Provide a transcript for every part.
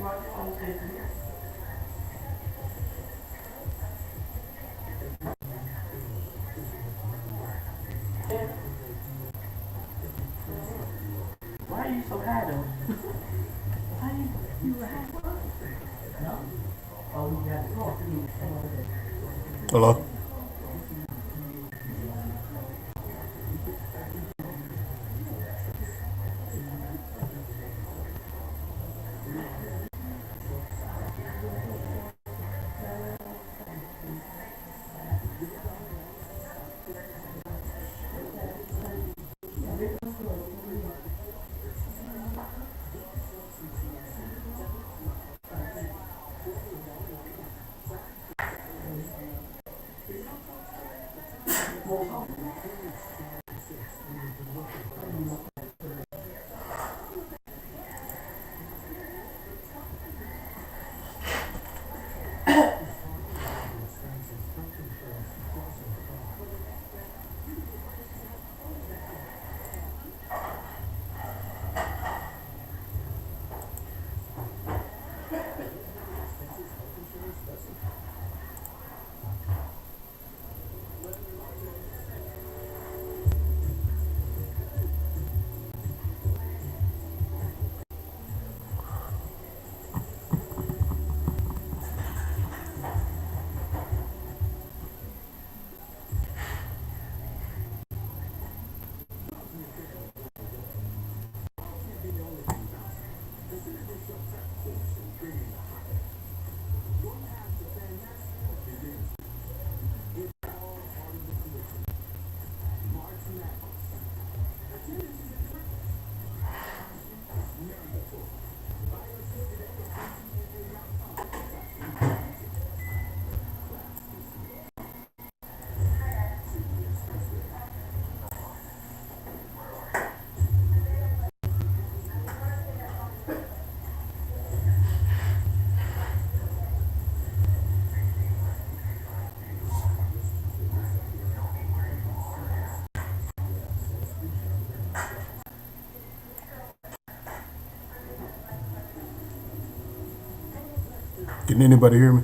Why are you so high though? Why you were high? No? Oh, we got to talk to you. Hello? Can anybody hear me?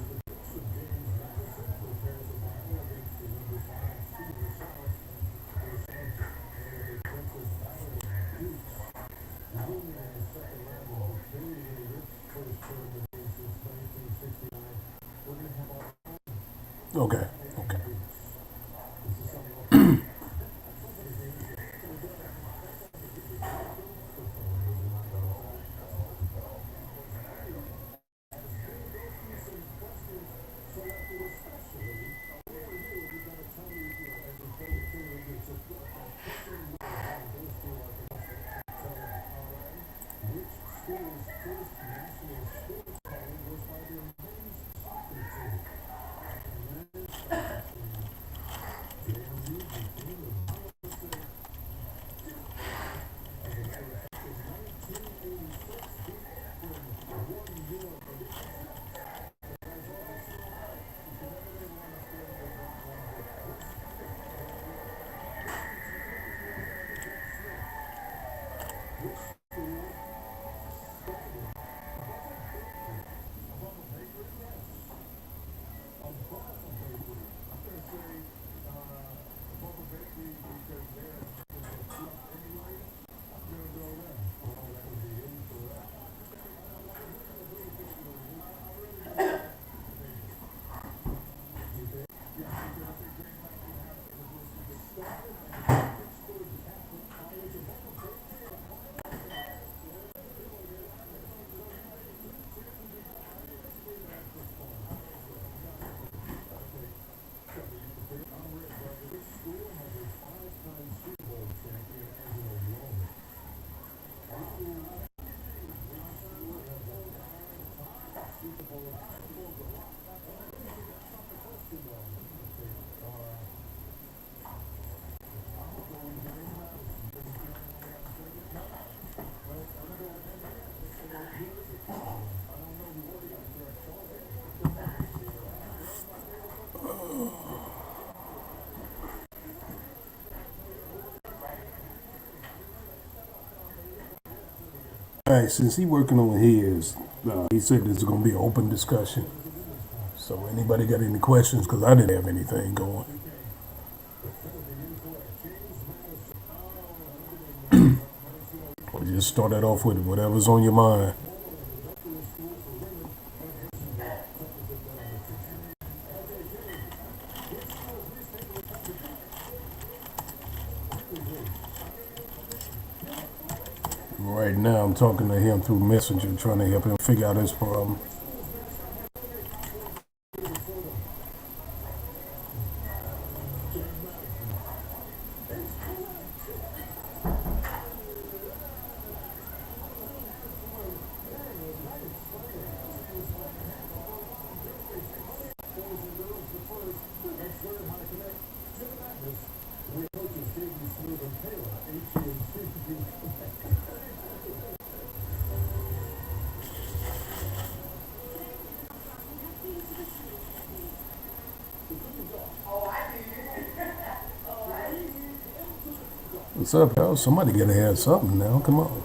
Okay, okay. All right, since he working on his, No, he said this is gonna be an open discussion. So anybody got any questions? Cause I didn't have anything going. Or just start it off with whatever's on your mind. Right now, I'm talking to him through Messenger, trying to help him figure out his problem. What's up, y'all? Somebody gotta have something now. Come on.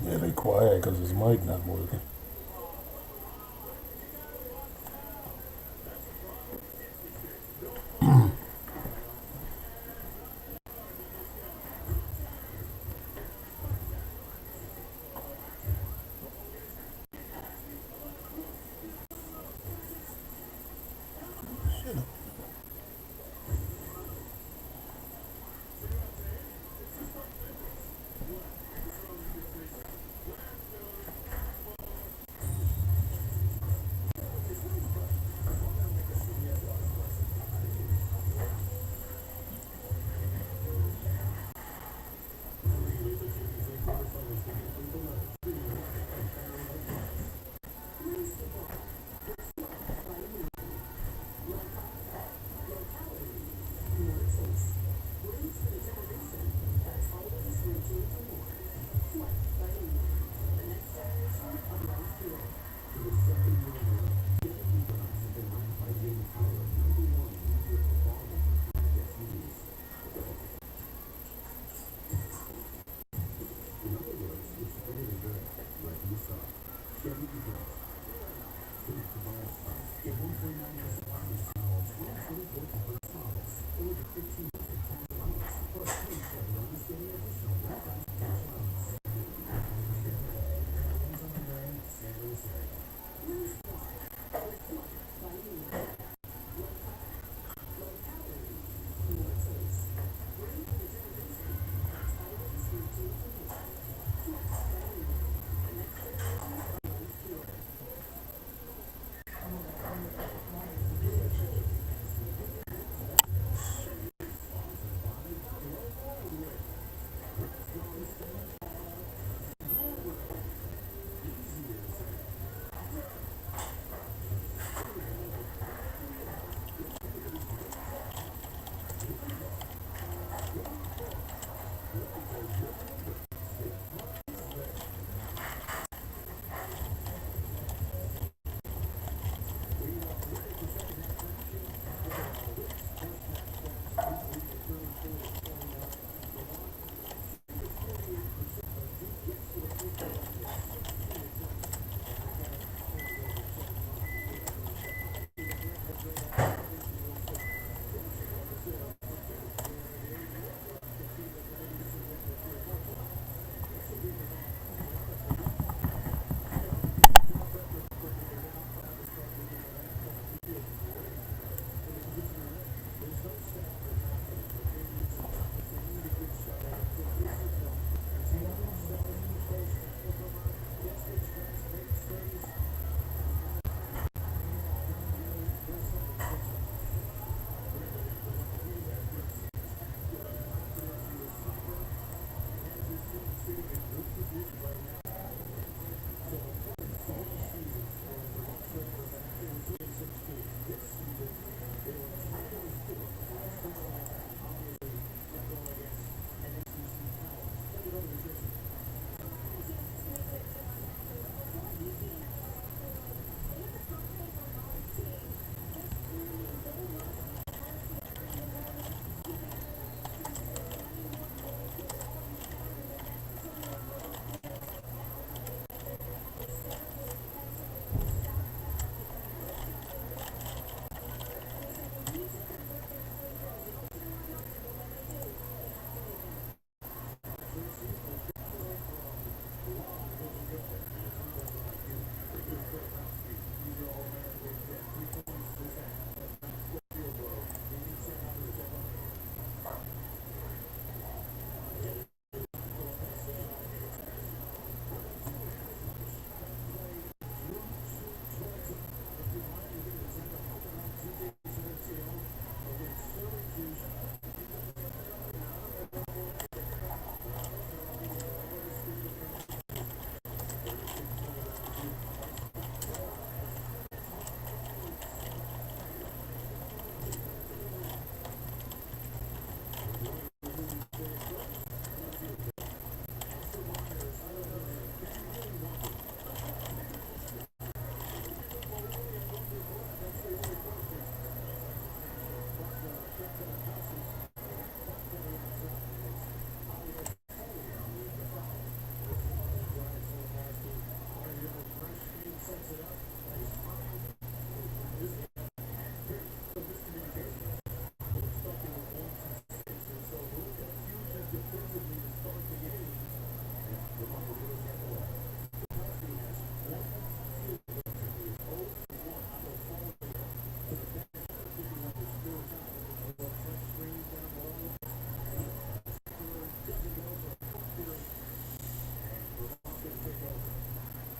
Yeah, they quiet because his mic not working.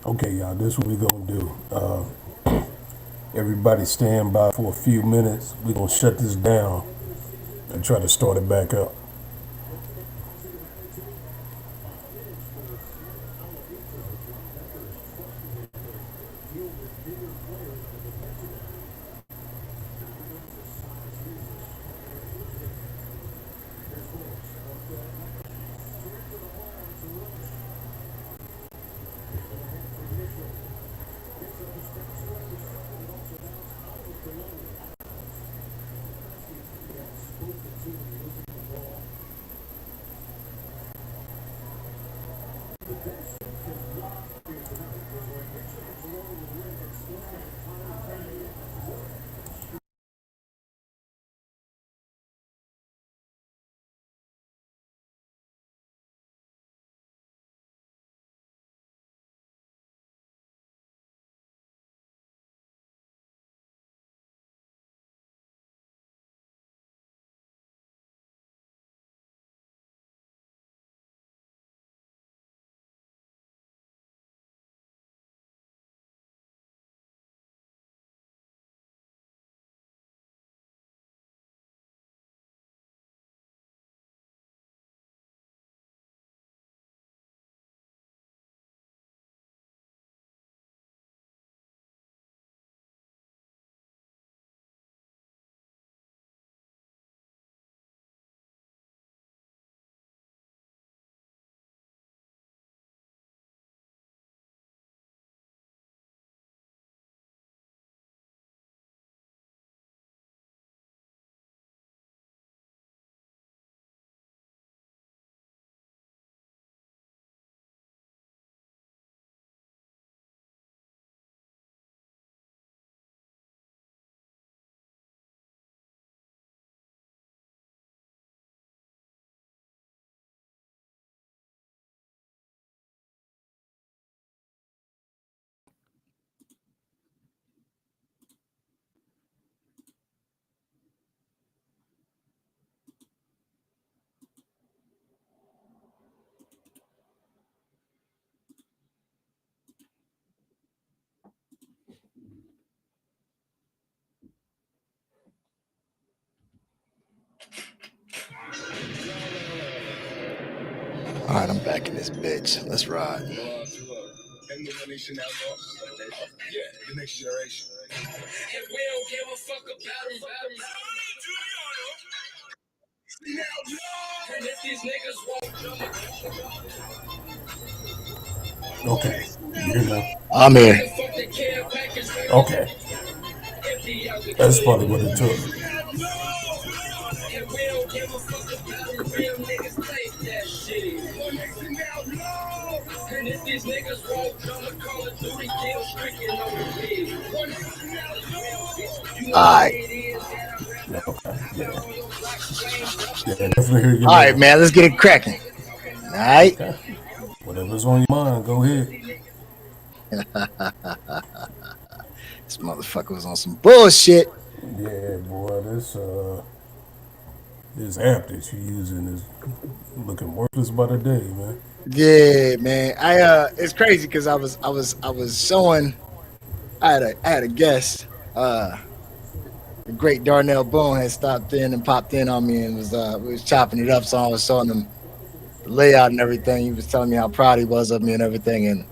Okay, y'all, this is what we gonna do. Everybody stand by for a few minutes. We gonna shut this down and try to start it back up. All right, I'm back in this bitch. Let's ride. Okay, you here now? I'm here. Okay, that's probably what it took. All right. Okay, yeah, yeah, definitely hear you All right, now. man. Let's get it cracking. All right. Okay, whatever's on your mind, go ahead. This motherfucker was on some bullshit. Yeah, boy, this app that you using is looking worthless by the day, man. Yeah, man. It's crazy because I was showing. I had a guest. The great Darnell Boone had stopped in and popped in on me and we was chopping it up. So I was showing him the layout and everything. He was telling me how proud he was of me and everything. And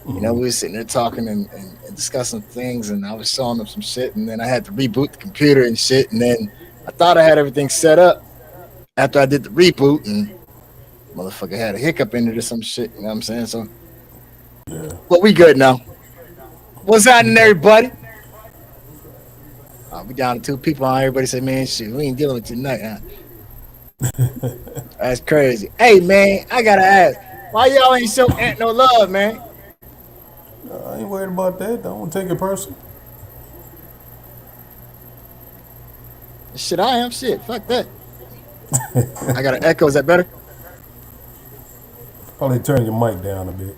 you know, we were sitting there talking and discussing things, and I was showing him some shit, and then I had to reboot the computer and shit, and then I thought I had everything set up after I did the reboot, and motherfucker had a hiccup in it or some shit. You know what I'm saying? So, Yeah. but we good now. What's happening, everybody? We down to 2 people. Everybody say, man, shit, we ain't dealing with you tonight. Huh? That's crazy. Hey, man, I gotta ask, why y'all ain't show Ant no love, man? I ain't worried about that. Don't take it personal. Shit, I am. Shit, fuck that. I got an echo. Is that better? Probably turn your mic down a bit.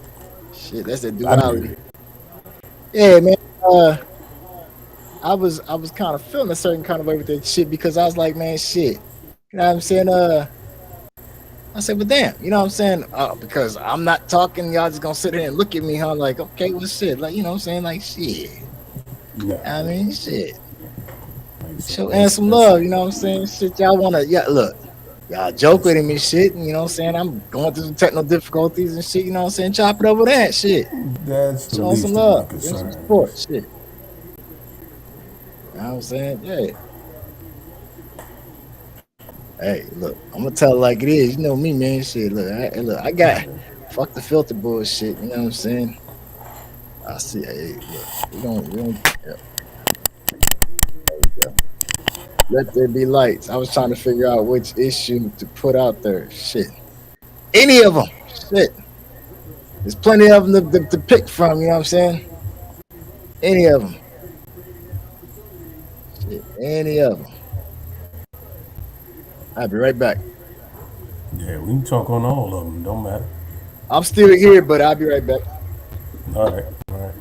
Shit, that's that I can hear duality. it. Yeah, man. I was kind of feeling a certain kind of way with that shit because I was like, man, shit. You know what I'm saying? I said, but damn, you know what I'm saying? Because I'm not talking, y'all just gonna sit here and look at me, huh? Like, okay, well, shit, like, you know what I'm saying? Like, shit. Nah, I mean, shit. like, so Show and some love, you know what I'm saying? Shit, y'all wanna, yeah, look, y'all joke with him and shit, and you know what I'm saying? I'm going through some technical difficulties and shit, you know what I'm saying? Chop it over that shit. that's the Show some least of my love, give some support, concerns. shit. You know what I'm saying? Yeah. Hey, look, I'm gonna tell it like it is. You know me, man. Shit, I got fuck the filter bullshit. You know what I'm saying? I see. Hey, look, we don't. Yeah, there we go. Let there be lights. I was trying to figure out which issue to put out there. Shit, any of them. Shit, there's plenty of them to pick from. You know what I'm saying? Any of them. Shit, any of them. I'll be right back. Yeah, we can talk on all of them. Don't matter. I'm still here, but I'll be right back. All right, all right.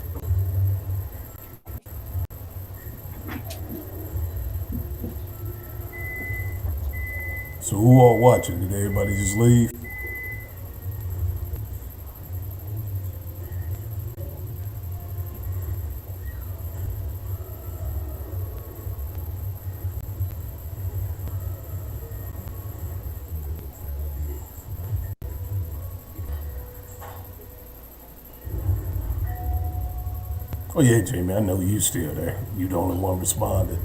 So who all watching? Did everybody just leave? Oh yeah, Jamie, I know you still there. You the only one responding.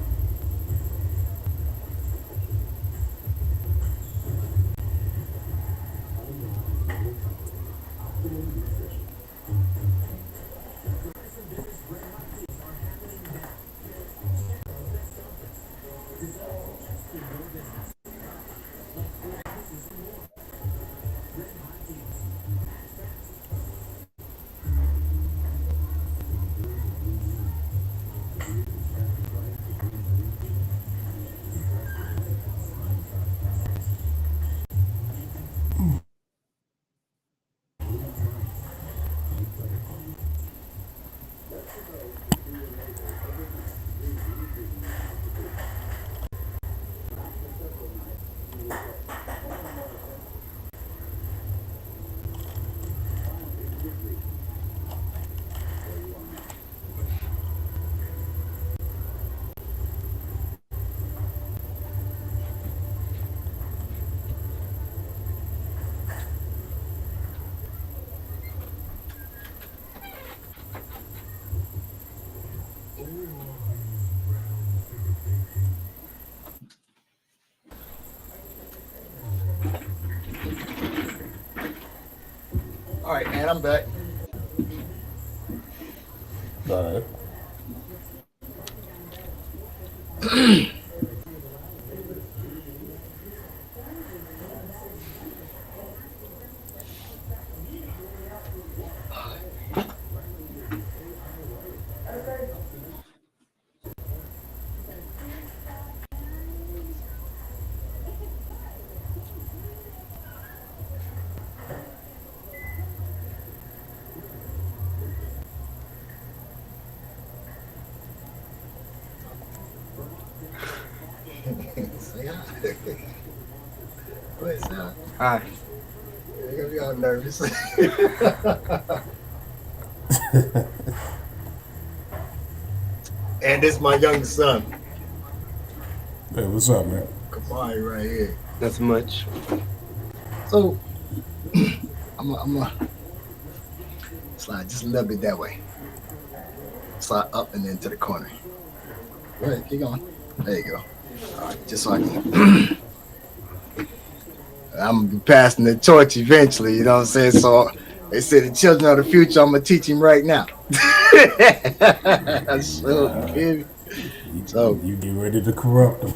All right, man, I'm back. All right. Say hi. What's up? Hi. You all nervous. And this is my youngest son, Hey, what's up, man? Kamari, right here. Not so much. So I'm a slide just a little bit that way. Slide up and then to the corner. Go ahead, keep going. There you go. All right, just so I can. I'm gonna be passing the torch eventually. You know what I'm saying? So they say the children of the future. I'm gonna teach him right now. So You get ready to corrupt them.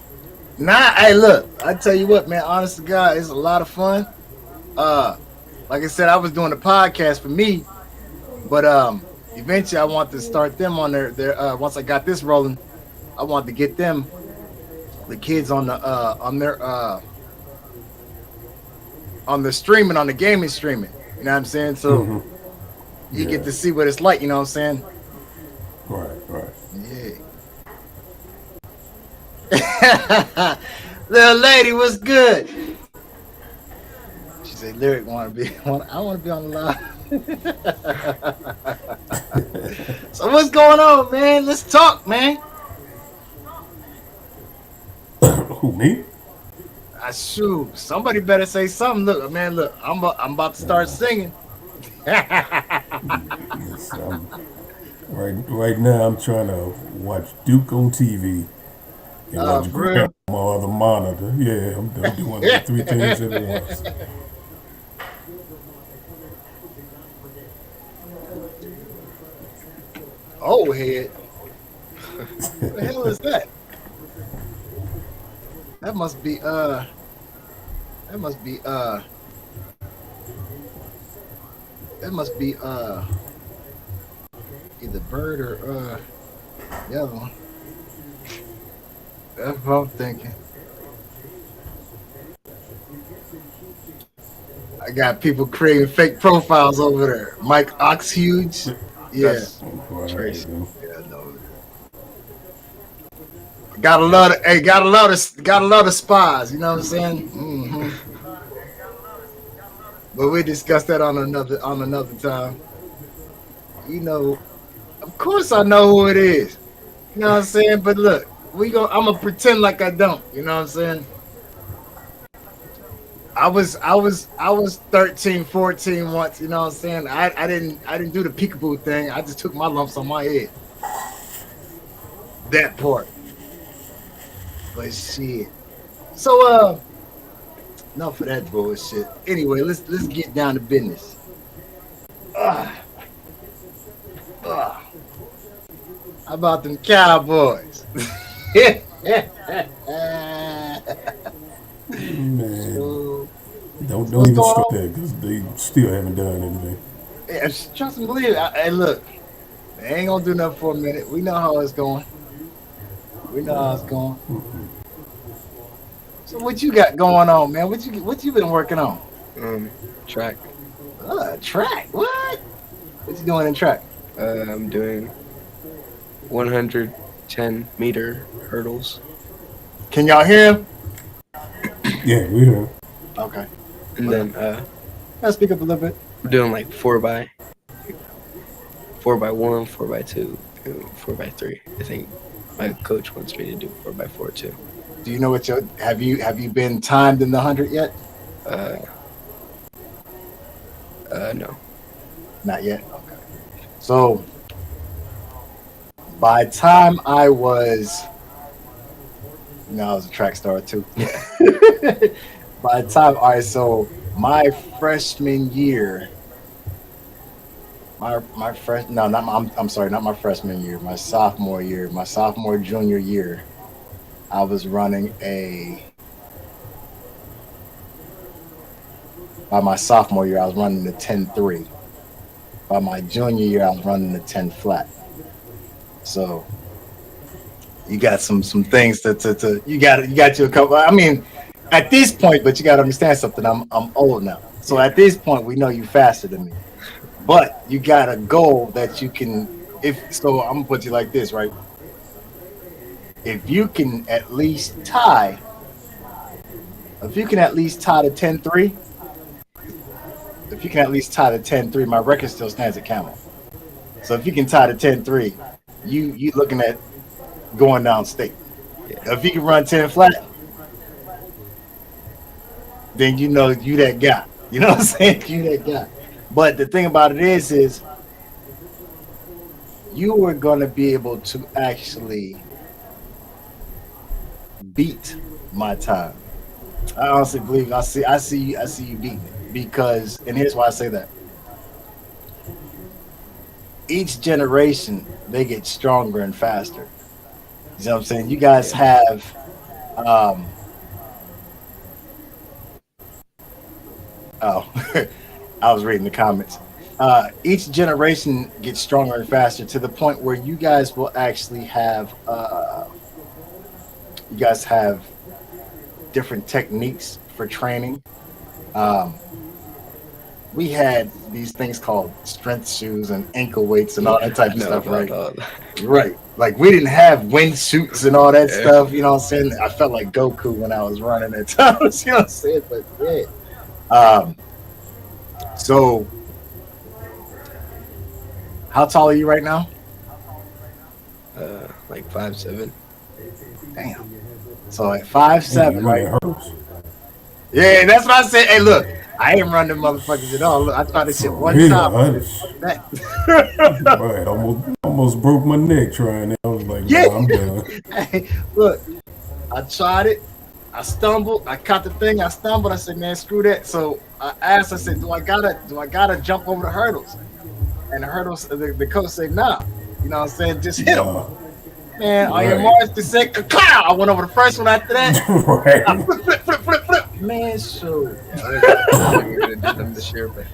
nah, hey, look. I tell you what, man. Honest to God, it's a lot of fun. Like I said, I was doing a podcast for me, but eventually I want to start them on their once I got this rolling, I want to get them, the kids on the streaming, on the gaming streaming. You know what I'm saying? So you get to see what it's like, you know what I'm saying? Right, right. Yeah. Little lady, what's good? She said, "Lyric want to be. I want to be on the line." So what's going on, man? Let's talk, man. Who, me? I shoot. Somebody better say something. Look, man. Look, I'm about to start singing. Yes, right now I'm trying to watch Duke on TV and watch For Grandma real. on the monitor. Yeah, I'm doing the three things at once. Oh head. What the hell is that? That must be That must be That must be either bird or the other one. That's what I'm thinking. I got people creating fake profiles over there. Mike Oxhuge. Yeah. That's Right, Tracy. man. Yeah, no. Gotta love it. Hey, gotta love the spies. You know what I'm saying? But we discuss that on another time. You know, of course I know who it is. You know what I'm saying? But look, I'm gonna pretend like I don't. You know what I'm saying? I was 13, 14 once. You know what I'm saying? I didn't do the peekaboo thing. I just took my lumps on my head. That part. But shit. So enough of that bullshit. Anyway, let's get down to business. How about them Cowboys? Man, So, don't what's even going start on? that because they still haven't done anything. Yeah, trust and believe it. Hey, look, they ain't gonna do nothing for a minute. We know how it's going. We know how it's going. So what you got going on, man? What you been working on? Track. Track. What? What you doing in track? I'm doing 110-meter hurdles, Can y'all hear him? Yeah, we hear. Okay. and then I'll speak up a little bit. we're doing like 4x1, 4x2, and 4x3. I think my coach wants me to do 4x4 too. Do you know what have you been timed in the 100 yet? No. Not yet. Okay. So by time I was I was a track star too. By the time, all right, so my freshman year, I'm sorry, not my freshman year, my sophomore junior year, I was running by my sophomore year, I was running the 10-3. By my junior year, I was running the 10 flat. So you got some things to you got your couple. I mean, at this point, but you got to understand something. I'm old now, so at this point, we know you faster than me. But you got a goal that you can. I'm gonna put you like this, right? If you can at least tie the 10-3, if you can at least tie the 10-3, my record still stands at Camel. So if you can tie the 10-3, you looking at going down state. If you can run 10 flat, then you know you that guy. You know what I'm saying? You that guy. But the thing about it is you were gonna be able to actually beat my time. I honestly believe I see you beating it, because, and here's why I say that. Each generation they get stronger and faster. You know what I'm saying? You guys have I was reading the comments. Each generation gets stronger and faster to the point where you guys will actually have different techniques for training. We had these things called strength shoes and ankle weights and all that type of stuff, right? Right. Like, we didn't have windsuits and all that stuff, you know what I'm saying? I felt like Goku when I was running at times, you know what I'm saying? But yeah. So, how tall are you right now? Like 5'7". Damn. So at 5'7", You right? running hurdles? Yeah, that's what I said. Hey, look, I ain't run them motherfuckers at all. Look, I tried this shit For one real, time. honest. Right, almost broke my neck trying it. I was like, Yeah. nah, I'm done. Hey, look, I tried it. I stumbled. I caught the thing. I stumbled. I said, man, screw that. So I asked. I said, do I gotta jump over the hurdles? And the hurdles, the coach said, nah. You know what I'm saying? Just hit them. Nah. Man, on your Right. march to second, I went over the first one after that. Right. Flip. Man, so I'm gonna do them this year, but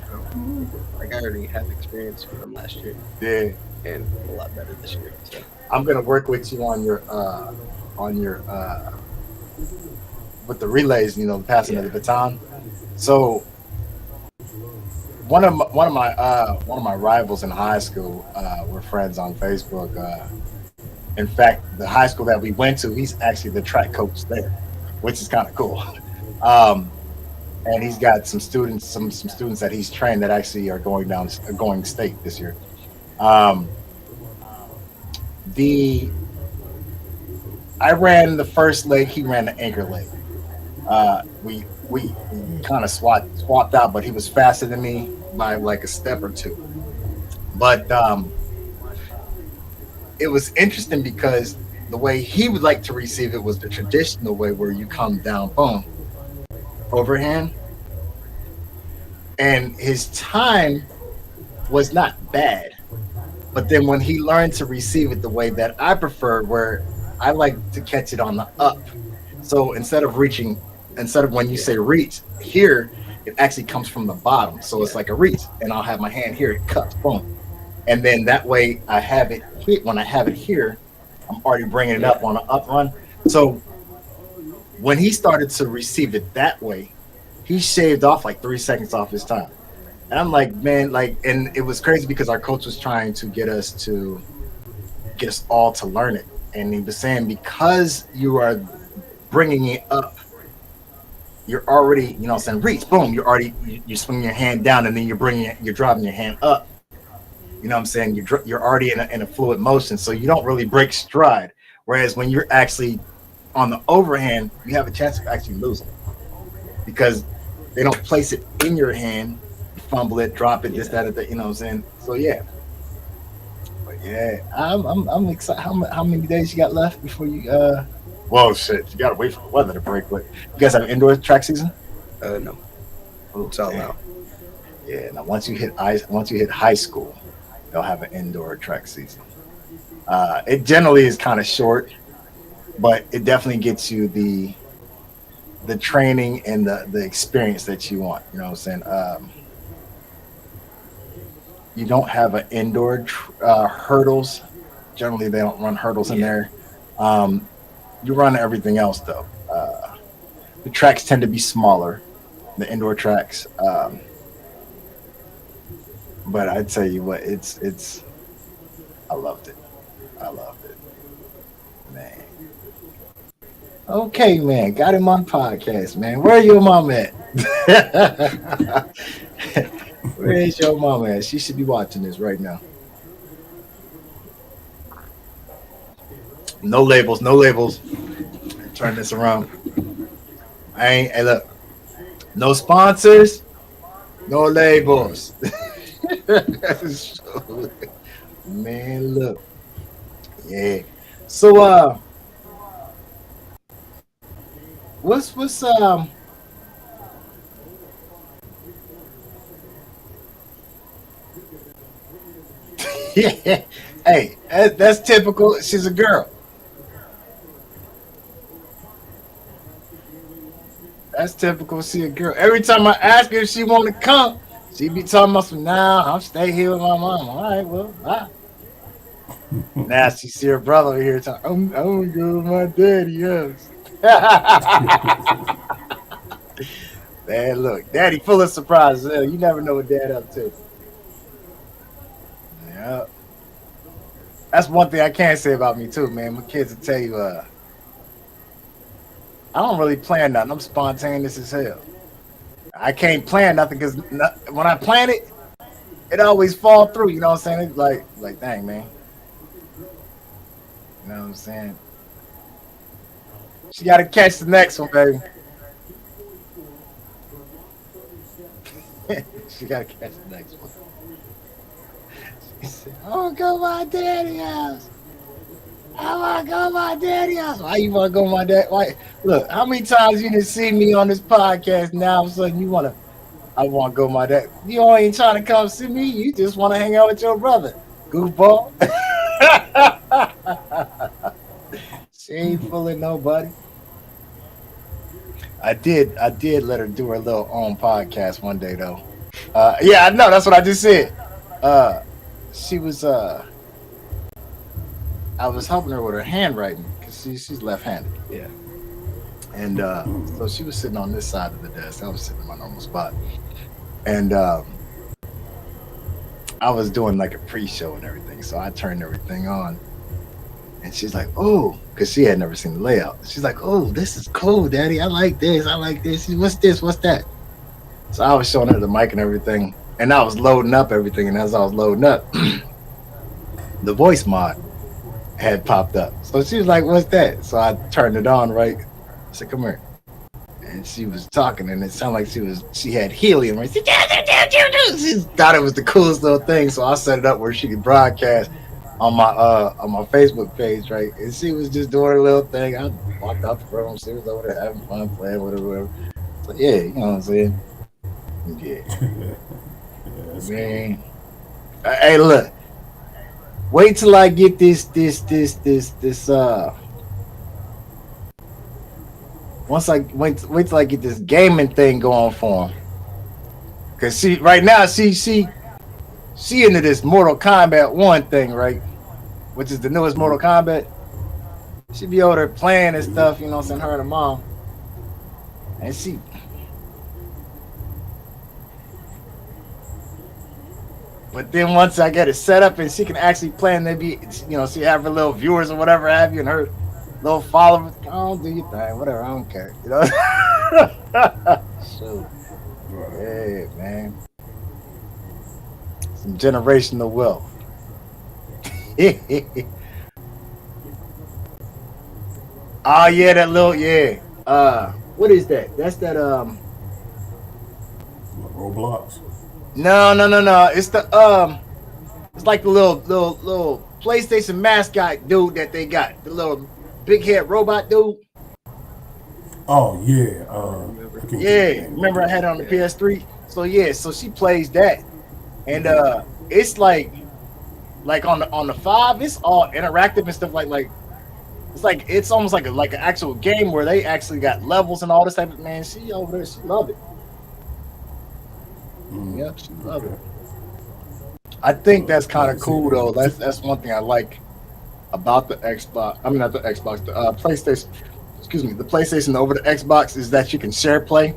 like I already have experience with them last year, yeah. and a lot better this year. So I'm gonna work with you on your with the relays, you know, the passing of the baton. So one of my rivals in high school, we're friends on Facebook. In fact, the high school that we went to, he's actually the track coach there, which is kind of cool. And he's got some students, some students that he's trained that actually are going state this year. I ran the first leg, he ran the anchor leg. We kind of swapped out, but he was faster than me by like a step or two. But it was interesting because the way he would like to receive it was the traditional way where you come down, boom, overhand. And his time was not bad. But then when he learned to receive it the way that I prefer, where I like to catch it on the up. So instead of when you say reach here, it actually comes from the bottom. So it's like a reach, and I'll have my hand here, it cuts, boom. And then that way I have it when I have it here, I'm already bringing it up on an up run. So when he started to receive it that way, he shaved off like 3 seconds off his time. And I'm like, man, and it was crazy because our coach was trying to get us all to learn it. And he was saying, because you are bringing it up, you're already, you know what I'm saying, reach, boom, you're swinging your hand down, and then you're dropping your hand up. You know what I'm saying? You're already in a fluid motion, so you don't really break stride. Whereas when you're actually on the overhand, you have a chance of actually losing because they don't place it in your hand, fumble it, drop it, this, that, you know what I'm saying? So yeah. But yeah, I'm excited. How many days you got left before you well shit, you gotta wait for the weather to break. But you guys have an indoor track season? no, it's all out. Yeah, now once you hit high school, they'll have an indoor track season. It generally is kind of short, but it definitely gets you the training and the experience that you want. You know what I'm saying? You don't have an indoor hurdles. Generally, they don't run hurdles in there. You run everything else though. The tracks tend to be smaller, the indoor tracks. But I tell you what, it's. I loved it. Man. Okay, man. Got him on podcast, man. Where your mom at? Where is your mom at? She should be watching this right now. No labels. Turn this around. Hey, look. No sponsors. No labels. Man, look. Yeah. So what's yeah. Hey, that's typical. She's a girl. That's typical. She a girl. Every time I ask her if she want to come, she be talking about some. Nah, I'll stay here with my mom. All right, well, bye. Now she see her brother over here talking. I'm gonna go with my daddy. Yes. Man, look, daddy full of surprises. You never know what dad up to. Yeah. That's one thing I can't say about me too, man. My kids will tell you, I don't really plan nothing. I'm spontaneous as hell. I can't plan nothing because when I plan it, it always fall through. You know what I'm saying? It's like dang, man. You know what I'm saying? She got to catch the next one, baby. She got to catch the next one. She said, I want to go to my daddy's house. I want to go to my daddy's house. Why you want to go to my dad? Why? Look, how many times you didn't see me on this podcast? Now all of a sudden you want to, I want to go to my dad. You ain't trying to come see me. You just want to hang out with your brother. Goofball. She ain't fooling nobody. I did let her do her little own podcast one day though. Yeah, I know. That's what I just said. She was. I was helping her with her handwriting because she's left-handed. Yeah. And so she was sitting on this side of the desk. I was sitting in my normal spot, and I was doing like a pre-show and everything. So I turned everything on, and she's like, "Oh," because she had never seen the layout. She's like, "Oh, this is cool, Daddy. I like this. I like this. What's this? What's that?" So I was showing her the mic and everything, and I was loading up everything. And as I was loading up, the voice mod had popped up. So she was like, "What's that?" So I turned it on, right? I said, "Come here." And she was talking, and it sounded like she had helium, right? She thought it was the coolest little thing. So I set it up where she could broadcast on my Facebook page, right? And she was just doing her little thing. I walked out the room. She was over there having fun, playing with her, whatever. So yeah, you know what I'm saying? Yeah. Man. Hey, look. Wait till I get this once I wait till I get this gaming thing going for him. Cause she right now she into this Mortal Kombat 1 thing, right? Which is the newest Mortal Kombat. She be over there playing and stuff, you know what I'm saying, her and her mom. And she but then once I get it set up and she can actually play and they be, you know, she have her little viewers or whatever have you and her little followers. Oh, do your thing, whatever, I don't care. You know? Shoot. Yeah, man. Some generational wealth. Oh yeah, that little what is that? That's that Roblox. No. It's the it's like the little PlayStation mascot dude that they got. The little big head robot dude. Oh yeah. Yeah. Remember I had it on the PS3? So yeah, so she plays that. And it's like on the 5, it's all interactive and stuff like it's almost like an actual game where they actually got levels and all this type of man. She over there, she love it. Yep, she love it. I think that's kind of cool though. That's one thing I like about the Xbox. I mean, not the Xbox, the PlayStation. Excuse me, the PlayStation over the Xbox is that you can share play.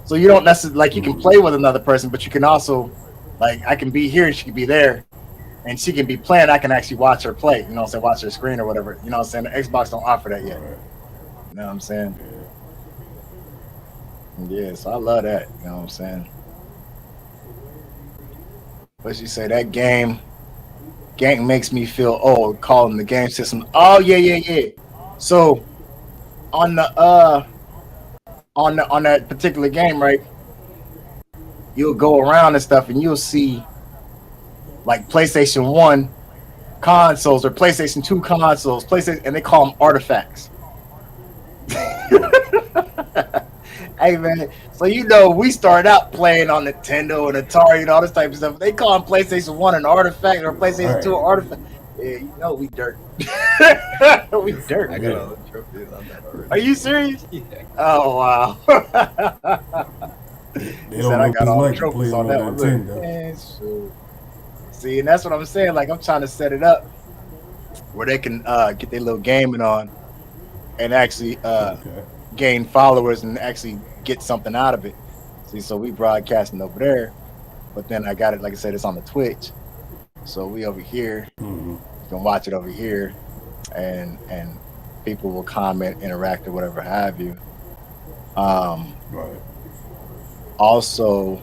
So you don't necessarily like you can play with another person, but you can also like I can be here and she can be there, and she can be playing. I can actually watch her play. You know what I'm saying? Watch her screen or whatever. You know what I'm saying? The Xbox don't offer that yet. You know what I'm saying? Yeah, so I love that. You know what I'm saying? What you say? That game makes me feel old. Calling the game system. Oh yeah. So on the on that particular game, right? You'll go around and stuff, and you'll see like PlayStation 1 consoles or PlayStation 2 consoles, and they call them artifacts. Hey man, so you know we started out playing on Nintendo and Atari and all this type of stuff. They call them PlayStation 1 an artifact or PlayStation 2 an artifact. Yeah, you know we dirt. We dirt. I got all the trophies on that already. Are you serious? Yeah. Oh wow. They don't know I got all the like to play trophies on on that one. Look, Nintendo. man, shoot. See, and that's what I'm saying. Like I'm trying to set it up where they can get their little gaming on and actually gain followers and actually get something out of it. See, so we broadcasting over there, but then I got it, like I said, it's on the Twitch. So we over here, you can watch it over here, and people will comment, interact, or whatever have you. Right. Also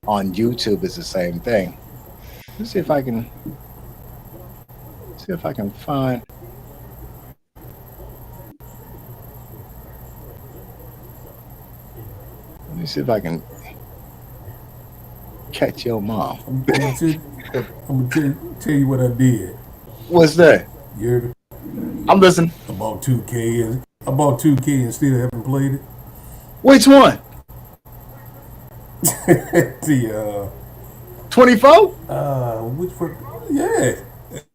on YouTube is the same thing. Let's see if I can find. Let me see if I can catch your mom. I'm gonna tell you what I did. What's that? You're I'm listening. about 2K and I bought 2K and still haven't played it. Which one? The 24? which for? Yeah,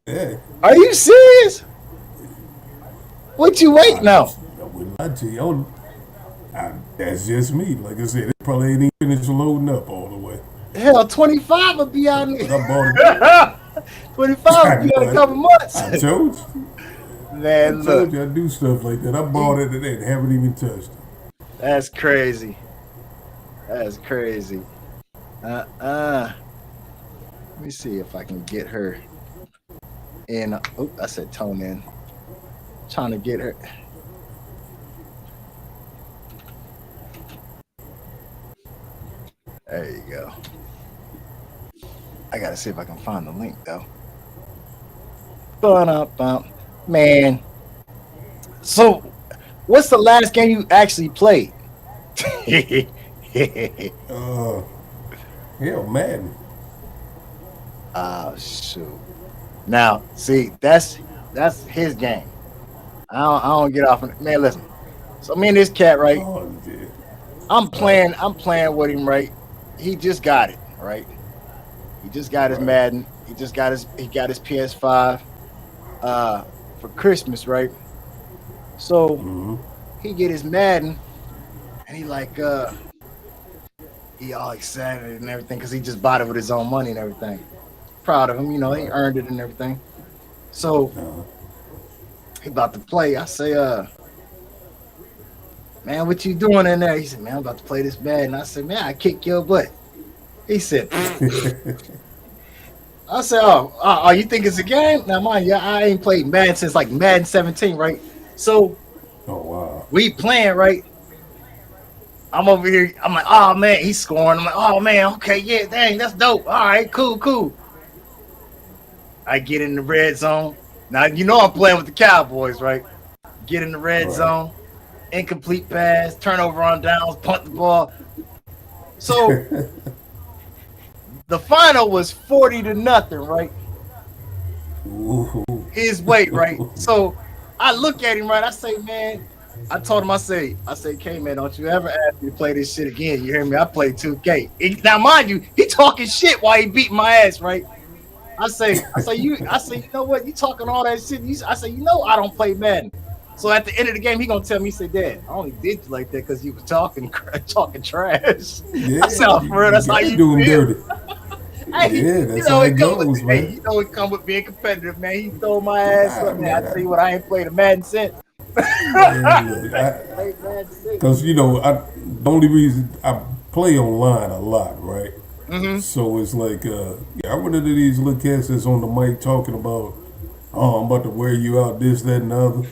yeah. Are you serious? What you wait now? I wouldn't lie to you. That's just me. Like I said, it probably ain't even finished loading up all the way. Hell, 25 will be out But in I bought it. 25 will be out in a couple months. I told you. Man, I told look, you I do stuff like that. I bought it and haven't even touched it. that's crazy. That's crazy. Let me see if I can get her in. Oh, I said tone in. Trying to get her. There you go. I gotta see if I can find the link though. Man. So, what's the last game you actually played? Hell, Madden. Oh shoot! Now, see, that's his game. I don't get off on it. Man, listen. So me and this cat, right? Oh, yeah. I'm playing with him, right? He just got it, right? He just got his Madden. He got his PS5 for Christmas, right? So he get his Madden and he like he all excited and everything because he just bought it with his own money and everything. Proud of him, you know, he earned it and everything. So he about to play. I say, man, what you doing in there? He said, man, I'm about to play this Madden. I said, man, I kick your butt. He said, I said, oh, you think it's a game? Now, mind you, I ain't played Madden since like Madden 17, right? So, Oh, wow. we playing, right? I'm over here. I'm like, oh, man, he's scoring. I'm like, oh, man, okay, yeah, dang, that's dope. All right, cool. I get in the red zone. Now, you know I'm playing with the Cowboys, right? Get in the red zone. Incomplete pass, turnover on downs, punt the ball. So the final was 40-0, right? Ooh. His weight, right? So I look at him, right? I say, man, I told him, I say, K, man, don't you ever ask me to play this shit again. You hear me? I play 2K. Now, mind you, he talking shit while he beating my ass, right? I say, you know what? You talking all that shit. I say, you know, I don't play Madden. So at the end of the game, he gonna tell me, he said, Dad, I only did you like that because you was talking trash. Yeah, I said, oh, for real, that's how you do him feel. dirty. Hey, Yeah, that's how it goes, man. Hey, you know it come with being competitive, man. He stole my ass up, man. I tell you what, I ain't played a Madden since. Because, you know, the only reason I play online a lot, right? So it's like, I run into these little cats that's on the mic talking about, oh, I'm about to wear you out, this, that, and the other.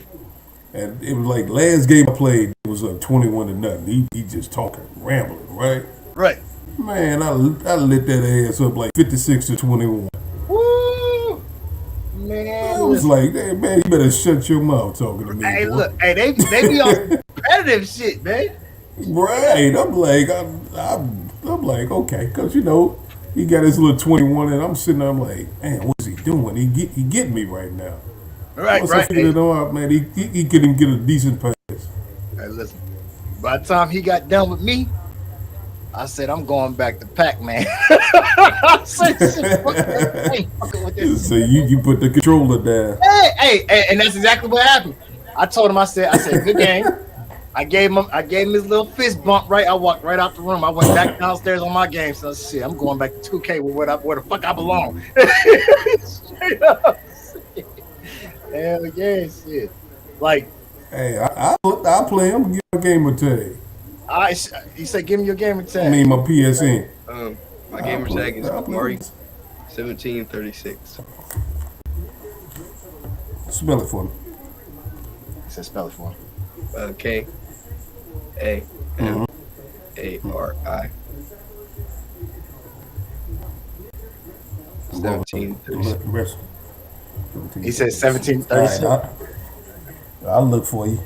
And it was like last game I played, it was 21-0. He just talking, rambling, right? Right. Man, I lit that ass up like 56-21. Woo! Man. I was like, hey, man, you better shut your mouth talking to me. Hey, boy. look, hey, they be on competitive shit, man. Right. I'm like, okay, because, you know, he got his little 21, and I'm sitting there, I'm like, man, what's he doing? He getting me right now. Right. I figured it out, man, he couldn't get a decent pass. Hey, listen, by the time he got done with me, I said, I'm going back to Pac-Man. I said, So you put the controller down. Hey, and that's exactly what happened. I told him, I said, good game. I gave him his little fist bump, right? I walked right out the room. I went back downstairs on my game. So shit, I'm going back to 2K where the fuck I belong. Straight up. Hell yeah, shit. Like, hey, I'll play him. Give him a game or two. He said, give me your gamer tag. I mean, my PSN. My gamer tag is I'll play. Mari 1736. Spell it for me. He said, spell it for him. K A M ARI. Well, 1736. rest- He said All 1736. right, I'll look for you.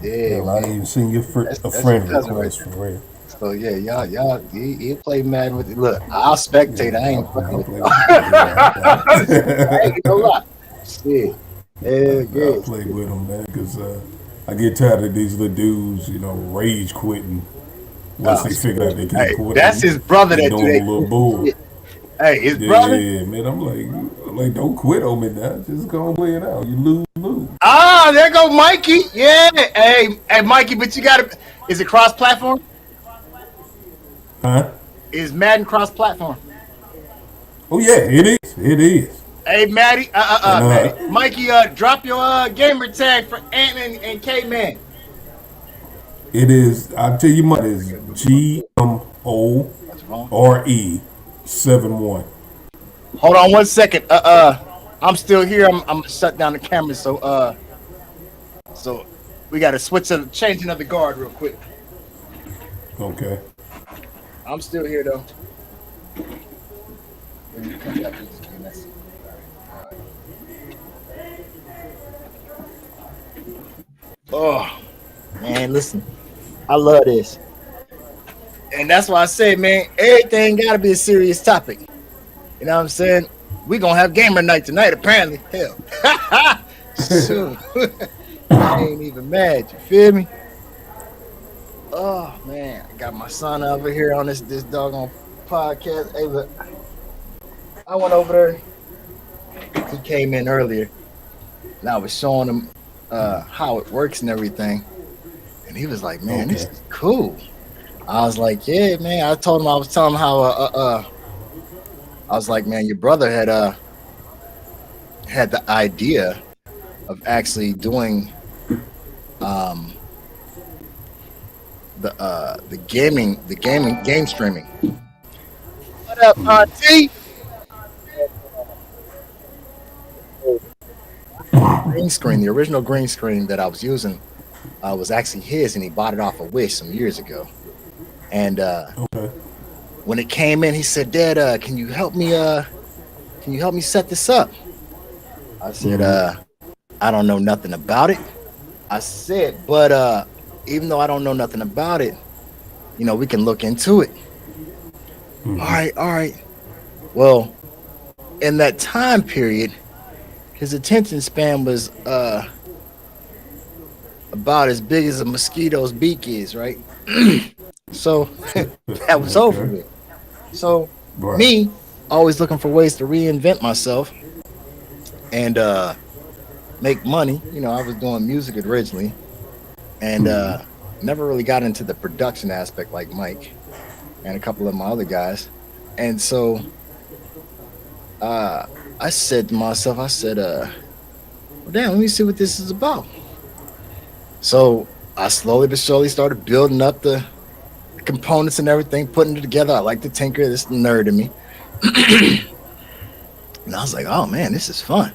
Yeah, Hell, I ain't man. even seen your That's a your friend cousin right request there. for real. So yeah, y'all, he play Madden with it. Look, I'll spectate. I ain't fucking with play y'all. with I ain't gonna lie. Shit. Yeah, I good. play with them, man, because I get tired of these little dudes, rage quitting once Oh, they figure out they can't hey, quit that's his brother and that do doing that a little goofy bull. shit. Hey, his brother. Yeah, man, I'm like, don't quit on me now. Just go and play it out. You lose. Ah, there go Mikey. Yeah. Hey, Mikey, but you gotta. Is it cross-platform? Huh? Is Madden cross-platform? Oh yeah, it is. It is. Hey, Maddie. And Maddie. Mikey, drop your gamer tag for Ant-Man and K-Man. it is. I'll tell you, what is GMORE That's wrong. 71. Hold on 1 second. I'm still here. I'm gonna shut down the camera. So we gotta change another guard real quick. Okay. I'm still here though. When you come back, just give me that. Oh man, listen, I love this, and that's why I say, man, everything gotta be a serious topic. You know what I'm saying? We gonna have gamer night tonight, apparently. Hell, shoot. I ain't even mad. You feel me? Oh man, I got my son over here on this doggone podcast. Hey, look, I went over there. He came in earlier, and I was showing him how it works and everything, and he was like, "Man, this is cool." I was like, "Yeah, man." I was telling him how I was like, "Man, your brother had the idea of actually doing the game streaming." What up, Auntie? Green screen, the original green screen that I was using was actually his, and he bought it off of Wish some years ago. And Okay. when it came in, he said, "Dad, can you help me? Can you help me set this up?" I said, "I don't know nothing about it." I said, "But even though I don't know nothing about it, we can look into it." Mm-hmm. All right. Well, in that time period, his attention span was about as big as a mosquito's beak is, right? So that was over with. So Right. me, always looking for ways to reinvent myself and make money. I was doing music originally, and never really got into the production aspect like Mike and a couple of my other guys. And so I said to myself, well, damn, let me see what this is about. So I slowly but surely started building up the components and everything, putting it together. I like to tinker. This is the nerd in me. And I was like, oh man, this is fun.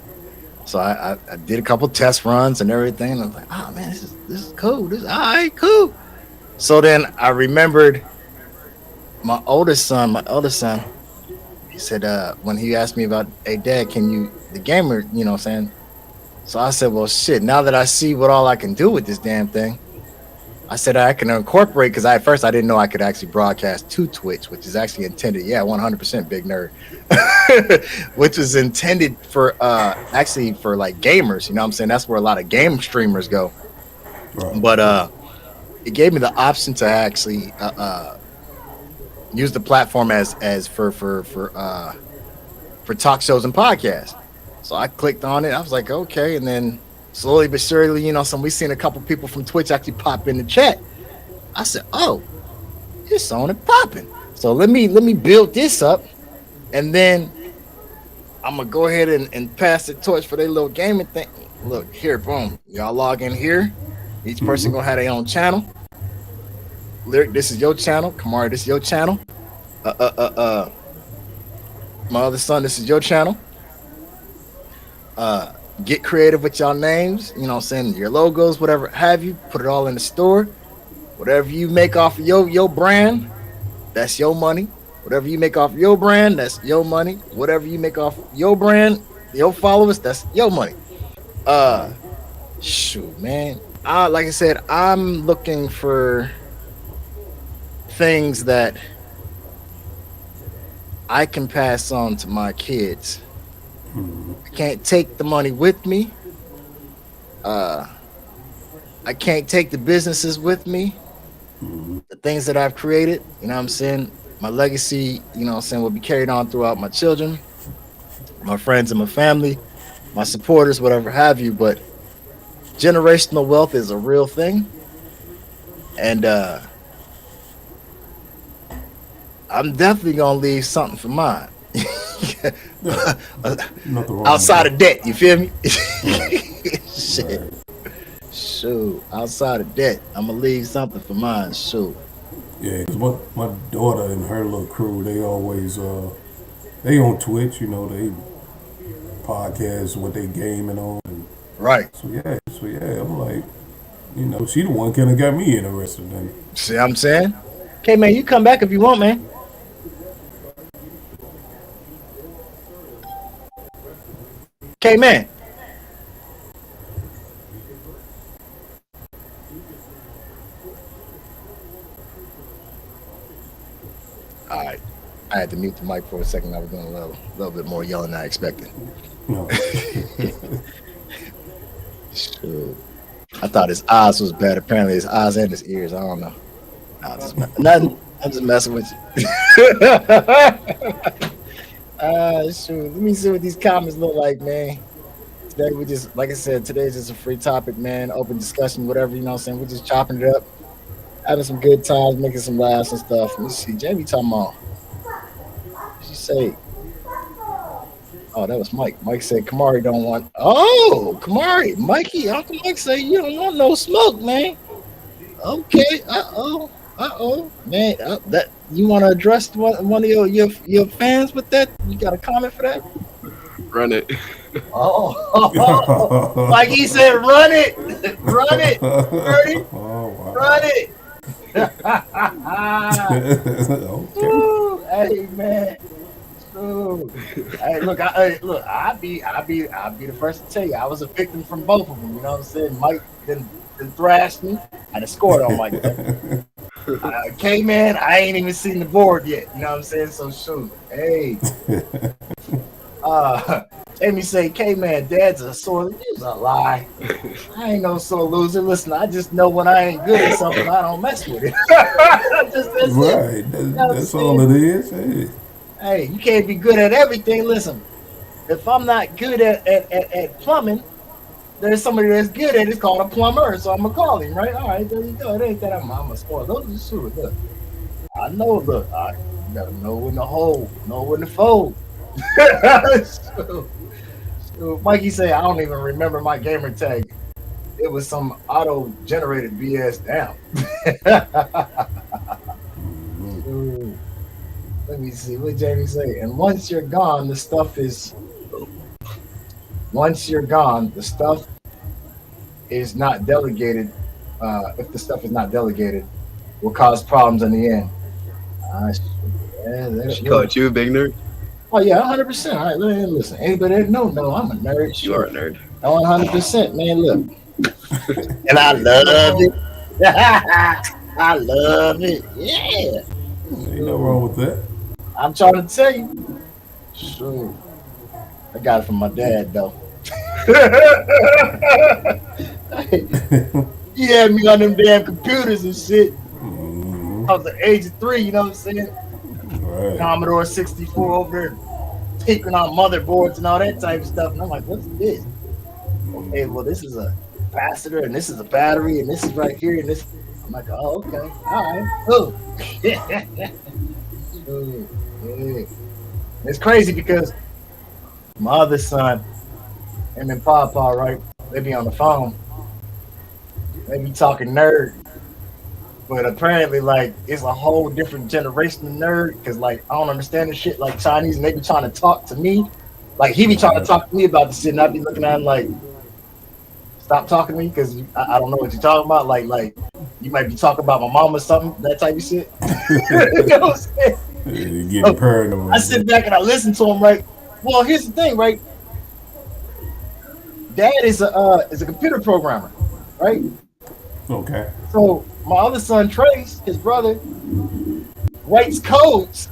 So I did a couple test runs and everything. And I was like, oh man, this is cool. This is all right, cool. So then I remembered my eldest son, he said, when he asked me about, hey dad, can you, the gamer, you know what I'm saying? So I said, well, shit, now that I see what all I can do with this damn thing, I said I can incorporate, because at first I didn't know I could actually broadcast to Twitch, which is actually intended, 100% big nerd, which is intended for actually for like gamers, you know what I'm saying? That's where a lot of game streamers go. Right. But it gave me the option to actually use the platform as for talk shows and podcasts. So I clicked on it. I was like, okay, and then slowly but surely, we seen a couple people from Twitch actually pop in the chat. I said, oh, it's on and popping. So let me build this up, and then I'm gonna go ahead and pass the torch for their little gaming thing. Look here, boom. Y'all log in here. Each person gonna have their own channel. Lyric, this is your channel. Kamari, this is your channel. My other son, this is your channel. Get creative with y'all names, you know what I'm saying, your logos, whatever have you, put it all in the store. Whatever you make off of your brand, that's your money. Whatever you make off your brand, that's your money. Whatever you make off your brand, your followers, that's your money. Shoot, man. Like I said, I'm looking for things that I can pass on to my kids. I can't take the money with me. I can't take the businesses with me. The things that I've created, you know what I'm saying? My legacy, you know what I'm saying, will be carried on throughout my children, my friends and my family, my supporters, whatever have you. But generational wealth is a real thing. And I'm definitely gonna leave something for mine. Outside of debt, you feel me? Shit. Right. Shoot, outside of debt, I'm gonna leave something for mine. Shoot. Yeah, 'cause my daughter and her little crew, they always they on Twitch, you know, they podcast what they gaming on. And Right. so yeah, I'm like, you know, she the one kind of got me interested in it. See what I'm saying? Okay, man, you come back if you want, man. Okay, man. All right. I had to mute the mic for a second. I was doing a little bit more yelling than I expected. No. Shoot. I thought his eyes was bad. Apparently, his eyes and his ears. I don't know. Nothing. I'm just messing with you. Shoot. Let me see what these comments look like, man. Today we just, like I said, today's just a free topic, man. Open discussion, whatever, you know what I'm saying? We're just chopping it up, having some good times, making some laughs and stuff. Let me see. Jamie talking about. What did she say? Oh, that was Mike. Mike said Kamari don't want. Oh, Kamari, Mikey, Uncle Mike say you don't want no smoke, man. Okay. Man. That you want to address one of your fans with that? You got a comment for that? Run it. Oh, like he said, run it, run it, run it. Okay. Ooh, hey man. Ooh. Hey, look, I'll be the first to tell you, I was a victim from both of them. You know what I'm saying? Mike then thrashed me. I just scored on Mike. K-Man, I ain't even seen the board yet. You know what I'm saying? So shoot. Hey. Amy say, K-Man, Dad's a sore loser. It's a lie. I ain't no sore loser. Listen, I just know when I ain't good at something, I don't mess with it. That's Right. That's all it is. Hey, you can't be good at everything. Listen, if I'm not good at plumbing, there's somebody that's good at it. It's called a plumber. So I'm going to call him, right? All right, there you go. It ain't that I'm a sore loser. Sure, look. I know, look. You got to know when to hold, know when to fold. So Mikey said, I don't even remember my gamer tag. It was some auto-generated BS. Damn. Let me see what Jamie say. And once you're gone, the stuff is not delegated. If the stuff is not delegated, will cause problems in the end. She called you a big nerd? Oh yeah, 100%. All right, listen. Anybody that know, I'm a nerd. You are a nerd. 100%, man. Look, and I love it. I love it. Yeah. Ain't no wrong with that. I'm trying to tell you. Sure. I got it from my dad though. He had me on them damn computers and shit. I was the age of 3, you know what I'm saying? Right. Commodore 64 over there, tinkering on motherboards and all that type of stuff. And I'm like, what's this? Okay, well, this is a capacitor, and this is a battery, and this is right here, and this. I'm like, oh, okay, all right, cool. Yeah. It's crazy because my other son, him and Papa, right? They be on the phone. They be talking nerd. But apparently, like, it's a whole different generation of nerd because, like, I don't understand the shit like Chinese, and they be trying to talk to me. Like, he be trying to talk to me about the shit, and I be looking at him like, stop talking to me because I don't know what you're talking about. Like, You might be talking about my mom or something, that type of shit. You know what I'm saying? You're getting paranoid. I sit back and I listen to him, right? Well, here's the thing, right? Dad is a computer programmer, right? Okay. So my other son, Trace, his brother, writes codes.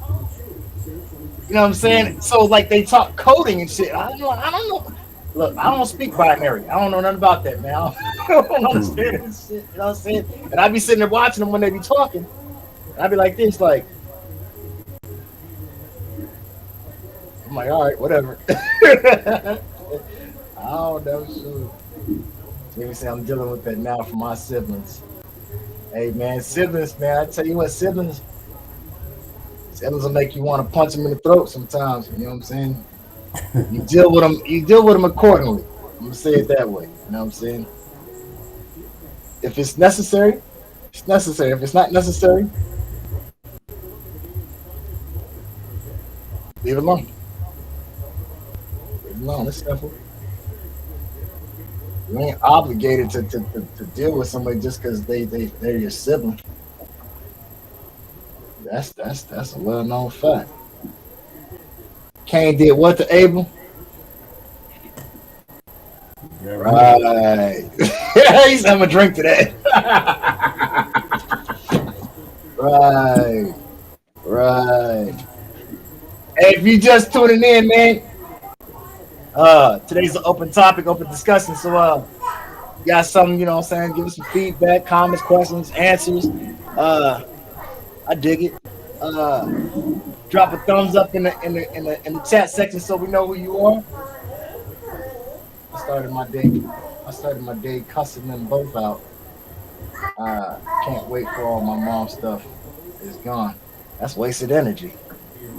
You know what I'm saying? So like they talk coding and shit. I don't know. Look, I don't speak binary. I don't know nothing about that, man. I don't understand this shit. You know what I'm saying? And I be sitting there watching them when they be talking. And I be like this, like, I'm like, all right, whatever. I don't know, sure. Let me say I'm dealing with that now for my siblings. Hey, man, siblings, man, I tell you what, siblings will make you want to punch them in the throat sometimes. You know what I'm saying? You deal with them accordingly. I'm gonna say it that way. You know what I'm saying? If it's necessary, it's necessary. If it's not necessary, leave it alone. Leave it alone. It's simple. You ain't obligated to deal with somebody just because they're your sibling. That's a well-known fact. Cain did what to Abel? Yeah, Right. He's having a drink to that. Right. Hey, if you just tuning in, man, today's an open topic, open discussion. So got something, you know what I'm saying? Give us some feedback, comments, questions, answers. I dig it. Drop a thumbs up in the chat section so we know who you are. I started my day cussing them both out. Can't wait for all my mom's stuff is gone. That's wasted energy.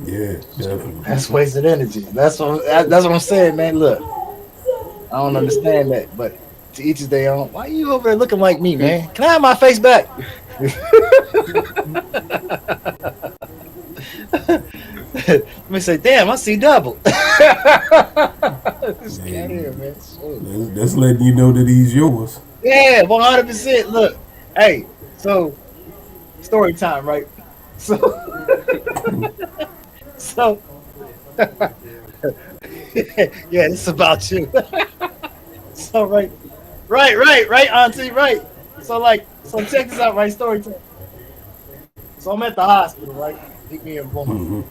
Yeah, definitely. That's wasted energy. That's what I'm saying, man. Look, I don't understand that, but to each his their own. Why are you over there looking like me, man? Can I have my face back? Let me say, damn, I see double. This cat here, man. That's letting you know that he's yours. Yeah, 100%. Look, hey, so story time, right? So, yeah, it's about you. So right, Auntie, right. So check this out, right? Story time. So I'm at the hospital, right? Pick me and woman,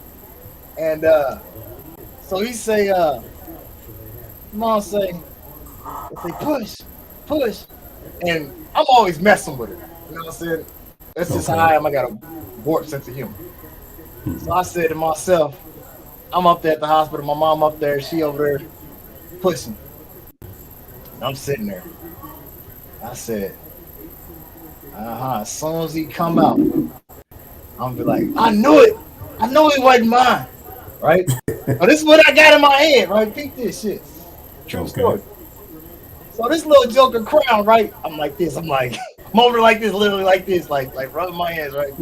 and so he say, mom say push, and I'm always messing with it. You know what I'm saying? That's just how I am. I got a warped sense of humor. So I said to myself, I'm up there at the hospital. My mom up there. She over there pushing. And I'm sitting there. I said, as soon as he come out, I'm be like, I knew it. I knew he wasn't mine. Right? But this is what I got in my head, right? Peep this shit. True story. So this little Joker crown, right? I'm like this. I'm over like this, literally like this, like rubbing my hands, right?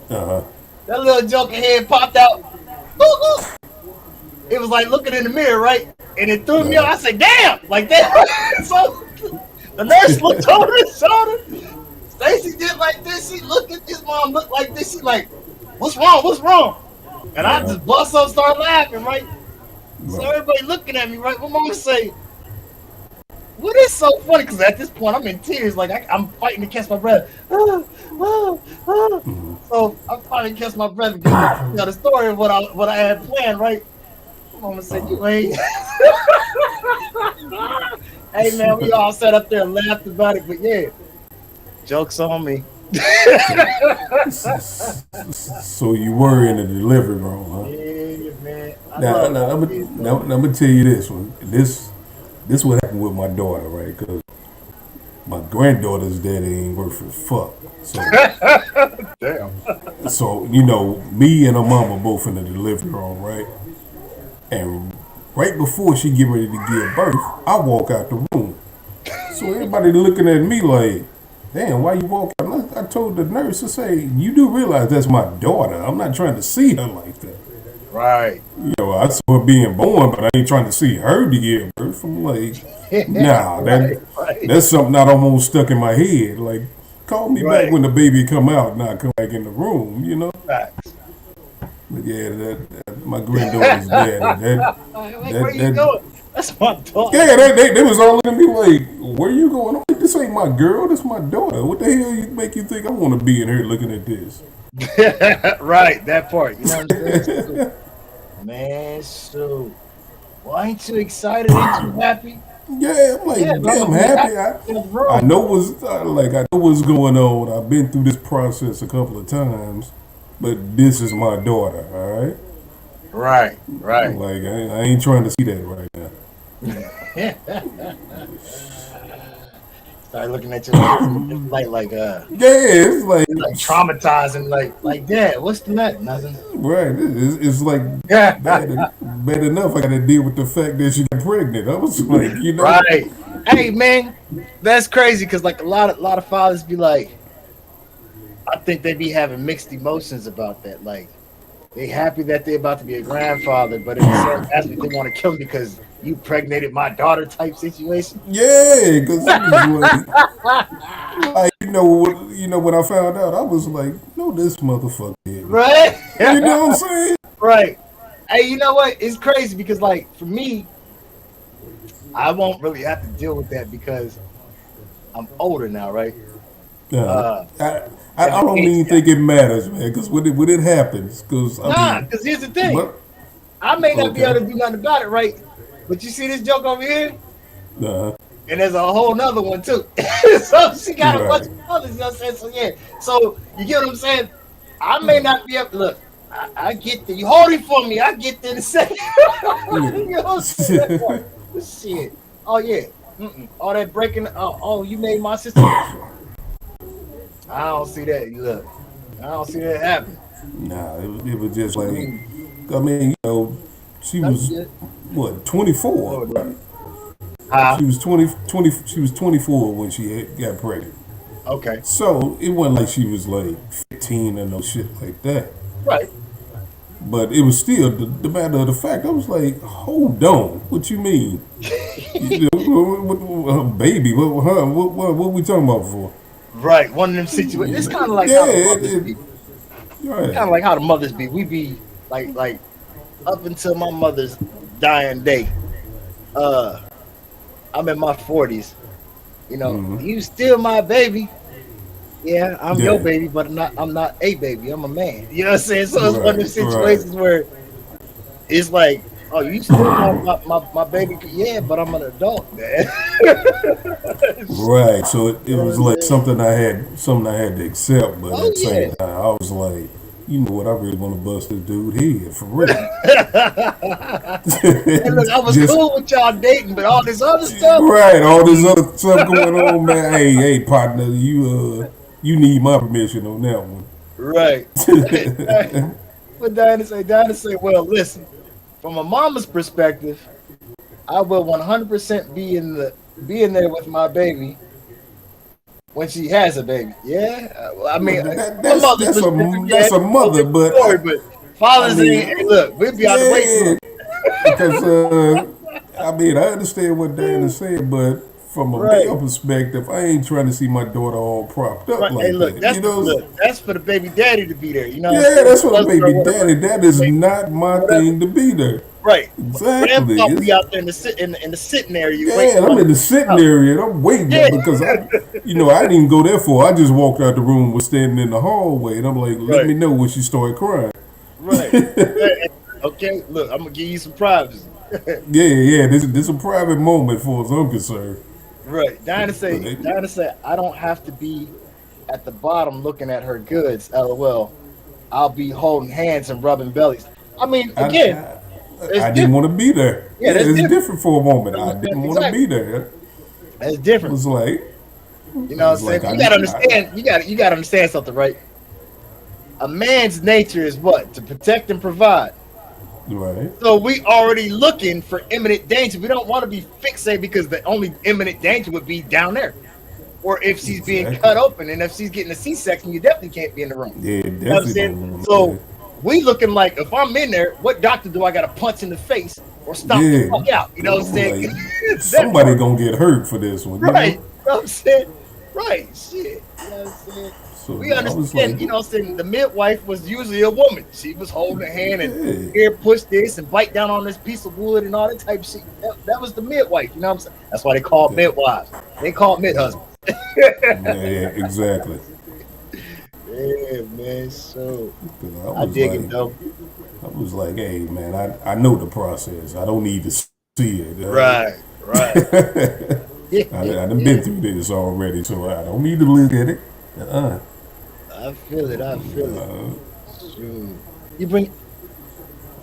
That little Joker head popped out. It was like looking in the mirror, right? And it threw me off. I said, damn, like that. So the nurse looked over his shoulder. Stacy did like this. She looked at this mom, looked like this. She like, what's wrong? And I just bust up, start laughing, right? So everybody looking at me, right? My mama say, what is so funny? Because at this point, I'm in tears. Like, I'm fighting to catch my breath. So I'm fighting to catch my breath and get the story of what I had planned, right? My mama said, you ain't. Hey, man, we all sat up there and laughed about it. But, yeah, joke's on me. So you were in the delivery room, huh? Yeah, man. Now I'm gonna tell you this one. This what happened with my daughter, right? Because my granddaughter's daddy ain't worth a fuck. So, damn. So you know, me and her mom are both in the delivery room, right? And right before she get ready to give birth, I walk out the room. So everybody looking at me like, damn, why you walk out? I told the nurse to say, you do realize that's my daughter. I'm not trying to see her like that. Right. You know, I saw her being born, but I ain't trying to see her to give birth. I'm like, nah, that's something that almost stuck in my head. Like, Call me Right. back when the baby come out, and I come back in the room. You know. Facts. But yeah, my granddaughter's dad. Like, where you going? That's my daughter. Yeah, they was all looking at me like, where you going? I'm like, this ain't my girl, this my daughter. What the hell make you think I want to be in here looking at this? Right, that part. You know what I'm saying? Man, so, well, ain't you excited? Ain't you happy? Yeah, I'm like, Yeah, yeah, I'm happy. I I know what's going on. I've been through this process a couple of times, but this is my daughter. All right. Right, right. Like I ain't trying to see that right now. Start looking at your like Yeah, it's like traumatizing, like Dad, what's the matter? Nothing. right. It's like Yeah. bad enough. I got to deal with the fact that she got pregnant. I was like, you know, Right. Hey man, that's crazy because like a lot of fathers be like, I think they be having mixed emotions about that. Like they happy that they're about to be a grandfather, but in the same aspect they want to kill me because you pregnated my daughter type situation. yeah, because like, you know, when I found out, I was like, no, this motherfucker did. Right? You know what I'm saying? Right. Hey, you know what? It's crazy because like for me, I won't really have to deal with that because I'm older now, right? I don't even think it matters, man, because when it happens, because Because here's the thing. I may not be able to do nothing about it, right? But you see this joke over here? uh, And there's a whole nother one too. So she got a bunch of others, you know what I'm saying? So yeah. So you get what I'm saying? I may not be able look, I get there. You hold it for me, I get there in a second. You know what I'm saying? Shit. Oh yeah. All that breaking oh, you made my sister. I don't see that. Look. I don't see that happen. nah, it was just like, I mean, you know, she was what 24, right? She was 20. She was 24 when she got pregnant. Okay. So it wasn't like she was like 15 or no shit like that. Right. But it was still the matter of the fact. I was like, hold on, what you mean? You know, baby, what we talking about for? Right. One of them situations. It's kind of like how the mothers be. Right. Kind of like how the mothers be. We be like up until my mother's dying day. I'm in my 40s. You know, you still my baby. Yeah, I'm your baby, but I'm not a baby. I'm a man. You know what I'm saying? So it's one of them situations where it's like, oh, you still my baby? Yeah, but I'm an adult, man. Right. So it was like something I had to accept, but at the same time, I was like, you know what? I really want to bust this dude head for real. Hey, look, I was cool with y'all dating, but all this other stuff. Right, all this other stuff going on, man. Hey, partner, you need my permission on that one. Right. But Diana say, well, listen, from a mama's perspective, I will 100% be in there with my baby when she has a baby. Yeah, I mean, that's a mother, but fathers ain't. Hey, look, we'll be out the way because I mean, I understand what Dan is saying, but from a male perspective, I ain't trying to see my daughter all propped up like that. That's, that's for the baby daddy to be there. You know? Yeah, that's for the baby daddy. That is not my thing to be there. Right. Exactly. Grandpa be out there in the sitting area. Yeah, I'm in the sitting area and I'm waiting because I didn't even go there for. I just walked out the room, was standing in the hallway, and I'm like, let me know when she started crying. Right. Okay. Look, I'm gonna give you some privacy. Yeah. This is a private moment, for as I'm concerned. Right. Diana say, I don't have to be at the bottom looking at her goods. LOL. I'll be holding hands and rubbing bellies. I mean, again. I didn't want to be there. Yeah, it's different for a moment. I didn't want to be there. That's different. It was like, you know what I'm saying? You gotta understand. You gotta understand something, right? A man's nature is what? To protect and provide. Right. So we already looking for imminent danger. We don't want to be fixated because the only imminent danger would be down there, or if she's being cut open, and if she's getting a C-section, you definitely can't be in the room. Yeah, definitely. You know what I'm saying? So. We looking like, if I'm in there, what doctor do I got to punch in the face or stomp the fuck out? You know what I'm saying? Like, somebody gonna get hurt for this one. Right. You know what I'm saying? Right, shit. You know what I'm saying? So We I was understand, like, you know what I'm saying? The midwife was usually a woman. She was holding the hand and yeah. here, push this and bite down on this piece of wood and all that type of shit. That was the midwife, you know what I'm saying? That's why they called midwives. They called mid husbands. Yeah, exactly. Yeah, man. So 'Cause I dig it though. I was like, hey man, I know the process. I don't need to see it. Right. I done been through this already, so I don't need to look at it. I feel it. Shoot. You bring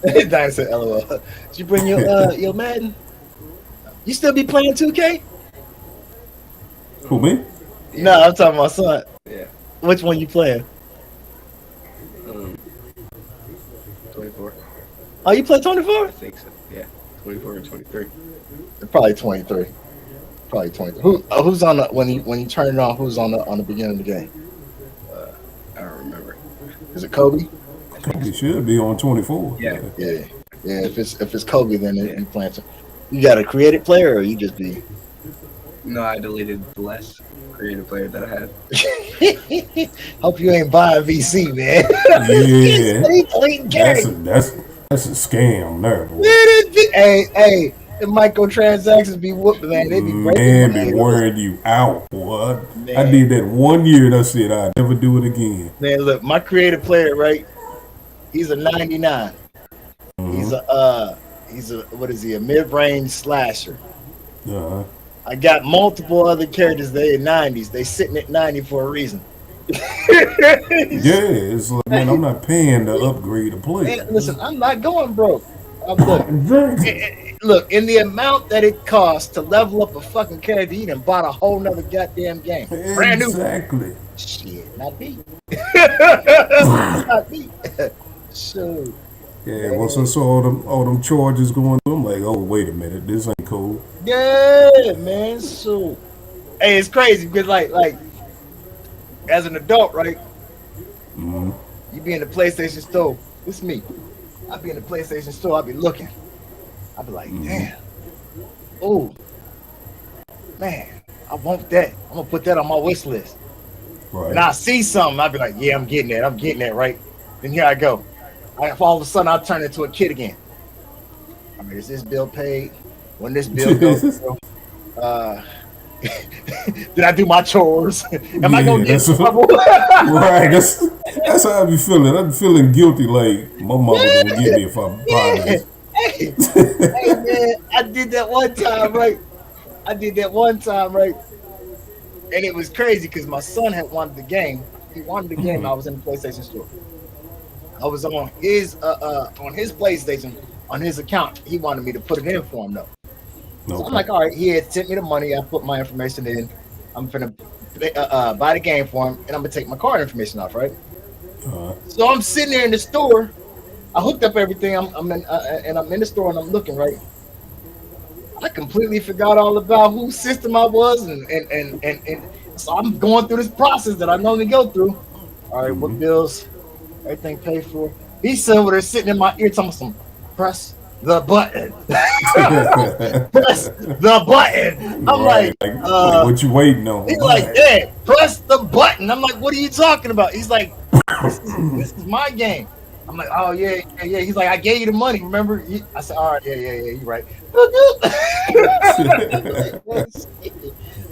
Diane said LOL. Did you bring your Madden? You still be playing 2K? Who, me? No, I'm talking about my son. Yeah. Which one you playing? 24. Oh, you play 24? I think so. Yeah. 24 or 23. Probably 23. Probably 23. Who's on the when you turn it on? Who's on the beginning of the game? I don't remember. Is it Kobe? You should be on 24. Yeah. Yeah. If it's Kobe, then it plants. You got a creative player, or you just be. No, I deleted the last creative player that I had. Hope you ain't buying VC, man. Yeah. That's a scam there, boy. Hey, the microtransactions be whooping, man. They be breaking. Man, be wearing you out, boy. Man. I did that 1 year and I said I'd never do it again. Man, look, my creative player, right? He's a 99. He's a what is he? A mid-range slasher. Uh-huh. I got multiple other characters. They in 90s. They sitting at 90 for a reason. Yeah, it's like, man, I'm not paying to upgrade a player. Man, listen, I'm not going broke. Look, in the amount that it costs to level up a fucking character, you done bought a whole nother goddamn game. Brand new. Exactly. Shit, not me. Not me. So, Yeah, once I saw all them charges going through, I'm like, oh, wait a minute, this ain't cool. yeah, man. So, hey, it's crazy because like as an adult, right? Mm-hmm. You be in the PlayStation store. It's me. I be in the PlayStation store. I be looking. I be like, damn. Oh, man. I want that. I'm gonna put that on my wish list. Right. And I see something. I be like, yeah, I'm getting that. I'm getting that, right? Then here I go. All of a sudden, I turn into a kid again. I mean, is this bill paid? When this bill goes through? Did I do my chores? Am I gonna get in trouble? Right, that's how I be feeling. I be feeling guilty, like my mama gonna get me if I buy this. Hey, man, I did that one time, right? And it was crazy because my son had wanted the game. He wanted the game. I was in the PlayStation store. I was on his PlayStation, on his account. He wanted me to put it in for him, though. So I'm like, all right, he had sent me the money. I put my information in. I'm finna buy the game for him, and I'm gonna take my card information off, right? So I'm sitting there in the store. I hooked up everything. I'm in the store and I'm looking, right. I completely forgot all about whose system I was, and so I'm going through this process that I normally go through. All right, what bills, everything paid for. He's somewhere sitting in my ear, telling me some press the button. Press the button. I'm Right, like, what you waiting on? he's like, Dad, press the button. I'm like, what are you talking about? He's like, this is my game. I'm like, oh yeah. He's like, I gave you the money, remember? I said, all right, yeah, you're right.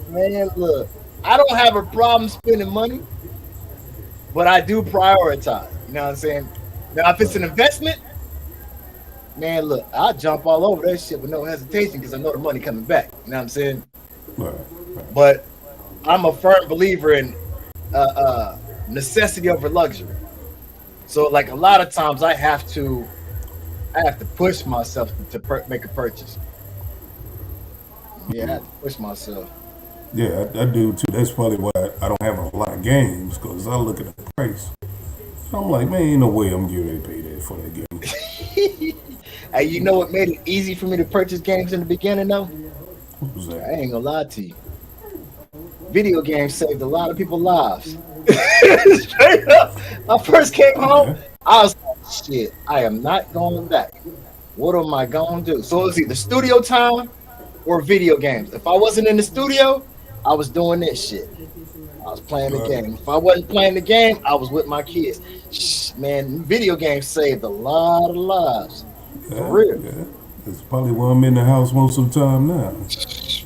Man, look, I don't have a problem spending money, but I do prioritize. You know what I'm saying? Now, if it's an investment, man, look, I'll jump all over that shit with no hesitation because I know the money coming back. You know what I'm saying? Right. But I'm a firm believer in necessity over luxury. So, like, a lot of times I have to push myself to make a purchase. Yeah, I have to push myself. Yeah, I do too. That's probably why I don't have a lot of games, because I look at the price. So I'm like, man, ain't no way I'm getting ready to pay that for that game. Hey, you know what made it easy for me to purchase games in the beginning, though? What was I that? ain't gonna lie to you. Video games saved a lot of people's lives. Straight up. I first came home, I was like, shit, I am not going back. What am I going to do? So it was either studio time or video games. If I wasn't in the studio, I was doing this shit. I was playing the game. If I wasn't playing the game, I was with my kids. Shh, man, video games saved a lot of lives. Yeah, For real. Yeah. That's probably why I'm in the house most of the time now.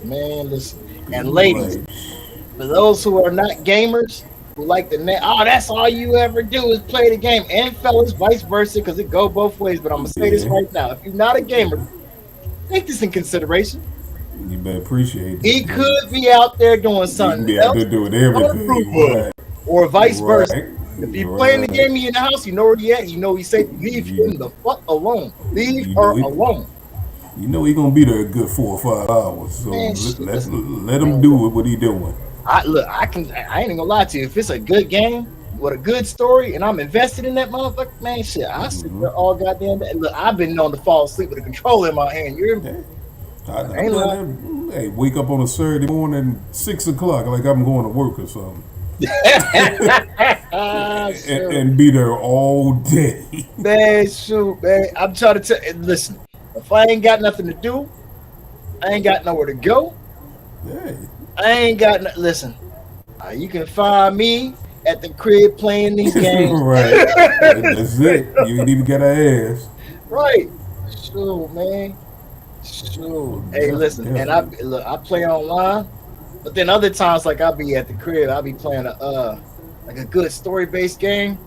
Man, listen. And ladies, Like, for those who are not gamers, who like the that's all you ever do is play the game. And fellas, vice versa, because it go both ways. But I'm gonna say this right now: if you're not a gamer, take this in consideration. you better appreciate it. He could be out there doing You can something be out else, there doing everything. Right. or vice versa. Right. If you're playing the game, you in the house, you know where he at. You know he's safe. Leave him the fuck alone. Leave her alone. You know he gonna be there a good 4 or 5 hours. So Man, let him do what he doing. I ain't even gonna lie to you. If it's a good game with a good story and I'm invested in that motherfucker, man, shit, I sit there all goddamn day. Look, I've been known to fall asleep with a controller in my hand. You're Hey, wake up on a Saturday morning, 6 o'clock, like I'm going to work or something, and be there all day. Man, shoot, man. I'm trying to tell. Listen, if I ain't got nothing to do, I ain't got nowhere to go. Hey. I ain't got listen. You can find me at the crib playing these games. Right. That's it. You ain't even got to ask. Right. Sure, man. Sure. Hey, listen, and I play online, but then other times, like I'll be at the crib, I'll be playing like a good story based game.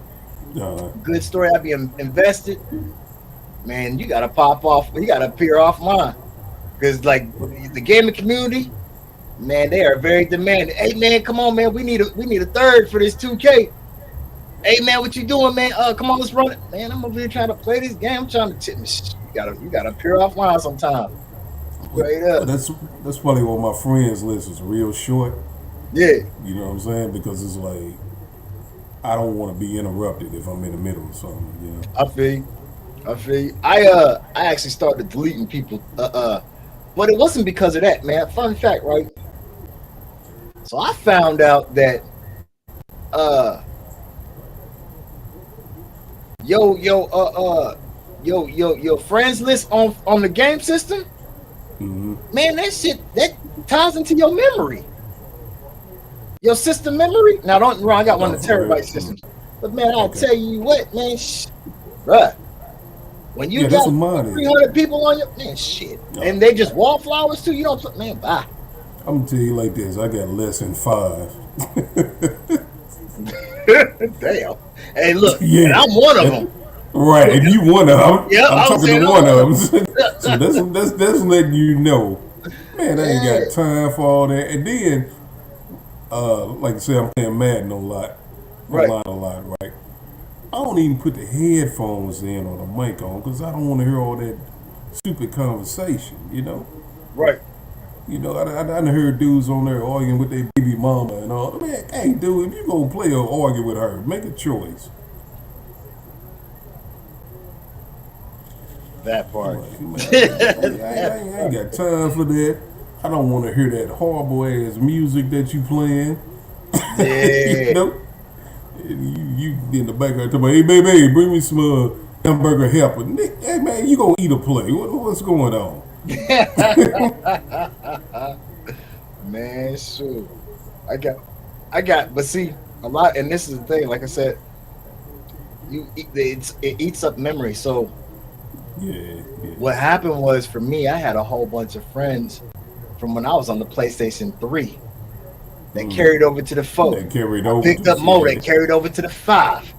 Good story. I'll be invested. Man, you gotta pop off. You gotta appear offline, because like the gaming community. Man, they are very demanding. Hey, man, come on, man. We need a third for this 2K. Hey, man, what you doing, man? Come on, let's run it. Man, I'm over here trying to play this game. I'm trying to tip me. You gotta appear offline sometime. Straight up. That's probably why my friends list is real short. Yeah. You know what I'm saying? Because it's like I don't want to be interrupted if I'm in the middle of something. You know. I feel you. I actually started deleting people. But it wasn't because of that, man. Fun fact, right? So I found out that your friends list on the game system, man, that shit that ties into your memory, your system memory. Now don't wrong, I got one of the terabyte systems, but man, I'll tell you what, man, bruh, when you got 300 people on your man, shit, and they just wallflowers too, you don't put, man, bye. I'm gonna tell you like this: I got less than 5. Damn. Hey, look, and I'm one of them. Right, and you one of them. Yeah, I'm talking to one of them. So that's letting you know, man, I ain't got time for all that. And then, like I said, I'm playing Madden a lot, online a lot, right? I don't even put the headphones in or the mic on because I don't want to hear all that stupid conversation, you know? Right. You know, I done heard dudes on there arguing with their baby mama and all. Man, hey, dude, if you gonna play or argue with her, make a choice. That part. I ain't got time for that. I don't want to hear that horrible ass music that you playing. Yeah. You know? You in the background talking about, hey, baby, bring me some hamburger helper. Hey, man, you gonna eat or play? What's going on? Man, shoot. I got, but see, a lot, and this is the thing, like I said, it eats up memory. So, yeah. What happened was for me, I had a whole bunch of friends from when I was on the PlayStation 3 that carried over to the 4. That carried over. Picked up more, that carried over to the 5.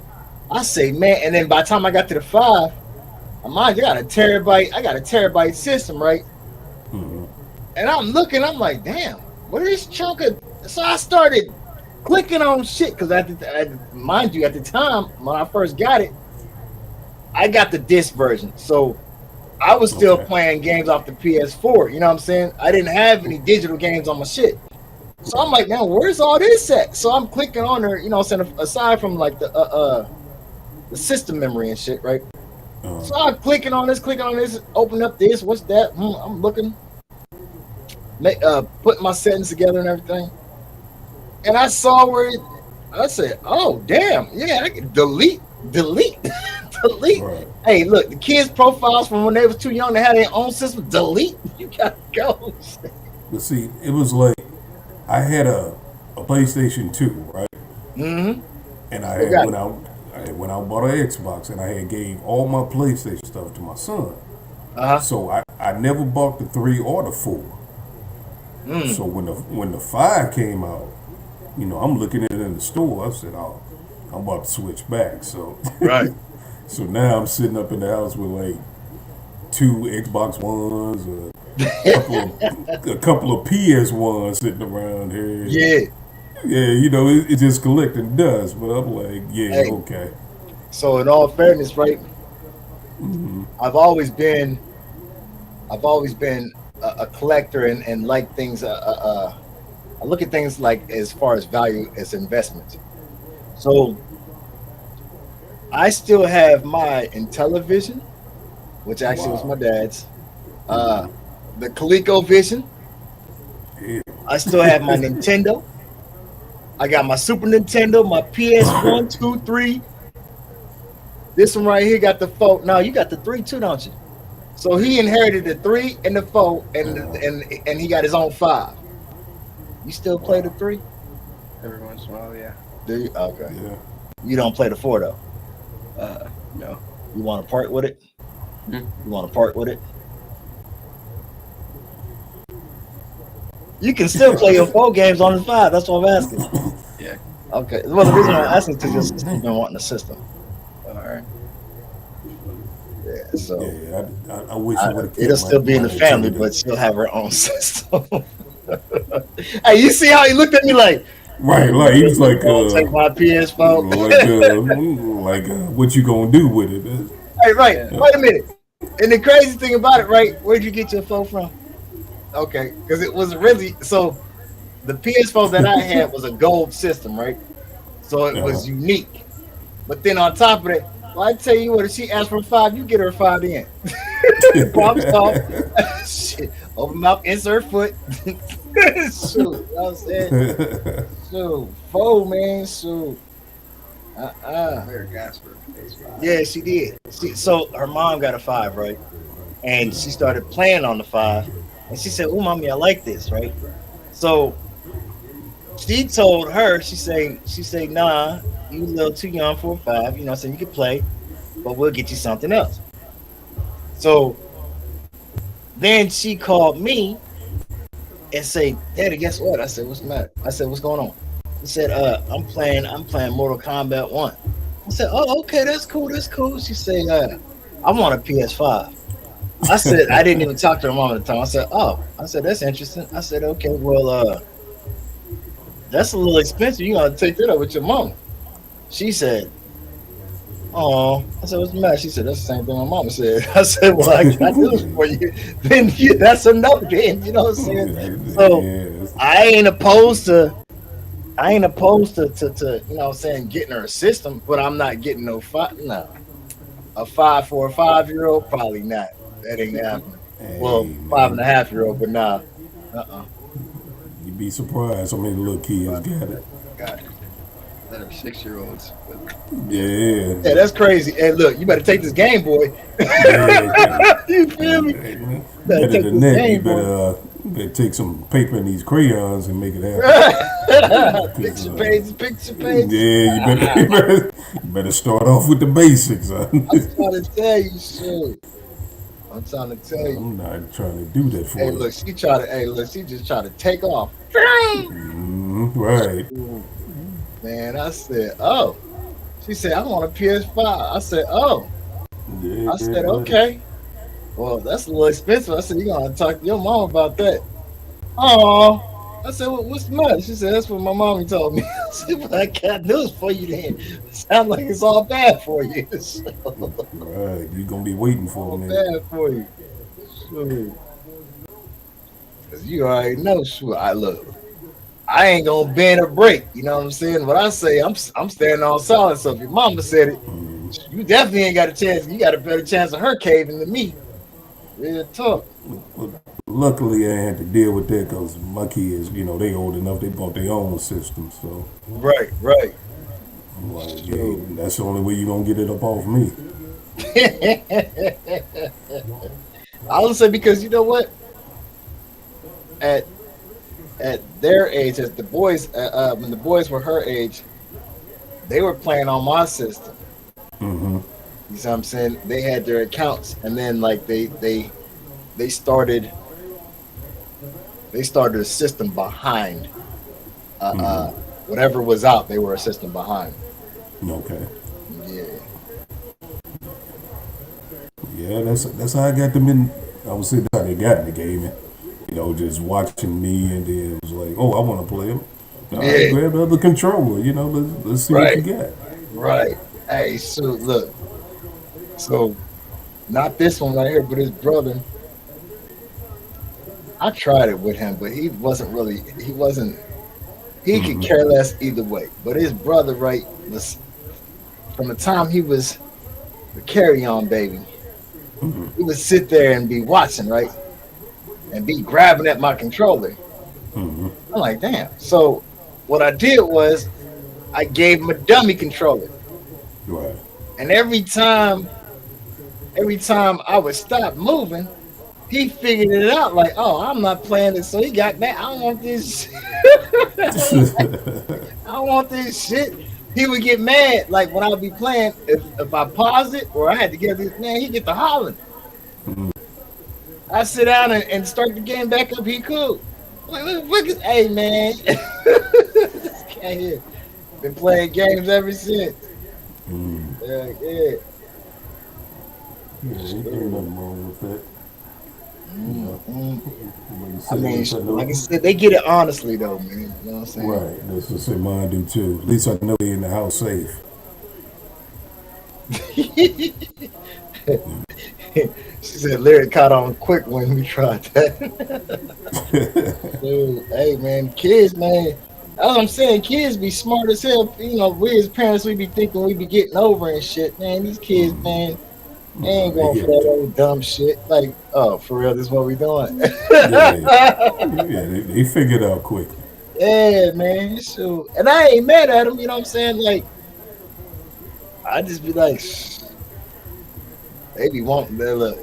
I say, man, and then by the time I got to the 5, I got a terabyte system, right? Mm-hmm. And I'm looking, I'm like, damn, what is this chunk of? So I started clicking on shit because mind you, at the time when I first got it, I got the disc version, so I was still playing games off the PS4. You know what I'm saying? I didn't have any digital games on my shit, so I'm like, man, where's all this at? So I'm clicking on her, you know what I'm saying? Aside from like the system memory and shit, right? So I'm clicking on this, open up this, what's that? I'm looking, putting my settings together and everything. And I saw I said, oh, damn, yeah, I can delete. Right. Hey, look, the kids' profiles from when they was too young to have their own system, delete. You gotta go. But see, it was like, I had a a PlayStation 2, right? Mm-hmm. And I Who had got went it? out. I went out and bought an Xbox, and I had gave all my PlayStation stuff to my son. Uh-huh. So I never bought the 3 or the 4. So when the 5 came out, I'm looking at it in the store. I said, "Oh, I'm about to switch back." So Right. so now I'm sitting up in the house with like 2 Xbox Ones, a couple of PS Ones sitting around here. Yeah. Yeah, it just collecting dust. But I'm like, yeah, Hey. okay. So in all fairness, right? I've always been a collector and like things. I look at things like as far as value as investments. So I still have my Intellivision, which actually was my dad's. The ColecoVision. Yeah. I still have my Nintendo. I got my Super Nintendo, my PS1, 2, 3. This one right here got the 4. No, you got the 3 too, don't you? So he inherited the 3 and the 4, and he got his own 5. You still play the 3? Every once in a while, yeah. Do you? Okay. Yeah. You don't play the 4 though. No. You want to part with it? Hmm? You want to part with it? You can still play your 4 games on the 5. That's what I'm asking. Yeah. Okay. Well, the reason I'm asking is because you've been wanting the system. All right. Yeah. So Yeah, I wish I would have. it'll still be in the family, but she'll have her own system. Hey, you see how he looked at me like? right, like he was like, Take my PS4. what you gonna do with it? Hey, right. Wait a minute. And the crazy thing about it, right? Where'd you get your phone from? Okay, because it was really so. The PS4 that I had was a gold system, right? So it was unique. But then on top of it, well, I tell you what, if she asked for a 5, you get her a 5 in. Problem solved. Shit. Open mouth, insert foot. Shoot, you know what I'm saying? Shoot, 4, man. Shoot. Yeah, she did. So her mom got a 5, right? And she started playing on the 5. And she said, "Oh, mommy, I like this, right?" So she told her, she say, "Nah, you a little too young for a 5. You know what I'm saying? You can play, but we'll get you something else." So then she called me and say, "Daddy, guess what?" I said, "What's the matter?" I said, "What's going on?" He said, I'm playing Mortal Kombat 1. I said, "Oh, okay, that's cool. She said, I want a PS5. I said, I didn't even talk to her mom at the time. I said, that's interesting. I said, okay, well, that's a little expensive. You gotta take that up with your mom. She said, "Oh," I said, "What's the matter?" She said, "That's the same thing my mama said." I said, "Well, I got news for you. Then that's enough, then." You know what I'm saying? So I ain't opposed to you know what I'm saying, getting her a system, but I'm not getting no 5. No, a 5 for a 5-year-old, probably not. That ain't happening. Well, 5.5-year-old, but nah. You'd be surprised how many little kids got it. Got it. That are 6-year-olds. Yeah. Yeah, that's crazy. Hey, look, you better take this Game Boy. You feel me? Better than that, you better take some paper and these crayons and make it happen. Picture page. Yeah, you better start off with the basics. Huh? I'm trying to tell you, shit. I'm trying to tell you. I'm not trying to do that for Hey, you. look, she just tried to take off. Right. Man, I said, "Oh." She said, "I want a PS5. I said, "Oh." Yeah. I said, "Okay. Well, that's a little expensive." I said, "You gotta talk to your mom about that." Oh. I said, "What's the matter?" She said, "That's what my mommy told me." I said, "Well, I got news for you then. Sound like it's all bad for you." Right. You're gonna be waiting for me. Bad for you. Sure. Cause you already know, sure. I ain't gonna bend or break. You know what I'm saying? What I say, I'm standing on solid. So if your mama said it, you definitely ain't got a chance. You got a better chance of her caving than me. Real talk. Luckily, I had to deal with that because my kids, they old enough. They bought their own system. So, Right. I'm like, hey, that's the only way you gonna get it up off me. I would say because you know what? at their age, as the boys, when the boys were her age, they were playing on my system. Mm-hmm. You see what I'm saying? They had their accounts, and then like they started a system behind whatever was out. They were a system behind. Okay. Yeah. Yeah, that's how I got them in. I was sitting how they got in the game, and just watching me, and then it was like, oh, I want to play them. I grab the other controller. Let's see what you got. Right. Hey, so look. So, not this one right here, but his brother. I tried it with him, but he wasn't really. He could care less either way. But his brother, right, was from the time he was the carry-on baby. He would sit there and be watching, right, and be grabbing at my controller. I'm like, damn. So, what I did was, I gave him a dummy controller. Right. And every time I would stop moving, he figured it out. Like, oh, I'm not playing this, so he got mad. I don't want this. I don't want this shit. He would get mad, like when I would be playing. If I paused it or I had to get this, man, he get the hollering. I sit down and start the game back up. He cool. Like, hey man, this guy here been playing games ever since. Yeah. Yeah, ain't nothing wrong with that. I mean, like I said, they get it honestly though, man. You know what I'm saying? Right. That's what say mine do too. At least I know they in the house safe. She said Larry caught on quick when we tried that. Dude, hey man, kids, man. That's what I'm saying. Kids be smart as hell. We as parents, we be thinking we be getting over and shit. Man, these kids, man, they ain't going for that old dumb shit. Like, oh, for real, this is what we doing. They figured out quick. Yeah, man. So, and I ain't mad at them. You know what I'm saying? Like, I just be like, they be wanting their look.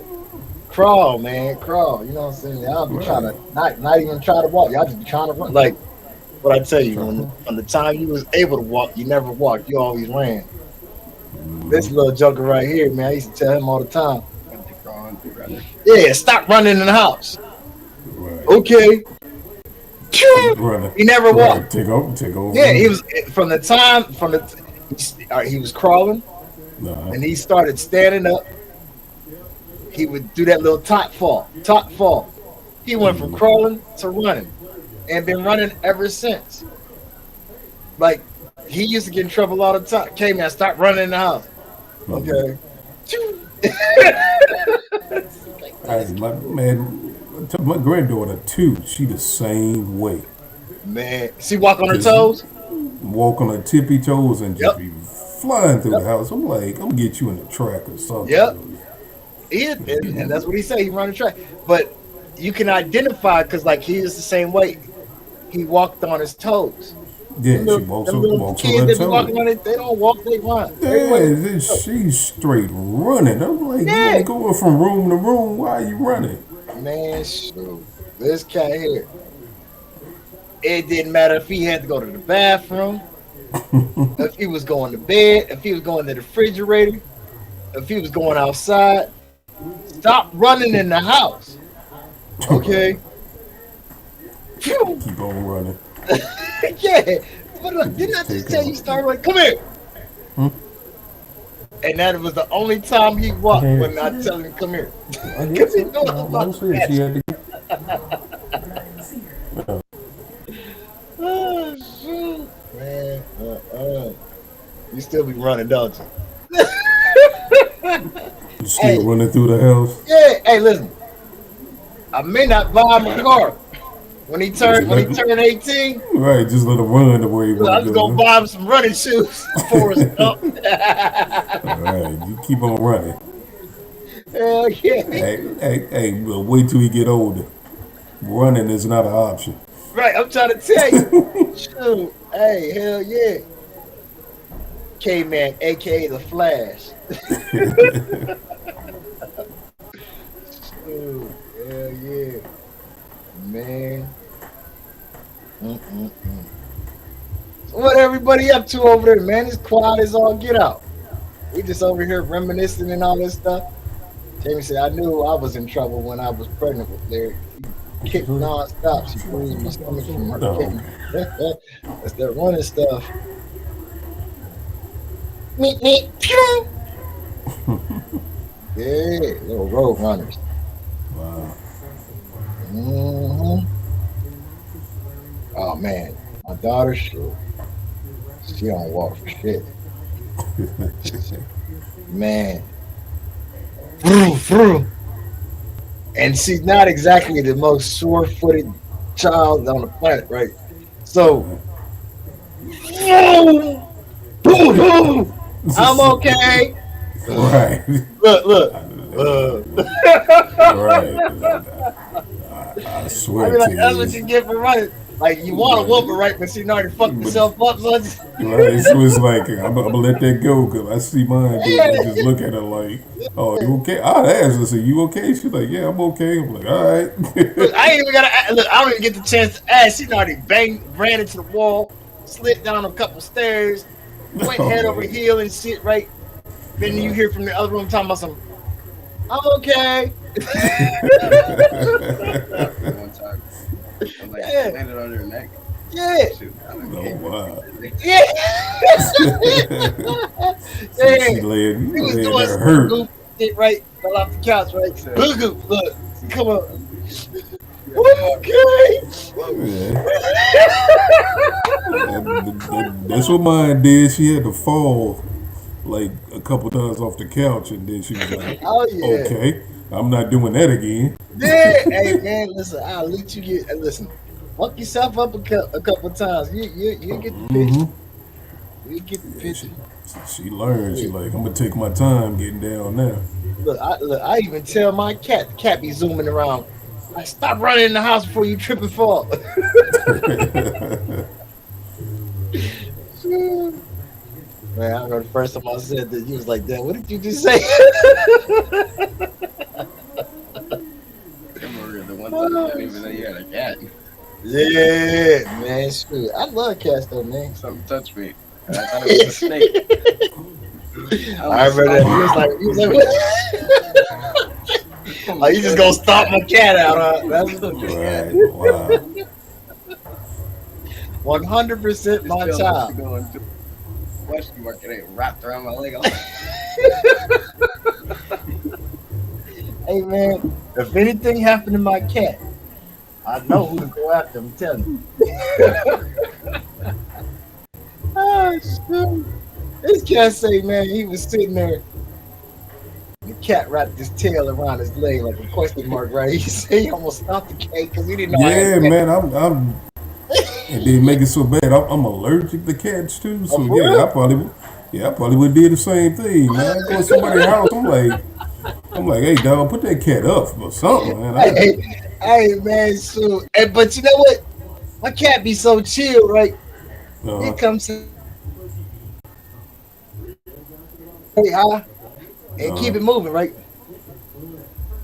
Crawl, man, crawl. You know what I'm saying? I'll be trying to not even try to walk. Y'all just be trying to run. Like what I tell you, from the time you was able to walk, you never walked. You always ran. This little joker right here, man, I used to tell him all the time. Yeah, stop running in the house. Right. Okay. He never walked. Take over. Yeah, he was he was crawling, and he started standing up. He would do that little top fall. He went from crawling to running, and been running ever since. Like, he used to get in trouble all the time. Okay, man, stop running in the house. Okay. My granddaughter too. She the same way. Man, she walk on her toes. Walk on her tippy toes and just be flying through the house. I'm like, I'm gonna get you in the track or something. And that's what he said. He run the track, but you can identify because like he is the same way. He walked on his toes. Yeah, she walks on her toes. They don't walk, they run. Yeah, she's straight running. I'm like, you going from room to room. Why are you running? Man, shoot. This cat here. It didn't matter if he had to go to the bathroom, if he was going to bed, if he was going to the refrigerator, if he was going outside. Stop running in the house. Okay? Keep on running. Yeah. But look, didn't I just tell you start running? Come here. And that was the only time he walked when I tell him come here. Because he knows about that. Oh, shoot. Man, you still be running, don't you? You still running through the house? Yeah. Hey, listen. I may not buy him a car when he turned 18. Right, just let him run the way he wants. I'm just gonna buy him some running shoes for his up. All right, you keep on running. Hell yeah. Hey, well, wait till he get older. Running is not an option. Right, I'm trying to tell you. Shoot. Hey, hell yeah. K-Man, aka the Flash. Shoot, hell yeah. Man. everybody up to over there, man? It's quiet as all get out. We just over here reminiscing and all this stuff. Jamie said, I knew I was in trouble when I was pregnant with Larry. She kicked non-stop. She bruised my stomach from her kicking. That's that running stuff. Meet, pew! Yeah, little road runners. Wow. Mm-hmm. Oh, man. My daughter, she don't walk for shit. Man. And she's not exactly the most sure-footed child on the planet, right? So, I'm okay. Right. Look. Right. I swear I mean, like, to that's you. what you get for running. Like, you want to whoop her, right? But she already fucked herself up. So it's, Right, so it's like I'm gonna let that go because I see mine do it. I just look at her like, "Oh, you okay?" I ask her, "Say you okay?" She's like, "Yeah, I'm okay." I'm like, "All right." look, I ain't even gotta look. I don't even get the chance to ask. She already ran into the wall, slid down a couple stairs, went head over heel and shit. Right. Then you hear from the other room talking about some. I'm okay. One time. I'm like, Yeah. landed on her neck. Yeah. Shoot, I Oh don't wow. Yeah. She laying, He was laying doing there some hurt. goofy shit, right? Fell off the couch, right? Look, come on. Okay. Yeah. That's what mine did. She had to fall like a couple times off the couch, and then she was like, Oh yeah. "Okay, I'm not doing that again." Yeah. Hey man, listen. I'll let you get. Listen. Fuck yourself up a couple times. You get the picture. You get the picture. She learned. She like, I'm gonna take my time getting down now. Look. I even tell my cat. The cat be zooming around. Like, stop running in the house before you trip and fall. Man, I remember the first time I said that, he was like, "Damn, what did you just say?" remember the one time I didn't even know you had a cat. Yeah, man, shoot. I love cats though, man. Something touched me. And I thought it was a snake. I remember that. He was like, "Oh, you just gonna stomp my cat out, huh?" That's Right. Wow. 100% my child. Question mark, it ain't wrapped around my leg. Hey man, if anything happened to my cat, I know who to go after. I'm telling you. Oh shit! This cat say, man, he was sitting there. The cat wrapped his tail around his leg like a question mark, right? He said he almost stopped the cat because he didn't know. Yeah, man. I'm. And then make it so bad. I'm allergic to cats too. So for yeah, real? I probably would do the same thing, man. I go to somebody's house. I'm like, hey, dog, put that cat up or something, man. Hey, man, so, but you know what? My cat be so chill, right? He comes to hey, hi, and keep it moving, right?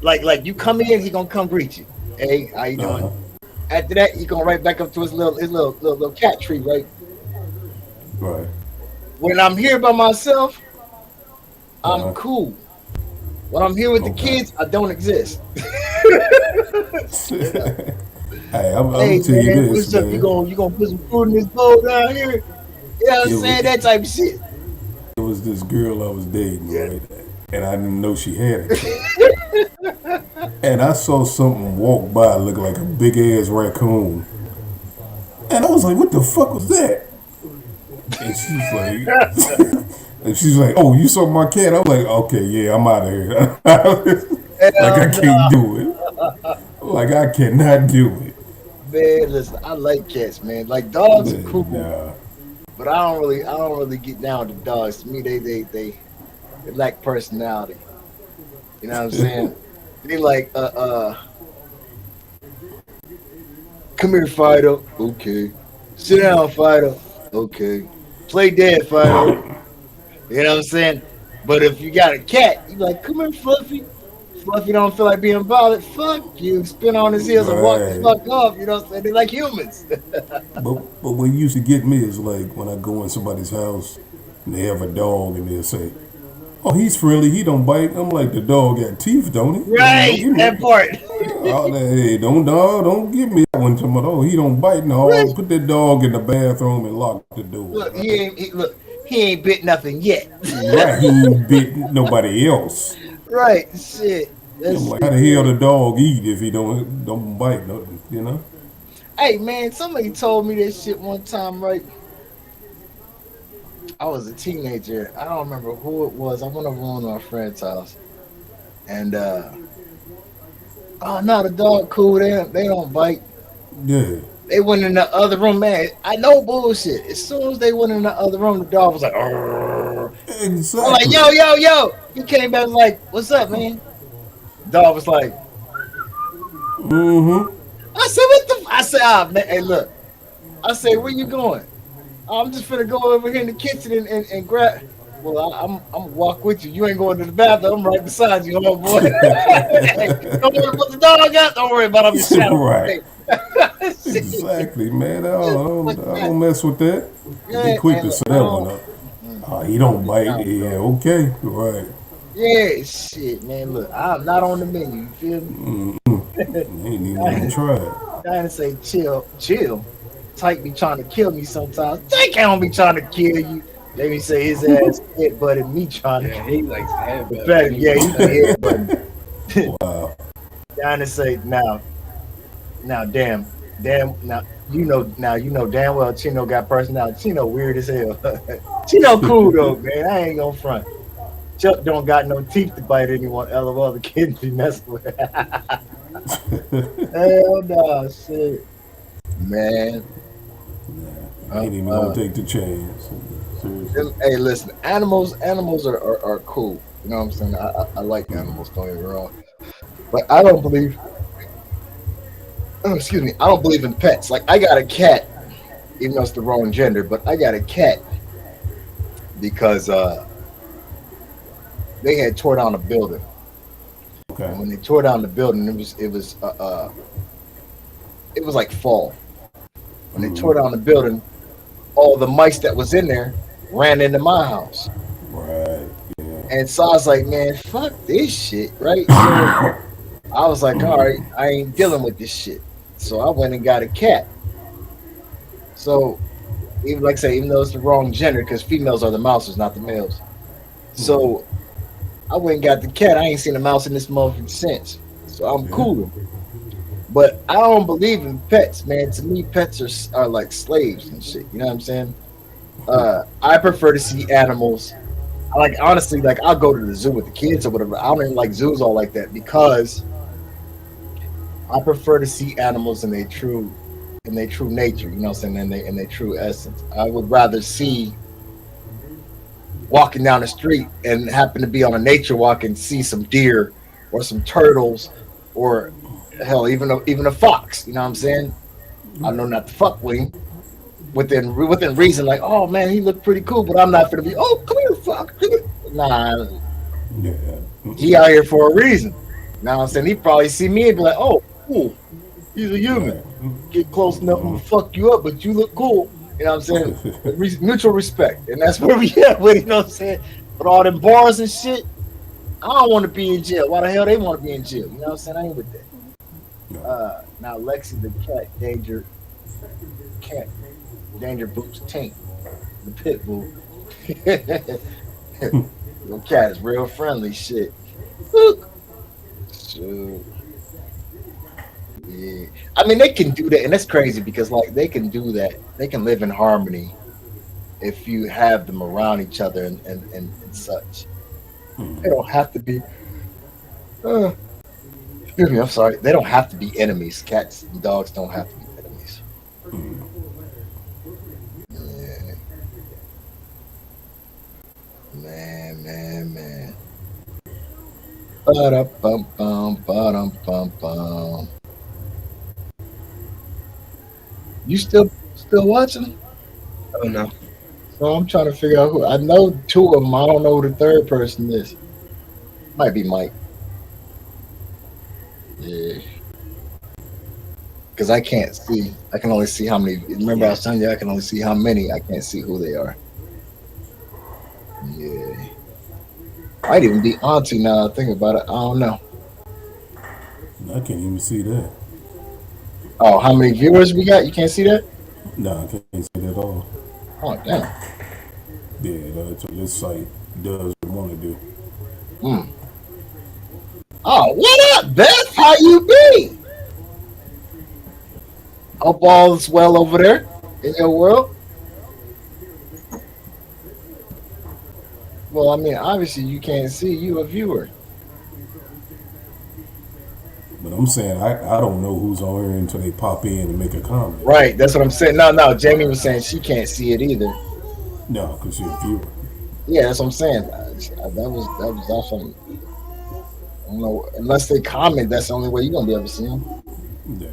Like you come in, he gonna come greet you. Hey, how you doing? After that, he gonna right back up to his little cat tree, right? Right. When I'm here by myself, I'm cool. When I'm here with the kids, I don't exist. Hey, I'm Hey, tell you man, this, what's up? man. You gonna put some food in this bowl down here? You know what I'm saying? That type of shit. It was this girl I was dating, right? And I didn't know she had a cat. And I saw something walk by, look like a big ass raccoon. And I was like, "What the fuck was that?" And she's like, "Oh, you saw my cat?" I was like, "Okay, yeah, I'm out of here." Like I can't do it. Like I cannot do it. Man, listen, I like cats, man. Like dogs are cool, Nah. but I don't really get down to dogs. To me, they lack personality. You know what I'm saying? They like come here, Fido. Okay. Sit down, Fido. Okay. Play dead, Fido. You know what I'm saying? But if you got a cat, you like, come here, Fluffy. Fluffy don't feel like being bothered. Fuck you. Spin on his heels and walk the Right. fuck off. You know what I'm saying? They're like humans. But what used to get me is like when I go in somebody's house and they have a dog and they'll say, "Oh, he's friendly. He don't bite." I'm like, "The dog got teeth, don't he?" Right. Don't That part. hey, don't give me that one. Talking about, oh, he don't bite. No, Right. put that dog in the bathroom and lock the door. Look, he ain't bit nothing yet. Right, he ain't bit nobody else. Right. Shit. That's I'm like, how the hell the dog eat if he don't bite nothing? You know? Hey man, somebody told me this shit one time, right? I was a teenager. I don't remember who it was. I went over to my friend's house. And oh no, the dog cool. They don't bite. Yeah. They went in the other room, man. I know bullshit. As soon as they went in the other room, the dog was like, "Arr." Exactly. I'm like, yo. He came back like, what's up, man? Dog was like, Mm-hmm. I said, what the I said, ah man, hey look. I said, where you going? I'm just finna go over here in the kitchen and grab. Well, I'm walk with you. You ain't going to the bathroom. I'm right beside you, homeboy. Hey, don't worry about the dog out. Don't worry about him. Right. Exactly, man. I don't mess with that. Be quick to set that one up. He don't bite. Yeah, okay. Right. Yeah, shit, man. Look, I'm not on the menu. You feel me? Ain't even tried. Trying to say chill. Tyke be trying to kill me sometimes. Tyke don't be trying to kill you. They be say his ass hit butted me trying to. Yeah, he likes to have that. Better, yeah, he can hit button. Wow. Trying to say now, damn, now you know damn well Chino got personality. Chino weird as hell. Chino cool though, man. I ain't gonna front. Chuck don't got no teeth to bite anyone. LOL, the kid be messing with. Hell no, shit, man. Ain't even gonna take the chance. Seriously. Hey, listen, animals are cool. You know what I'm saying? I like animals, don't get me wrong. But I don't believe I don't believe in pets. Like I got a cat, even though it's the wrong gender, but I got a cat because they had tore down a building. Okay. And when they tore down the building, it was like fall. When they tore down the building, all the mice that was in there ran into my house. Right. Yeah. And so I was like, man, fuck this shit, right? So I was like, all right, I ain't dealing with this shit. So I went and got a cat. So even like I say, even though it's the wrong gender, because females are the mouses, not the males. So I went and got the cat. I ain't seen a mouse in this motherfucker since. So I'm cool. But I don't believe in pets, man. To me, pets are like slaves and shit. You know what I'm saying? I prefer to see animals. Honestly, I'll go to the zoo with the kids or whatever. I don't even like zoos all like that because I prefer to see animals in their true nature. You know what I'm saying? In their true essence. I would rather see walking down the street and happen to be on a nature walk and see some deer or some turtles or hell even a fox. You know what I'm saying? I know not to fuck with him within reason. Like, oh man, he looked pretty cool, but I'm not gonna be. Oh, come here, fuck. Nah, Yeah. he out here for a reason. You know what I'm saying? He probably see me and be like, oh, cool. He's a human. Get close enough and fuck you up, but you look cool. You know what I'm saying? Mutual respect, and that's where we at with. You know what I'm saying? But all them bars and shit, I don't want to be in jail. Why the hell they want to be in jail? You know what I'm saying? I ain't with that. Now Lexi the cat, danger boots Tink, the pit bull. Your cat is real friendly shit. Look. So, yeah. I mean, they can do that, and that's crazy because they can do that. They can live in harmony if you have them around each other and such. They don't have to be. Excuse me, I'm sorry. They don't have to be enemies. Cats and dogs don't have to be enemies. Yeah. Man. Ba-da-bum-bum. You still watching? Oh no. So I'm trying to figure out who. I know two of them. I don't know who the third person is. Might be Mike. Yeah. Because I can't see. I can only see how many. Remember, I was telling you I can only see how many. I can't see who they are. Yeah. Might even be Auntie now. I think about it. I don't know. I can't even see that. Oh, how many viewers we got? You can't see that? No, I can't see that at all. Oh, damn. Yeah, that's what this site does want to do. Mm. Oh, what up, Beth? How you be? Hope all's well over there in your world. Well, I mean, obviously you can't see. You a viewer. But I'm saying I don't know who's on here until they pop in and make a comment. Right, that's what I'm saying. No, Jamie was saying she can't see it either. No, because you're a viewer. Yeah, that's what I'm saying. That was awesome. I don't know, unless they comment, that's the only way you're gonna be able to see them. Yeah.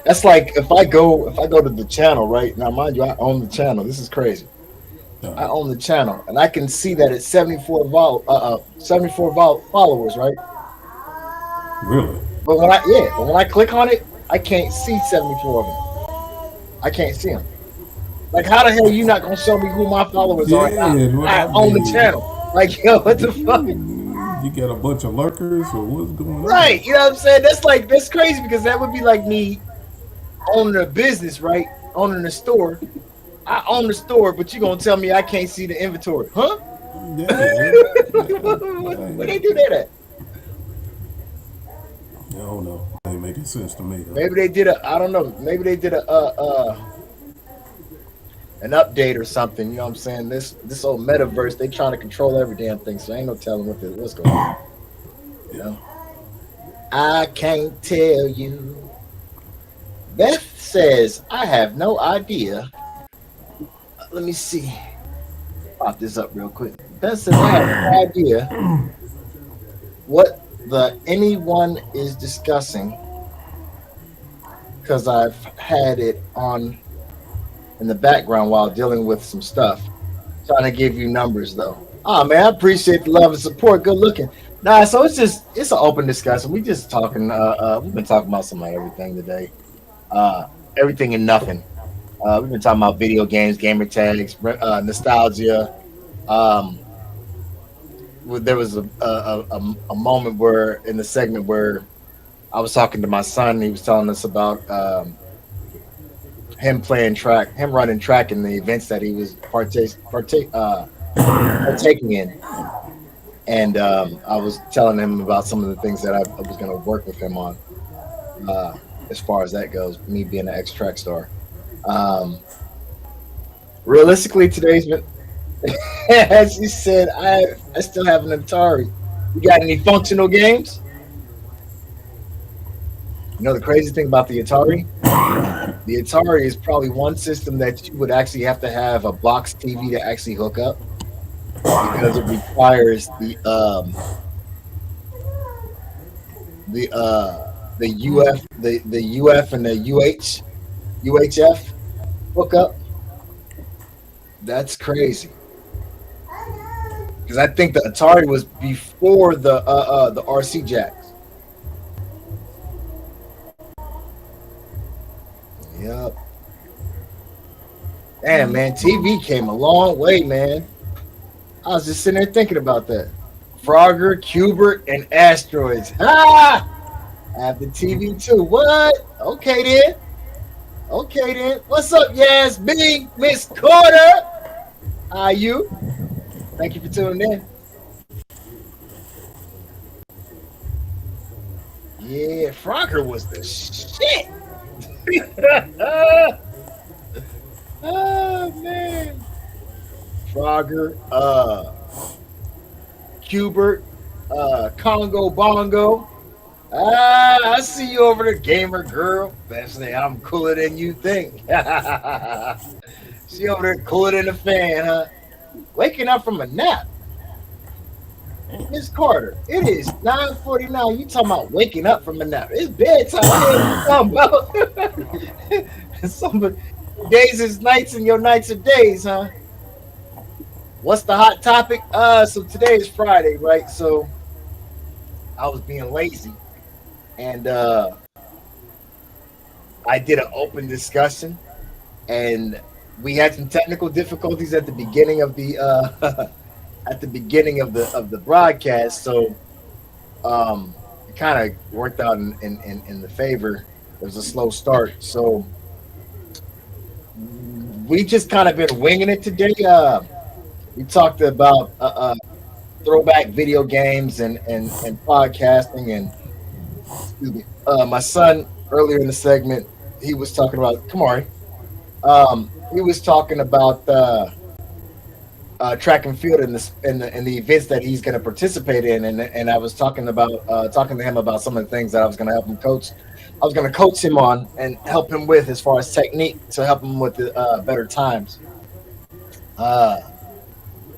That's like if I go to the channel, right? Now mind you, I own the channel. This is crazy. I own the channel and I can see that it's 74 followers, right? Really? But when I click on it, I can't see 74 of them. I can't see them. Like, how the hell are you not gonna show me who my followers are? I own the channel. Like, yo, what the fuck? You got a bunch of lurkers, or what's going on? Right, you know what I'm saying? That's crazy because that would be like me owning a business, right? Owning a store. I own the store, but you gonna tell me I can't see the inventory, huh? Yeah. Where they do that at? I don't know. It ain't making sense to me. Though. Maybe they did I don't know. Maybe they did an update or something. You know what I'm saying? This old metaverse, they trying to control every damn thing. So ain't no telling what's going on. You know? I can't tell you. Beth says, I have no idea. Let me see. Pop this up real quick. Beth says, I have no idea what anyone is discussing because I've had it on in the background while dealing with some stuff. Trying to give you numbers though. Oh man, I appreciate the love and support. Good looking. Nah, so it's an open discussion. We just talking. We've been talking about some of everything today. Everything and nothing. We've been talking about video games, gamer tags, nostalgia. There was a moment where in the segment where I was talking to my son. And he was telling us about him running track in the events that he was partaking in. And I was telling him about some of the things that I was going to work with him on as far as that goes, me being an ex-track star. Realistically, today's been, as he said, I still have an Atari. You got any functional games? You know the crazy thing about the Atari? The Atari is probably one system that you would actually have to have a box TV to actually hook up because it requires the UF and the UHF hookup. That's crazy. Because I think the Atari was before the RC jacks. Yep. Damn, man, TV came a long way, man. I was just sitting there thinking about that. Frogger, Cubert, and Asteroids. Ah! I have the TV too. What? Okay then. What's up, Yasmin, Miss Carter? How are you? Thank you for tuning in. Yeah, Frogger was the shit. Oh man. Frogger, Cubert, Congo Bongo. I see you over there, gamer girl. That's the I'm cooler than you think. She over there cooler than a fan, huh? Waking up from a nap. Miss Carter, it is 9:49. You talking about waking up from a nap? It's bedtime. What are you talking about? Some days is nights and your nights are days, huh? What's the hot topic? So today is Friday, right? So I was being lazy and I did an open discussion, and we had some technical difficulties at the beginning of the broadcast. So it kind of worked out in the favor. It was a slow start, so we just kind of been winging it today. We talked about throwback video games and podcasting, and excuse me, my son earlier in the segment, he was talking about Kamari. He was talking about track and field in the events that he's going to participate in, and I was talking to him about some of the things that I was going to help him coach. I was going to coach him on and help him with as far as technique to help him with the better times.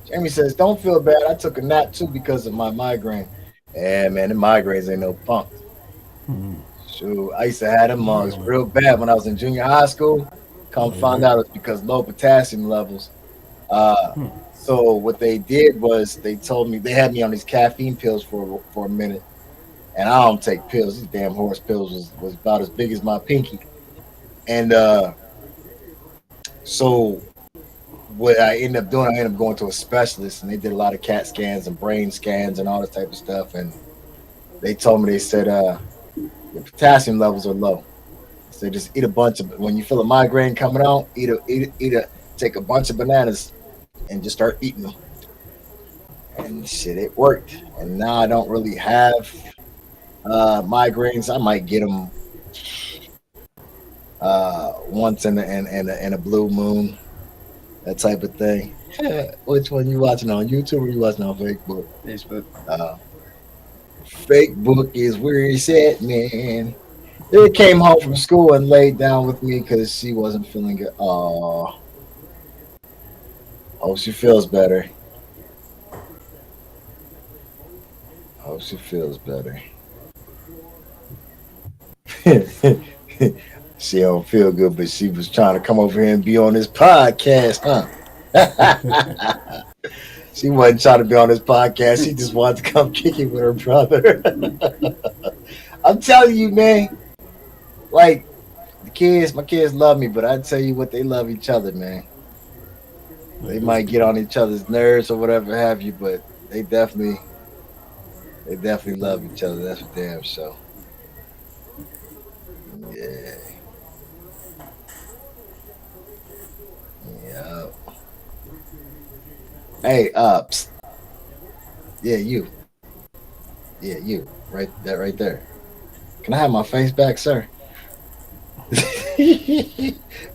Jamie says, "Don't feel bad. I took a nap too because of my migraine." Yeah, man, the migraines ain't no punk. Shoot, I used to have them mugs real bad when I was in junior high school. Found out it's because low potassium levels. So what they did was they told me, they had me on these caffeine pills for a minute, and I don't take pills. These damn horse pills was about as big as my pinky, and so what I ended up doing, I ended up going to a specialist, and they did a lot of CAT scans and brain scans and all this type of stuff, and they told me, they said your potassium levels are low. So just eat a bunch of, when you feel a migraine coming on, take a bunch of bananas and just start eating them. And shit, it worked. And now I don't really have migraines. I might get them once in a blue moon, that type of thing. Which one you watching on YouTube or you watching on Facebook? Facebook. Facebook is where it's at, man. They came home from school and laid down with me because she wasn't feeling good. Oh, she feels better. Oh, she feels better. She don't feel good, but she was trying to come over here and be on this podcast, huh? She wasn't trying to be on this podcast. She just wanted to come kick it with her brother. I'm telling you, man. Like, my kids love me, but I tell you what, they love each other, man. They might get on each other's nerves or whatever have you, but they definitely love each other. That's for damn sure. Yeah. Yeah. Hey, psst. Yeah, you. Yeah, you. Right there. Can I have my face back, sir?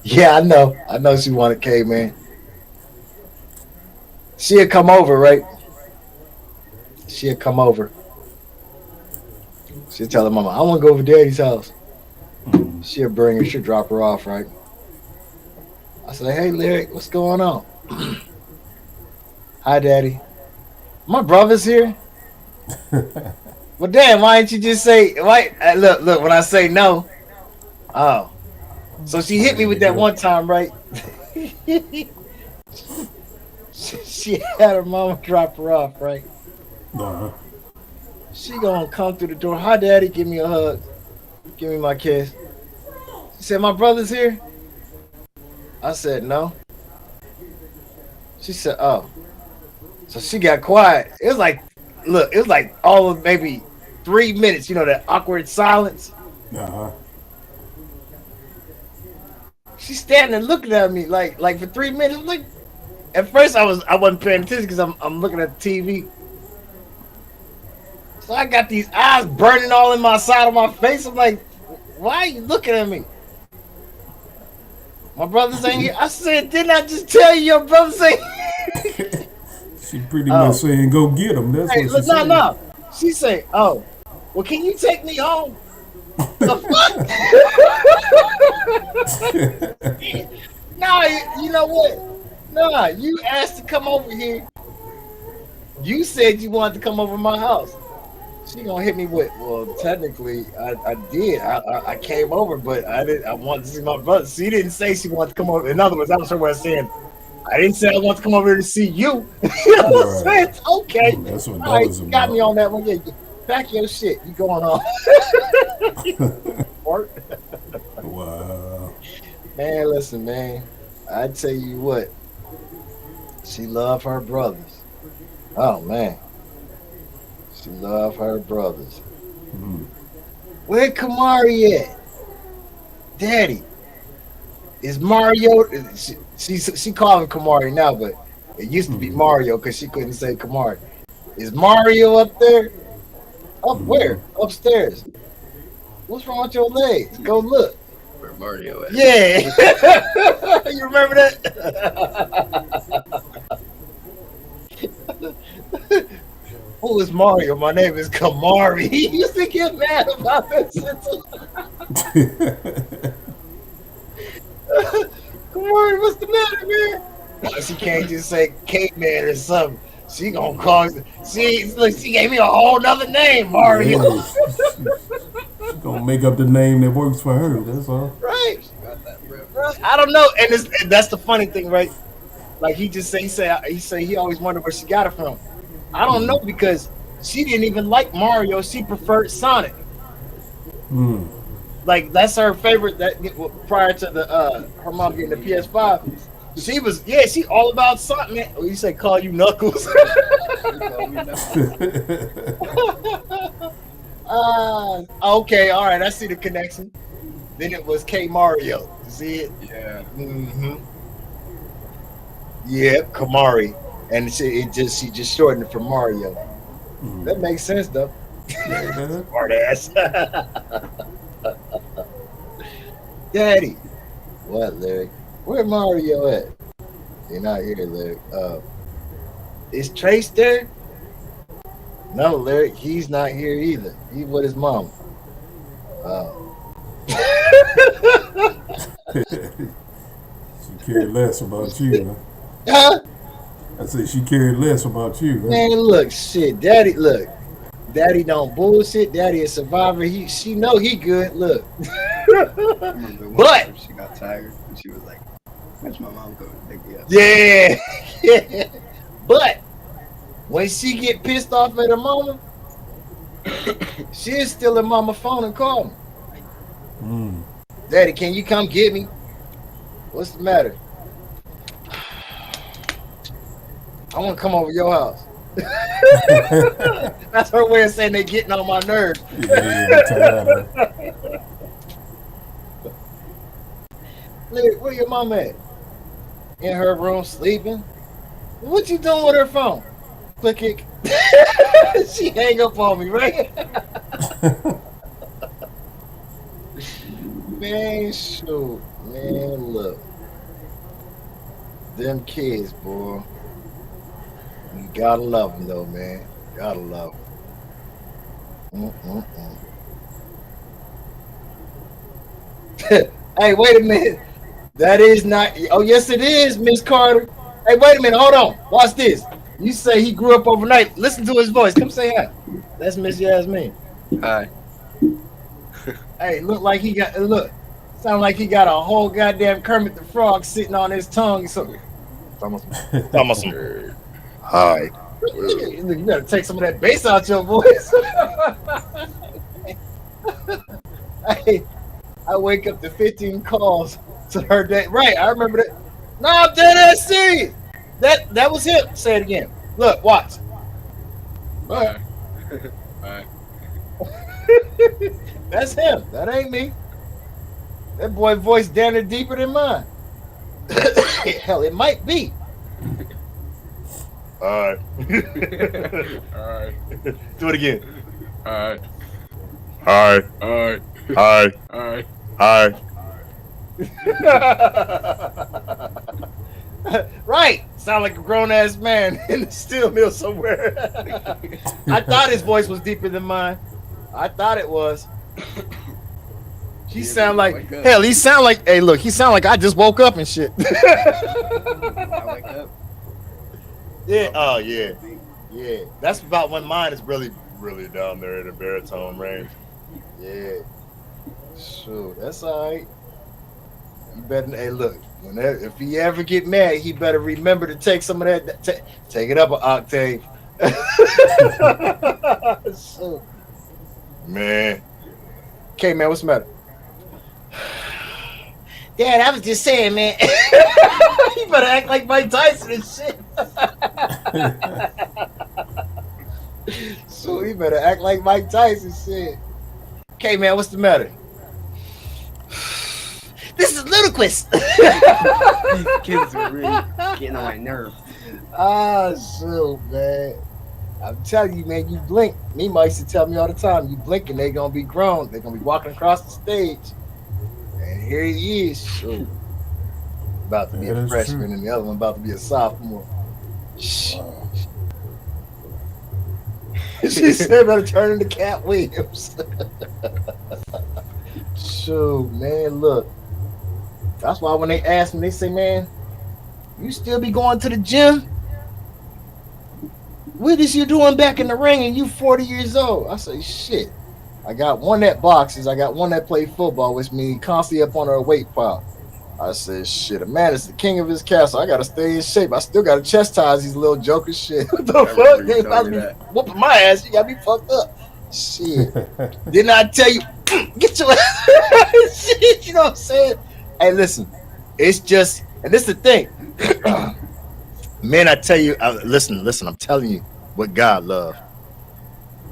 Yeah, I know she wanted K-Man. She'll come over, right? She'll come over. She'll tell her mama, I want to go over Daddy's house. She'll bring her, she'll drop her off, right? I say, hey, Lyric, what's going on? Hi, Daddy. My brother's here. Well, damn, why didn't you just say, why? Look, when I say no. Oh. So she hit me with that one time, right? She had her mama drop her off, right? Uh-huh. She gonna come through the door. Hi, Daddy. Give me a hug. Give me my kiss. She said, my brother's here? I said, no. She said, oh. So she got quiet. It was like all of maybe 3 minutes, you know, that awkward silence. Uh-huh. She's standing looking at me like for 3 minutes. I'm like, at first I wasn't paying attention because I'm looking at the TV. So I got these eyes burning all in my side of my face. I'm like, why are you looking at me? My brother's ain't here. I said, didn't I just tell you your brother's ain't here? She pretty much saying, go get him. That's what she said. No. She said, oh, well, can you take me home? The fuck? Nah, you know what? Nah, you asked to come over here. You said you wanted to come over to my house. She gonna hit me with, well, technically, I did. I came over, but I wanted to see my brother. She didn't say she wanted to come over. In other words, that was her way of saying, I didn't say I want to come over here to see you. You know what I'm saying? Okay. That's what all right, you got me on that one. Yeah. pack your shit. You going on? Work. Wow. Man, listen, man. I tell you what. She loved her brothers. Oh man. She loved her brothers. Where Kamari at? Daddy. Is Mario? She called him Kamari now, but it used to be Mario because she couldn't say Kamari. Is Mario up there? Up where? Upstairs. What's wrong with your legs? Go look. Where Mario at? Yeah. You remember that? Who is Mario? My name is Kamari. He used to get mad about that shit. Kamari, what's the matter, man? She can't just say caveman or something. She gonna call. She gave me a whole nother name, Mario. Yeah, she gonna make up the name that works for her. That's all. Right. I don't know, and that's the funny thing, right? Like he say he always wondered where she got it from. I don't know because she didn't even like Mario. She preferred Sonic. Like that's her favorite. That prior to the her mom getting the PS5, she was she all about Sonic. Man. Oh, you say call you Knuckles? Okay, all right. I see the connection. Then it was K Mario. You see it? Yeah. Yeah, Kamari, and she just shortened it for Mario. That makes sense though. Smart ass. Daddy, what, Larry? Where Mario at? You're not here, Larry. Is Trace there? No, Larry, he's not here either. He's with his mom. She cared less about you. Huh? I said she cared less about you. Man, look, shit, Daddy, look. Daddy don't bullshit. Daddy a survivor. She know he good. Look. But she got tired and she was like, "Where's my mom going to pick me up?" yeah. But when she get pissed off at her mama, she'll steal her mama phone and call me. Daddy, can you come get me? What's the matter? I want to come over your house. That's her way of saying they getting on my nerves. Look, where your mom at? In her room sleeping. What you doing with her phone? Click it. She hang up on me, right? Man, shoot. Man, look. Them kids, boy. You gotta love them, though, man. Gotta love them. Hey, wait a minute. That is not. Oh, yes, it is, Miss Carter. Hey, wait a minute. Hold on. Watch this. You say he grew up overnight. Listen to his voice. Come say hi. That's Miss Yasmin. Hi. Hey, look like he got. Look. Sound like he got a whole goddamn Kermit the Frog sitting on his tongue. So, hi. You better take some of that bass out your voice. Hey, I wake up to 15 calls to her day. Right, I remember that. No, I'm dead ass serious. That was him. Say it again. Look, watch. Bye. Bye. That's him. That ain't me. That boy voice down there deeper than mine. Hell, it might be. All right. All right. Do it again. All right. Hi. All right. Hi. All right. Hi. Right. Sound like a grown ass man in the steel mill somewhere. I thought his voice was deeper than mine. I thought it was. He sound like hell. He sound like look. He sound like I just woke up and shit. I wake up. Yeah. Oh yeah. Yeah. That's about when mine is really down there in the baritone range. Yeah. Sure. That's all right. You better. Hey, look. If he ever get mad, he better remember to take some of that. Take it up an octave. So, Man. Okay, man, what's the matter? Dad, I was just saying, man. You better act like Mike Tyson and shit. So you better act like Mike Tyson shit. Okay, man, what's the matter? This is ludicrous. These kids are really getting on my nerves. Ah, shoot, man. I'm telling you, man, you blink. Me, Mike used to tell me all the time, you blink and they gonna be grown. They're gonna be walking across the stage. And here he is, shoot. About to be That a is freshman true. and the other one about to be a sophomore. Shh. She said better turn into Cat Williams. Shoot, man, look. That's why when they ask me, they say, man, you still be going to the gym? What is you doing back in the ring and you 40 years old? I say, shit. I got one that boxes. I got one that play football, which means constantly up on her weight pile. I said, shit, a man is the king of his castle. I got to stay in shape. I still got to chastise these little jokers. Shit. What the fuck? remember They you about told to me be that. whooping my ass. You got me fucked up. Shit. Didn't I tell you? Get your ass. Shit, you know what I'm saying? Hey, listen. It's just, and this is the thing. Man, I tell you, listen, I'm telling you what God loves.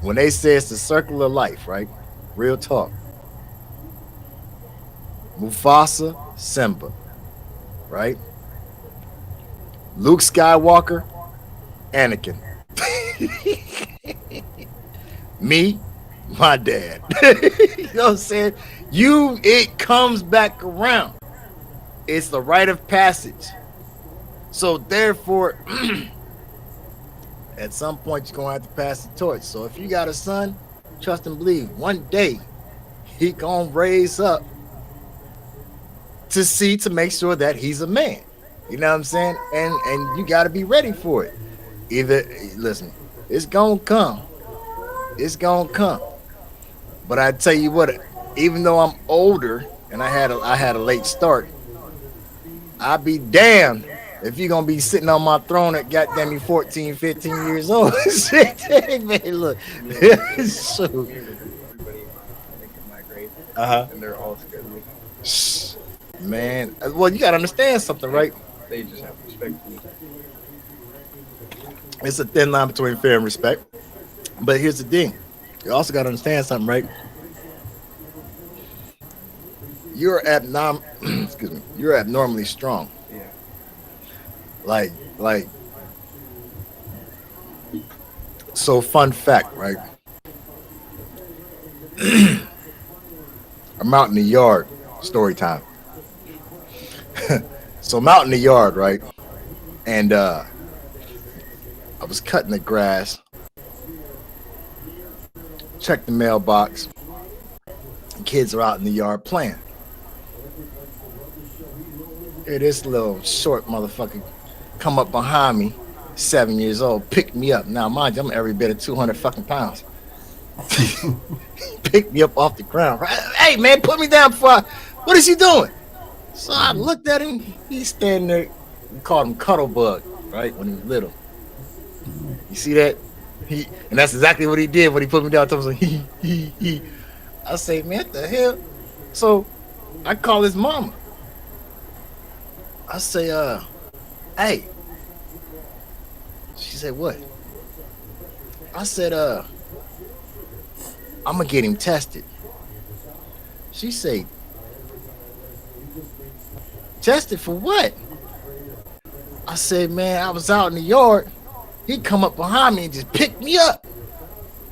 When they say it's the circle of life, right? Real talk. Mufasa, Simba, right? Luke Skywalker, Anakin. Me, my dad. You know what I'm saying? It comes back around. It's the rite of passage. So therefore, at some point you're gonna have to pass the torch. So if you got a son, trust and believe, one day he gonna raise up to make sure that he's a man. You know what I'm saying? And you gotta be ready for it. Either listen, it's gonna come. It's gonna come. But I tell you what, even though I'm older and I had a late start, I'd be damned if you're gonna be sitting on my throne at goddamn you 14, 15 years old. Shit, man, look. So, Everybody in my grade, uh-huh. and they're all scared of me. Man, well, you gotta understand something, right? They just have respect for me. It's a thin line between fear and respect. But here's the thing. You also gotta understand something, right? You're excuse me, you're abnormally strong. Yeah. Like, so fun fact, right? I'm out in the yard, story time. So I'm out in the yard, right? And I was cutting the grass, check the mailbox, and kids are out in the yard playing. Here this little short motherfucker come up behind me, 7 years old, pick me up. Now, mind you, I'm every bit of 200 fucking pounds. Pick me up off the ground. Hey, man, put me down before what is he doing? So I looked at him. He's standing there. We called him Cuddlebug, right, when he was little. You see that? And that's exactly what he did when he put me down. I was like, he. I say, man, what the hell? So I call his mama. I say, hey. She said, what? I said, I'm gonna get him tested. She said, tested for what? I said, man, I was out in the yard. He come up behind me and just picked me up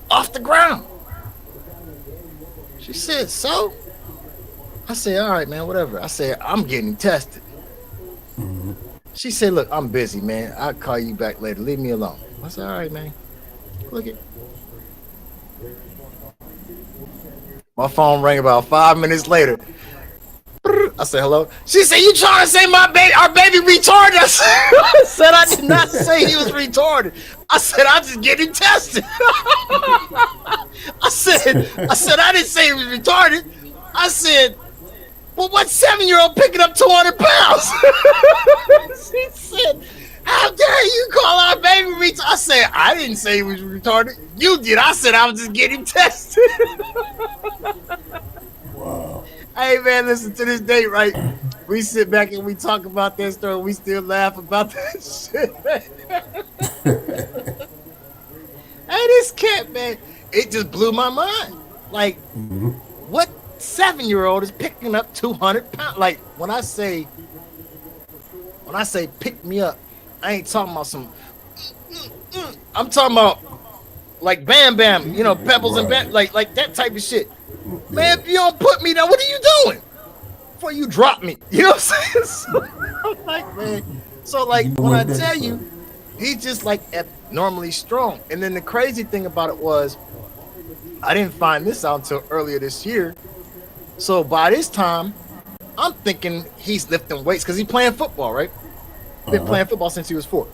off the ground. She said, so? I said, all right, man, whatever. I said, I'm getting tested. She said, look, I'm busy, man. I'll call you back later. Leave me alone. I said, all right, man. Look it. My phone rang about 5 minutes later. I said, hello. She said, you trying to say our baby retarded? I said, I did not say he was retarded. I said, I'm just getting tested. I said, I didn't say he was retarded. I said, well, what 7-year-old picking up 200 pounds? How dare you call our baby retarded? I said, I didn't say he was retarded. You did. I said I was just getting him tested. Wow. Hey, man, listen, to this day, right? We sit back and we talk about that story. We still laugh about that shit. Hey, this cat, man, it just blew my mind. Like, what 7-year-old is picking up 200 pounds? Like, when I say pick me up, I ain't talking about some. I'm talking about like Bam Bam, you know, Pebbles and Bam, like that type of shit. Man, if you don't put me down, what are you doing? Before you drop me, you know what I'm saying? So, I'm like, man. So like when I tell you, he's just like abnormally strong. And then the crazy thing about it was, I didn't find this out until earlier this year. So by this time, I'm thinking he's lifting weights because he's playing football, right? Been playing football since he was 4.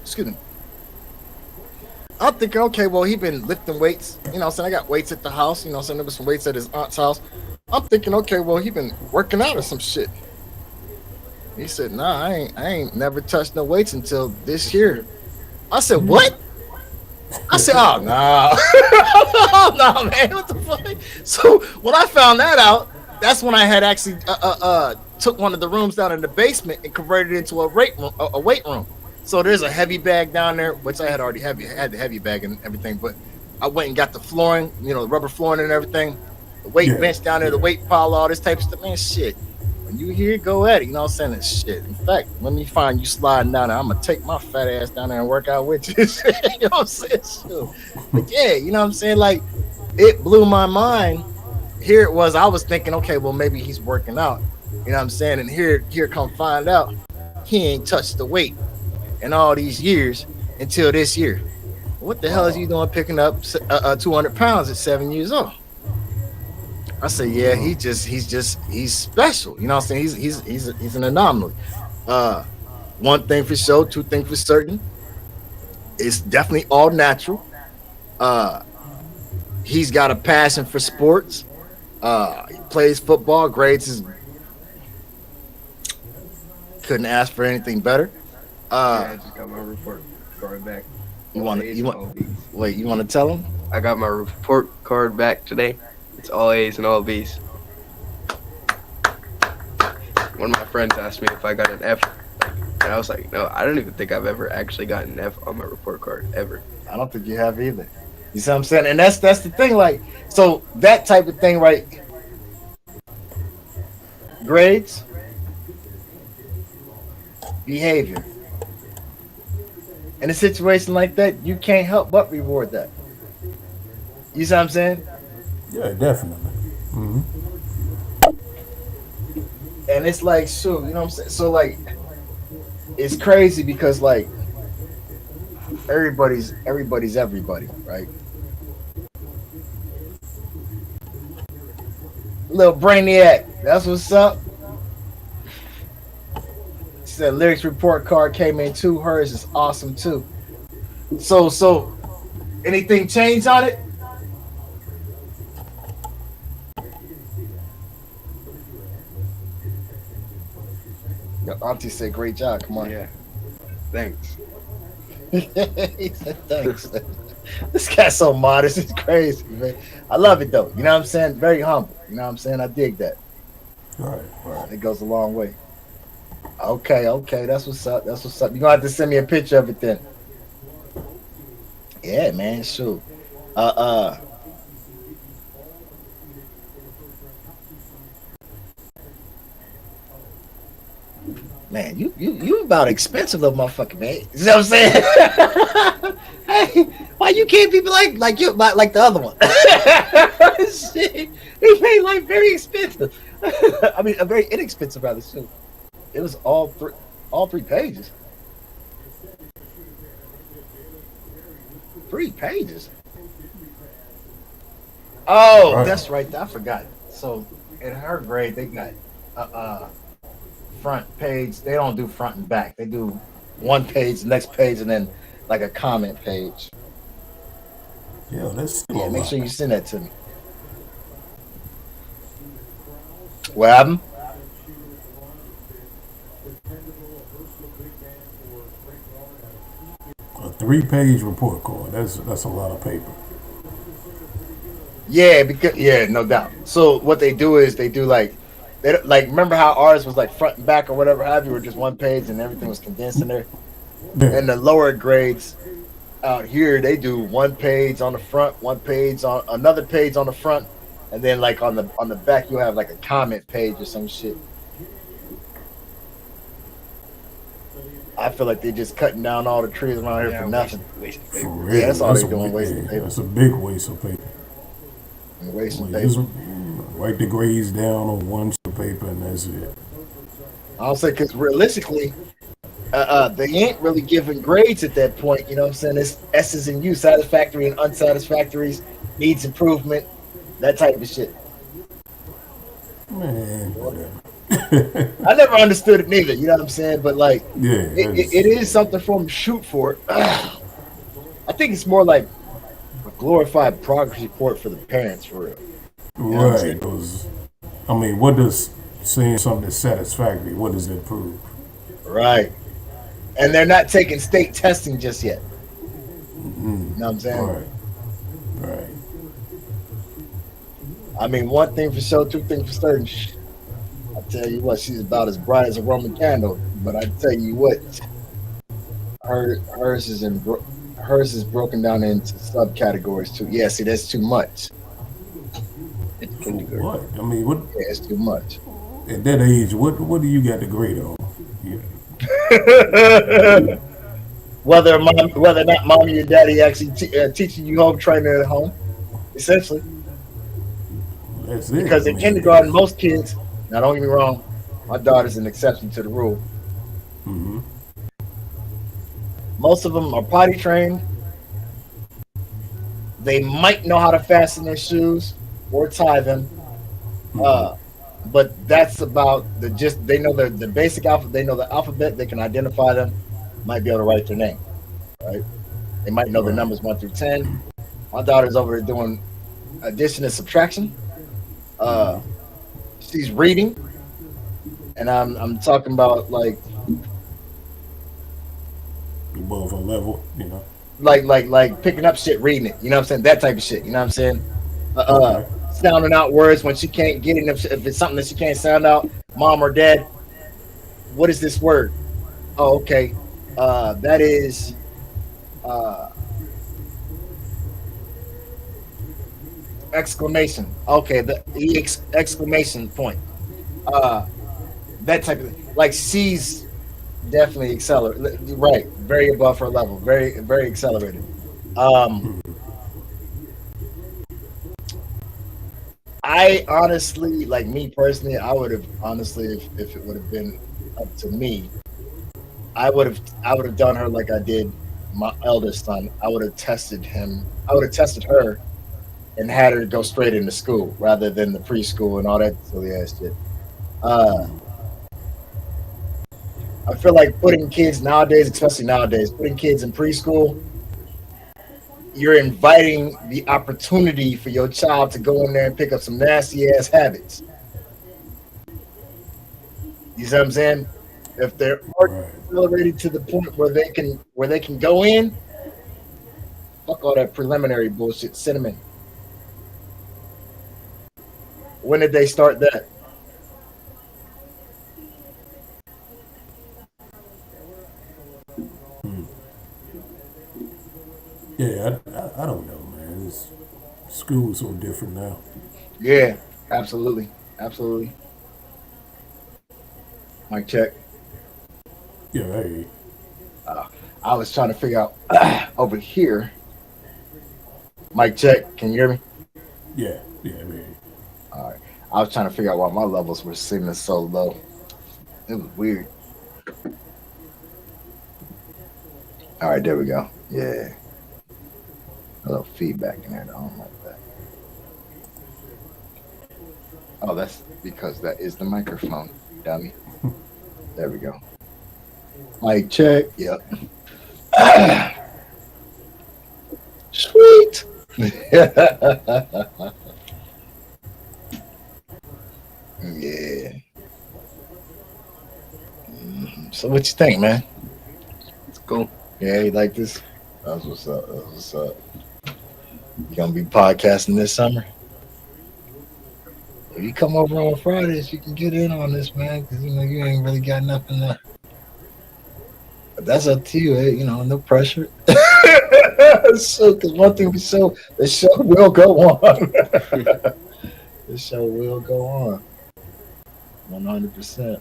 Excuse me. I'm thinking, okay, well, he been lifting weights. You know what I'm saying? I got weights at the house. You know what I'm saying? There was some weights at his aunt's house. I'm thinking, okay, well, he been working out or some shit. He said, nah, I ain't never touched no weights until this year. I said, what? I said, oh, no. Oh, no, man, what the fuck? So when I found that out, that's when I had actually took one of the rooms down in the basement and converted it into a weight room. So there's a heavy bag down there, which I had already had the heavy bag and everything, but I went and got the flooring, you know, the rubber flooring and everything, the weight bench down there, the weight pile, all this type of stuff. Man, shit. When you hear, go at it. You know what I'm saying? Shit. In fact, let me find you sliding down there. I'm gonna take my fat ass down there and work out with you. You know what I'm saying? Sure. But yeah, you know what I'm saying? Like, it blew my mind. Here it was. I was thinking, okay, well, maybe he's working out. You know what I'm saying? And here come find out he ain't touched the weight in all these years until this year. What the hell is he doing picking up 200 pounds at 7 years old? I said, yeah, he's special. You know what I'm saying? He's an anomaly. One thing for sure, two things for certain. It's definitely all natural. He's got a passion for sports. He plays football, grades his. Couldn't ask for anything better. I just got my report card back. You want to tell him? I got my report card back today. It's all A's and all B's. One of my friends asked me if I got an F, and I was like, no, I don't even think I've ever actually gotten an F on my report card, ever. I don't think you have either. You see what I'm saying? And that's the thing, like, so that type of thing, right? Grades, behavior. In a situation like that, you can't help but reward that. You see what I'm saying? Yeah, definitely. Mm-hmm. And it's like, shoot, you know what I'm saying? So, like, it's crazy because, like, everybody's everybody, right? Little Brainiac, that's what's up. She said lyrics report card came in too. Hers is awesome too. So anything changed on it? Your auntie said great job. Come on. Yeah. Thanks. He said thanks. This guy's so modest. It's crazy, man. I love it though. You know what I'm saying? Very humble. You know what I'm saying? I dig that. Right. It goes a long way. Okay. That's what's up. You're gonna have to send me a picture of it then. Yeah, man. Shoot. Man, you about expensive little motherfucker, man. You know what I'm saying? Hey, why you can't be like you like the other one? Shit, he made like very expensive. I mean, a very inexpensive rather too. It was all three pages. 3 pages. Oh, Right. that's right. I forgot. So in her grade, they got front page. They don't do front and back. They do one page, next page, and then like a comment page. Yeah, that's still Yeah, a make lot. sure you send that to me. What happened? 3-page report card. That's a lot of paper. Yeah, because no doubt. So what they do is they do like remember how ours was like front and back or whatever have you, or just one page and everything was condensed in there. Yeah. And the lower grades out here, they do one page on the front, one page on another page on the front, and then like on the back you have like a comment page or some shit. I feel like they're just cutting down all the trees around here for nothing. For real. Yeah, that's all they're a doing, big- wasting paper. That's a big waste of paper. And wasting Like, paper. just write the grades down on one sheet of paper and that's it. I'll say because realistically, they ain't really giving grades at that point. You know what I'm saying? It's S's and U's, satisfactory and unsatisfactories, needs improvement, that type of shit. Man, whatever. I never understood it neither. You know what I'm saying? But like, Yeah, it is something for them to shoot for. I think it's more like a glorified progress report for the parents, for real. right. Those, I mean, what does saying something that's satisfactory? What does it prove? Right. And they're not taking state testing just yet. You know what I'm saying? Right. Right. I mean, one thing for sure, two things for certain. I tell you what, she's about as bright as a Roman candle. But I tell you what, hers is broken down into subcategories too. Yeah, see, that's too much. It's For kindergarten. what? I mean, what Yeah, it's too much. at that age? What do you got to grade on? Yeah. Whether or not mommy or daddy actually teaching you home training at home, essentially. That's it. Because I in mean, kindergarten, most kids, now don't get me wrong, my daughter's an exception to the rule. Mm-hmm. Most of them are potty trained. They might know how to fasten their shoes or tie them. But that's about they know the basic alphabet. They know the alphabet. They can identify them. Might be able to write their name, right? They might know the numbers 1 through 10. My daughter's over there doing addition and subtraction. She's reading, and I'm talking about like above her level, you know. like picking up shit, reading it. You know what I'm saying? That type of shit. You know what I'm saying? Okay. Sounding out words when she can't get it. If it's something that she can't sound out, mom or dad, what is this word? Oh, okay. That is exclamation. Okay, the exclamation point. That type of like she's definitely accelerated. Right, very above her level. Very very accelerated. I honestly, like me personally, I would have honestly, if it would have been up to me, I would have done her like I did my eldest son. I would have tested him. I would have tested her, and had her go straight into school rather than the preschool and all that silly ass shit. I feel like putting kids nowadays, especially nowadays, putting kids in preschool, you're inviting the opportunity for your child to go in there and pick up some nasty ass habits. You see what I'm saying? If they're already accelerated to the point where they can go in, fuck all that preliminary bullshit. Cinnamon. When did they start that? Yeah, I don't know, man. School's so different now. Yeah, absolutely. Absolutely. Mic check. Yeah, hey. I was trying to figure out over here. Mic check. Can you hear me? Yeah, man. All right. I was trying to figure out why my levels were seeming so low. It was weird. All right, there we go. Yeah. A little feedback in there. I don't like that. Oh, that's because that is the microphone, dummy. There we go. Mic check. Yep. Sweet. Yeah. So what you think, man? It's cool. Yeah, you like this? That's what's up. That's what's up. You gonna be podcasting this summer? If you come over on Fridays, you can get in on this, man, because you ain't really got nothing to. But that's up to you, no pressure. So, because one thing we show, the show will go on. The show will go on. 100%.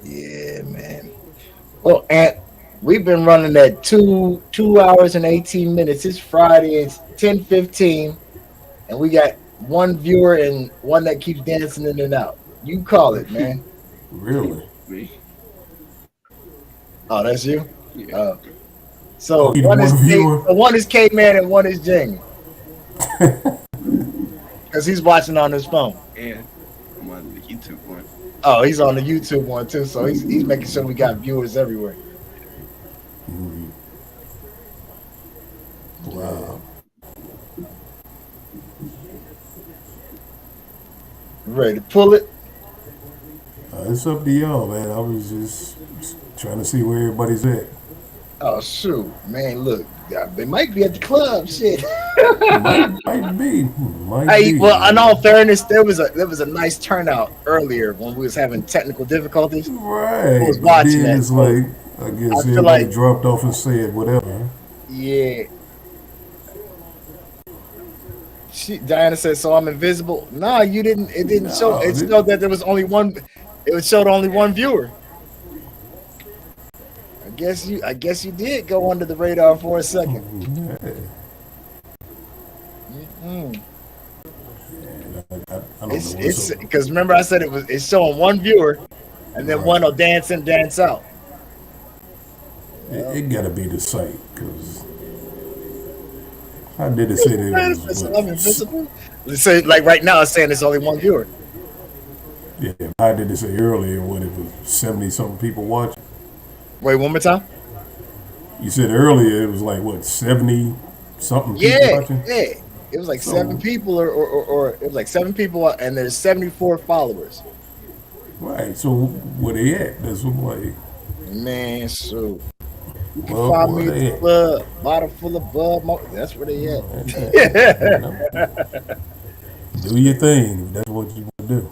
Yeah, man. Well, Ant, we've been running at 2 hours and 18 minutes. It's Friday. It's 10:15, and we got one viewer and one that keeps dancing in and out. You call it, man. Really? Me. Oh, that's you. Yeah. So Either one is one viewer. one is K-Man and one is Jamie, because he's watching on his phone. And I'm on the YouTube one. Oh, he's on the YouTube one too. So he's making sure we got viewers everywhere. Wow. Ready to pull it? It's up to y'all, man. I was just trying to see where everybody's at. Oh shoot, man! Look, they might be at the club. Shit. Might be. Hey, well, in all fairness, there was a nice turnout earlier when we was having technical difficulties. Right. I was But watching then that. it's like, I guess I feel everybody like- dropped off and said whatever. Yeah. Diana said, "So I'm invisible." Nah, you didn't. It didn't show. It showed that there was only one. It showed only one viewer. I guess you did go under the radar for a second. I don't know It's what's up. because remember I said it's showing one viewer, and then one will dance in, dance out. It gotta be the site, because how did it say that it was? I'm invisible. So like right now, it's saying it's only one viewer. Yeah, how did it say earlier what it was 70 something people watching? Wait, one more time. You said earlier it was like what 70 something people Yeah, watching? yeah. It was like 7 people, or it was like 7 people, and there's 74 followers. Right. So where they at? That's what I'm like. Man, so you can Well, find where me at they the at? club, bottle full of Bud. That's where they at. Do your thing. If that's what you want to do.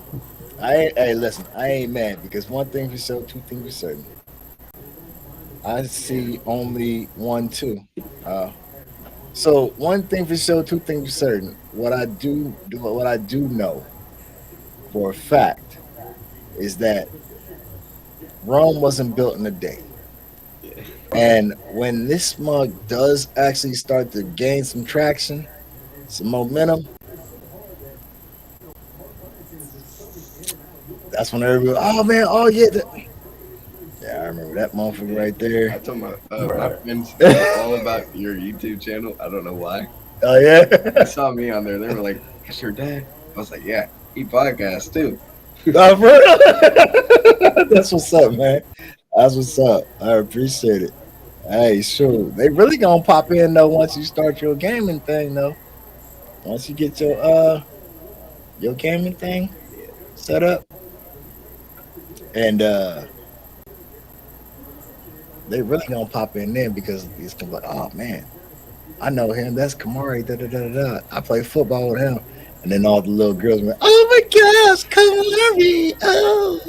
Hey, listen, I ain't mad because one thing for sure, two things for certain. I see only 1, 2. So one thing for sure, two things for certain. What I do know for a fact is that Rome wasn't built in a day. And when this mug does actually start to gain some traction, some momentum, that's when everybody, oh man, oh yeah. Yeah, I remember that motherfucker right I there. told my friends all about your YouTube channel. I don't know why. Oh yeah. They saw me on there. They were like, "That's your dad." I was like, "Yeah, he podcasts too." Nah, for real? That's what's up, man. That's what's up. I appreciate it. Hey, sure. They really gonna pop in though once you start your gaming thing though. Once you get your gaming thing set up. And they really gonna pop in then because it's gonna be like, oh man, I know him. That's Kamari. Da da da da. I play football with him. And then all the little girls went, oh my gosh, Kamari. Oh.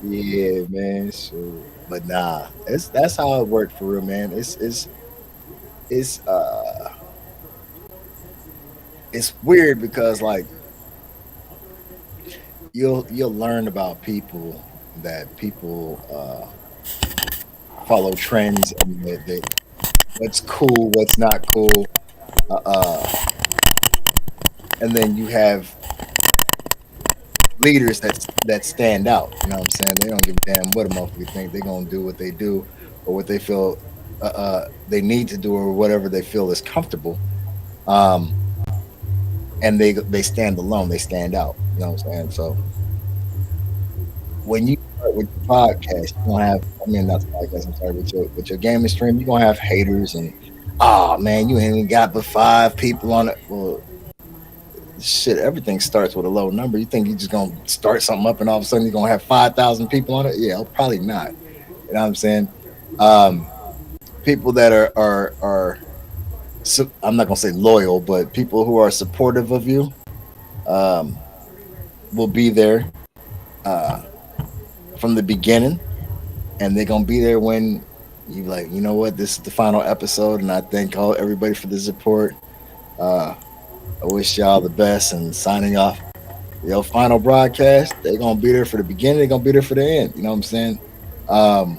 Yeah, man. Sure. But nah, that's how it worked for real, man. It's weird because like you'll learn about people that people follow trends and they what's cool, what's not cool, and then you have leaders that stand out. You know what I'm saying? They don't give a damn what a motherfucker think. They're gonna do what they do or what they feel they need to do or whatever they feel is comfortable. And they stand alone. They stand out. You know what I'm saying? So when you start with the podcast, you're gonna have, I mean, not the podcast, I'm sorry, with your gaming stream, you're gonna have haters and, oh man, you ain't even got but 5 people on it. Well, shit, everything starts with a low number. You think you're just gonna start something up and all of a sudden you're gonna have 5,000 people on it? Yeah, probably not. You know what I'm saying? People that are I'm not gonna say loyal, but people who are supportive of you um, will be there uh, from the beginning, and they're gonna be there when you like. You know what? This is the final episode, and I thank everybody for the support. Uh, I wish y'all the best, and signing off. Your final broadcast, they're gonna be there for the beginning. They're gonna be there for the end. You know what I'm saying? Um,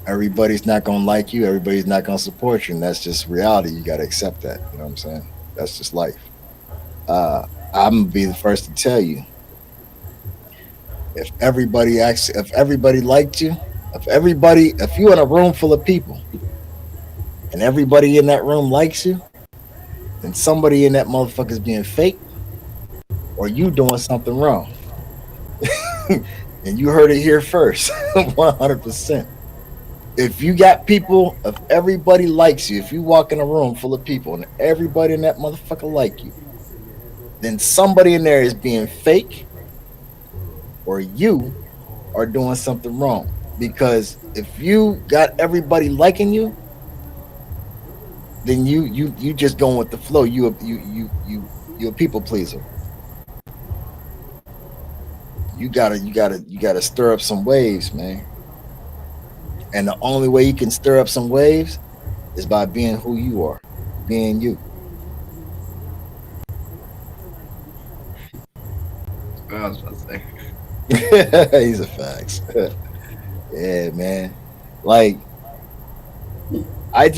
everybody's not gonna like you. Everybody's not gonna support you, and that's just reality. You gotta accept that. You know what I'm saying? That's just life. I'm gonna be the first to tell you, if everybody liked you, if you're in a room full of people and everybody in that room likes you, then somebody in that motherfucker's being fake, or you doing something wrong. And you heard it here first. 100%. If you got people, if everybody likes you, if you walk in a room full of people and everybody in that motherfucker like you, then somebody in there is being fake, or you are doing something wrong. Because if you got everybody liking you, then you just going with the flow. You a people pleaser. You gotta stir up some waves, man. And the only way you can stir up some waves is by being who you are, being you. I was about to say. He's a facts. Yeah, man. Like, I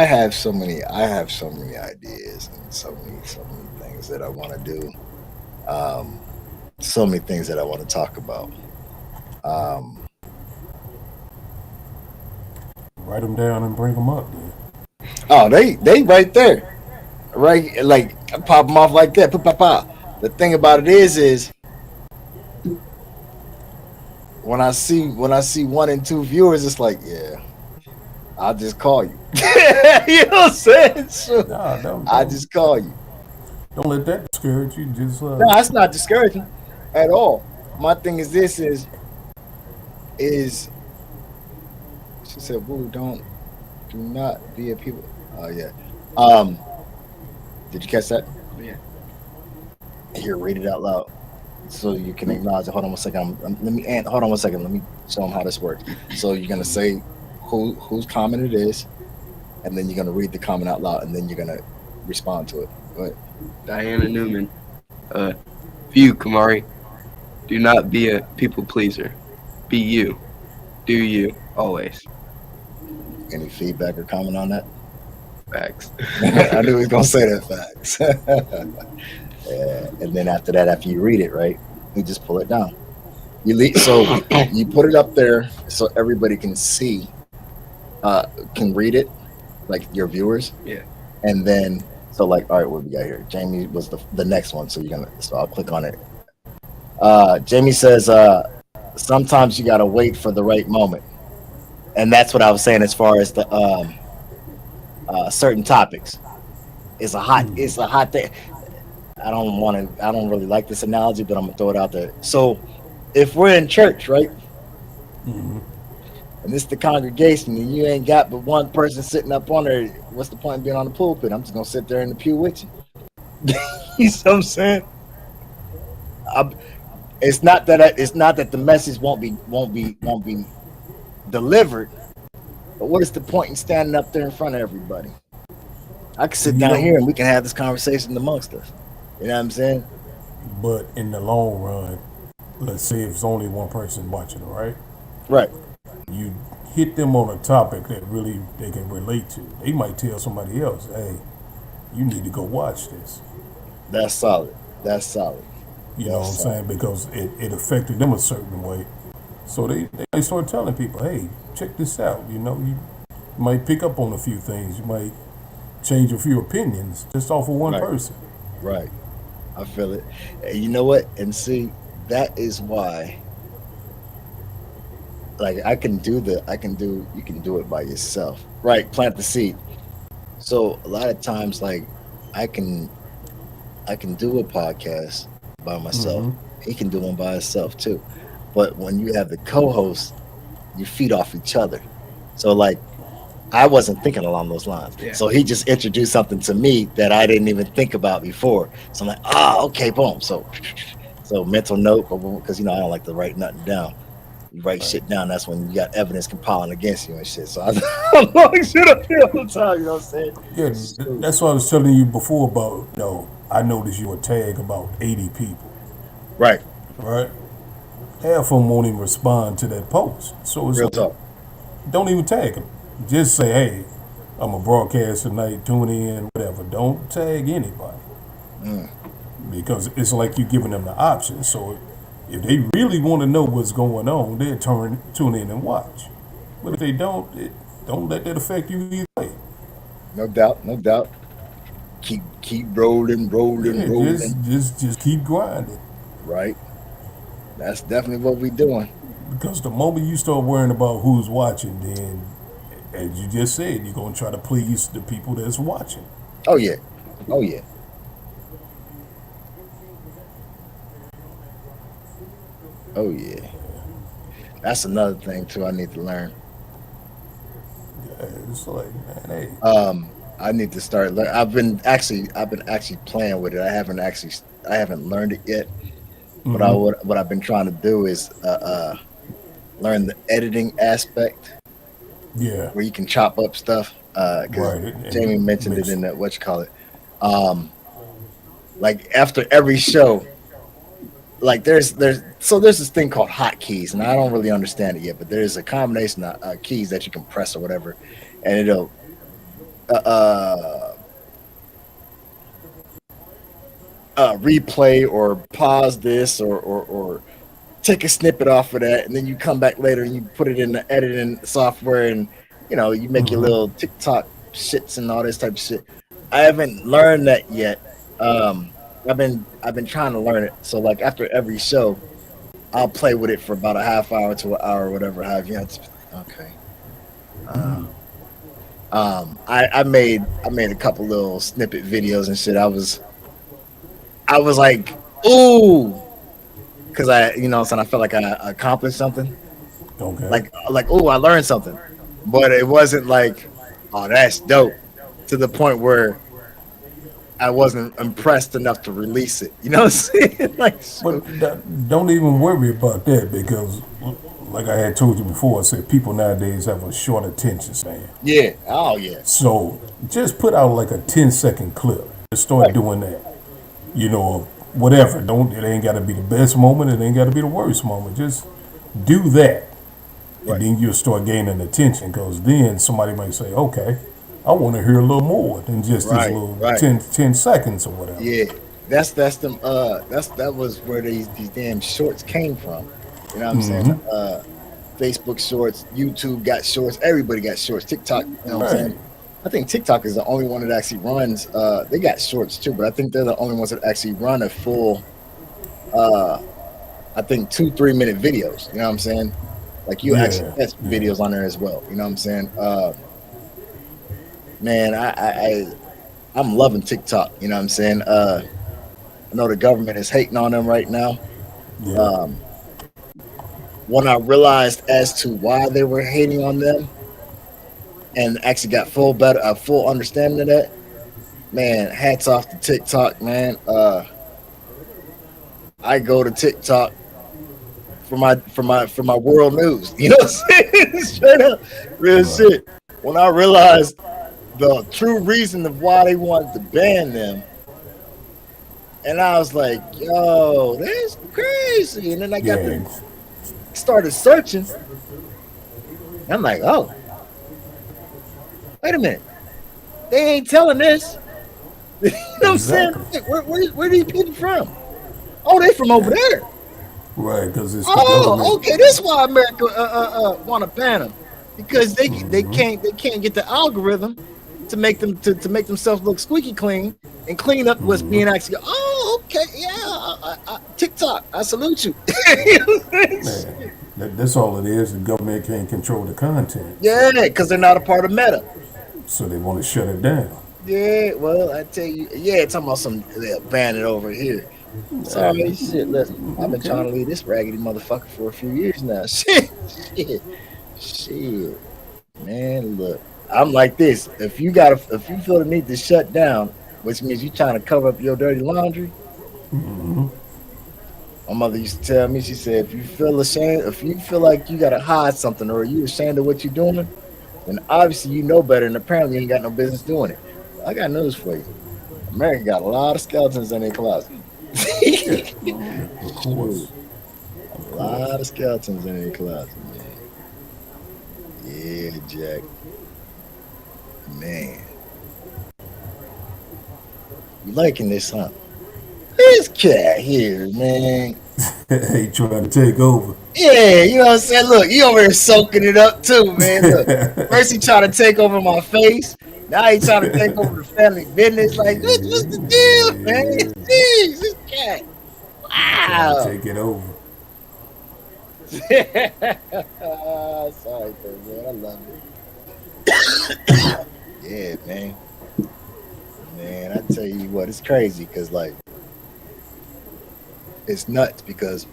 have so many ideas and so many things that I want to do. So many things that I want to talk about. Write them down and bring them up. Then. Oh, they right there, right? Like I pop them off like that. Pop, pop, pop. The thing about it is when I see 1 and 2 viewers, it's like, yeah, I'll just call you. You know what I'm saying? So, Nah, I just call you. Don't let that discourage you. Just No, that's not discouraging at all. My thing is this is she said, "Woo, do not be a people." Oh yeah. Did you catch that? Yeah. Here, read it out loud so you can acknowledge it. Hold on 1 second. Hold on 1 second. Let me show them how this works. So you're gonna say whose comment it is, and then you're gonna read the comment out loud, and then you're gonna respond to it. Go ahead. Diana Newman. View, Kamari. Do not be a people pleaser. Be you. Do you always. Any feedback or comment on that? Facts. I knew he was gonna say that. Facts. Yeah. And then after that, after you read it, right, you just pull it down. So you put it up there so everybody can see, can read it, like your viewers. Yeah. And then so like, all right, what we got here? Jamie was the next one, so I'll click on it. Jamie says, sometimes you gotta wait for the right moment, and that's what I was saying as far as the certain topics. It's a hot thing. I don't really like this analogy, but I'm gonna throw it out there. So if we're in church, right? Mm-hmm. And it's the congregation, and you ain't got but one person sitting up on there, what's the point of being on the pulpit? I'm just gonna sit there in the pew with you. You know what I'm saying? It's not that the message won't be delivered, but what is the point in standing up there in front of everybody? I can sit down here and we can have this conversation amongst us. You know what I'm saying? But in the long run, let's say if it's only one person watching, right? Right. You hit them on a topic that really they can relate to. They might tell somebody else, hey, you need to go watch this. That's solid. You know what I'm saying? Because it affected them a certain way. So they start telling people, hey, check this out. You know, you might pick up on a few things. You might change a few opinions just off of one person. Right. I feel it. And you know what? And see, that is why, like, you can do it by yourself. Right. Plant the seed. So a lot of times, like, I can I can do a podcast by myself. He can do one by himself too. But when you have the co-host, you feed off each other. So like, I wasn't thinking along those lines. Yeah. So he just introduced something to me that I didn't even think about before. So I'm like, okay, boom. So mental note, because I don't like to write nothing down. You write shit down, that's when you got evidence compiling against you and shit. So I'm blowing shit up here all the time, you know what I'm saying? Yeah, that's what I was telling you before about, I noticed you would tag about 80 people, Right. right? Half of them won't even respond to that post. So it's Real like, talk. don't even tag them. Just say, hey, I'm a broadcast tonight, tune in, whatever. Don't tag anybody. Because it's like you're giving them the option. So if they really want to know what's going on, they'll tune in and watch. But if they don't let that affect you either way. No doubt. Keep rolling. Just keep grinding. Right. That's definitely what we doing. Because the moment you start worrying about who's watching, then, as you just said, you're going to try to please the people that's watching. Oh yeah. That's another thing too I need to learn. Yeah, it's like, man, hey. I need to start. I've been actually playing with it. I haven't learned it yet. But what I've been trying to do is learn the editing aspect. Yeah. Where you can chop up stuff. Because Jamie mentioned it in that like after every show, like there's this thing called hotkeys, and I don't really understand it yet. But there's a combination of keys that you can press or whatever, and it'll replay or pause this or take a snippet off of that, and then you come back later and you put it in the editing software, and you make your little TikTok shits and all this type of shit. I haven't learned that yet. I've been trying to learn it. So like after every show, I'll play with it for about a half hour to an hour or whatever have you. Okay. I made a couple little snippet videos and shit. I was like, ooh, because I felt like I accomplished something. Okay. Like ooh, I learned something, but it wasn't like, oh, that's dope, to the point where I wasn't impressed enough to release it. You know what I'm saying? But don't even worry about that, because like I had told you before, I said people nowadays have a short attention span. Yeah. Oh yeah. So just put out like a 10-second clip. Just start doing that. Whatever. It ain't got to be the best moment. It ain't got to be the worst moment. Just do that. And then you'll start gaining attention, because then somebody might say, okay, I want to hear a little more than just this little 10 seconds or whatever. Yeah. That was where these damn shorts came from. You know what I'm saying? Facebook shorts, YouTube got shorts, everybody got shorts. TikTok, you know what I'm saying? I think TikTok is the only one that actually runs. They got shorts too, but I think they're the only ones that actually run a full, I think 2-3 minute videos. You know what I'm saying? Like you actually have videos on there as well. You know what I'm saying? Man, I'm loving TikTok. You know what I'm saying? I know the government is hating on them right now. Yeah. When I realized as to why they were hating on them, and actually got a full understanding of that, man, hats off to TikTok, man. I go to TikTok for my world news. You know what I'm saying? Straight up, real shit. When I realized the true reason of why they wanted to ban them, and I was like, yo, that's crazy. And then I started searching. I'm like, oh, wait a minute, they ain't telling this. You know what I'm saying? Where these people from? Oh, they from over there. Right, because it's okay. This is why America want to ban them, because they can't get the algorithm to make them to make themselves look squeaky clean and clean up what's being actually. Oh, okay, yeah. TikTok, I salute you. Man, that's all it is. The government can't control the content. Yeah, because they're not a part of Meta. So they want to shut it down. Yeah, well, I tell you, yeah, talking about some bandit over here. Sorry, shit. Listen, I've been trying to leave this raggedy motherfucker for a few years now. Shit, man. Look, I'm like this. If you feel the need to shut down, which means you trying to cover up your dirty laundry. My mother used to tell me, she said, if you feel ashamed, if you feel like you gotta hide something or you ashamed of what you're doing, then obviously you know better, and apparently you ain't got no business doing it. I got news for you. America got a lot of skeletons in their closet. Of course. A lot of skeletons in their closet, man. Yeah, Jack. Man. You liking this, huh? This cat here, man. He trying to take over. Yeah, you know what I'm saying? Look, he over here soaking it up too, man. Look, first he trying to take over my face. Now he trying to take over the family business. Like, what's the deal, man? Jeez, this cat. Trying to Wow. take it over. Sorry, man. I love it. Yeah, man. Man, I tell you what, it's crazy because, like, it's nuts because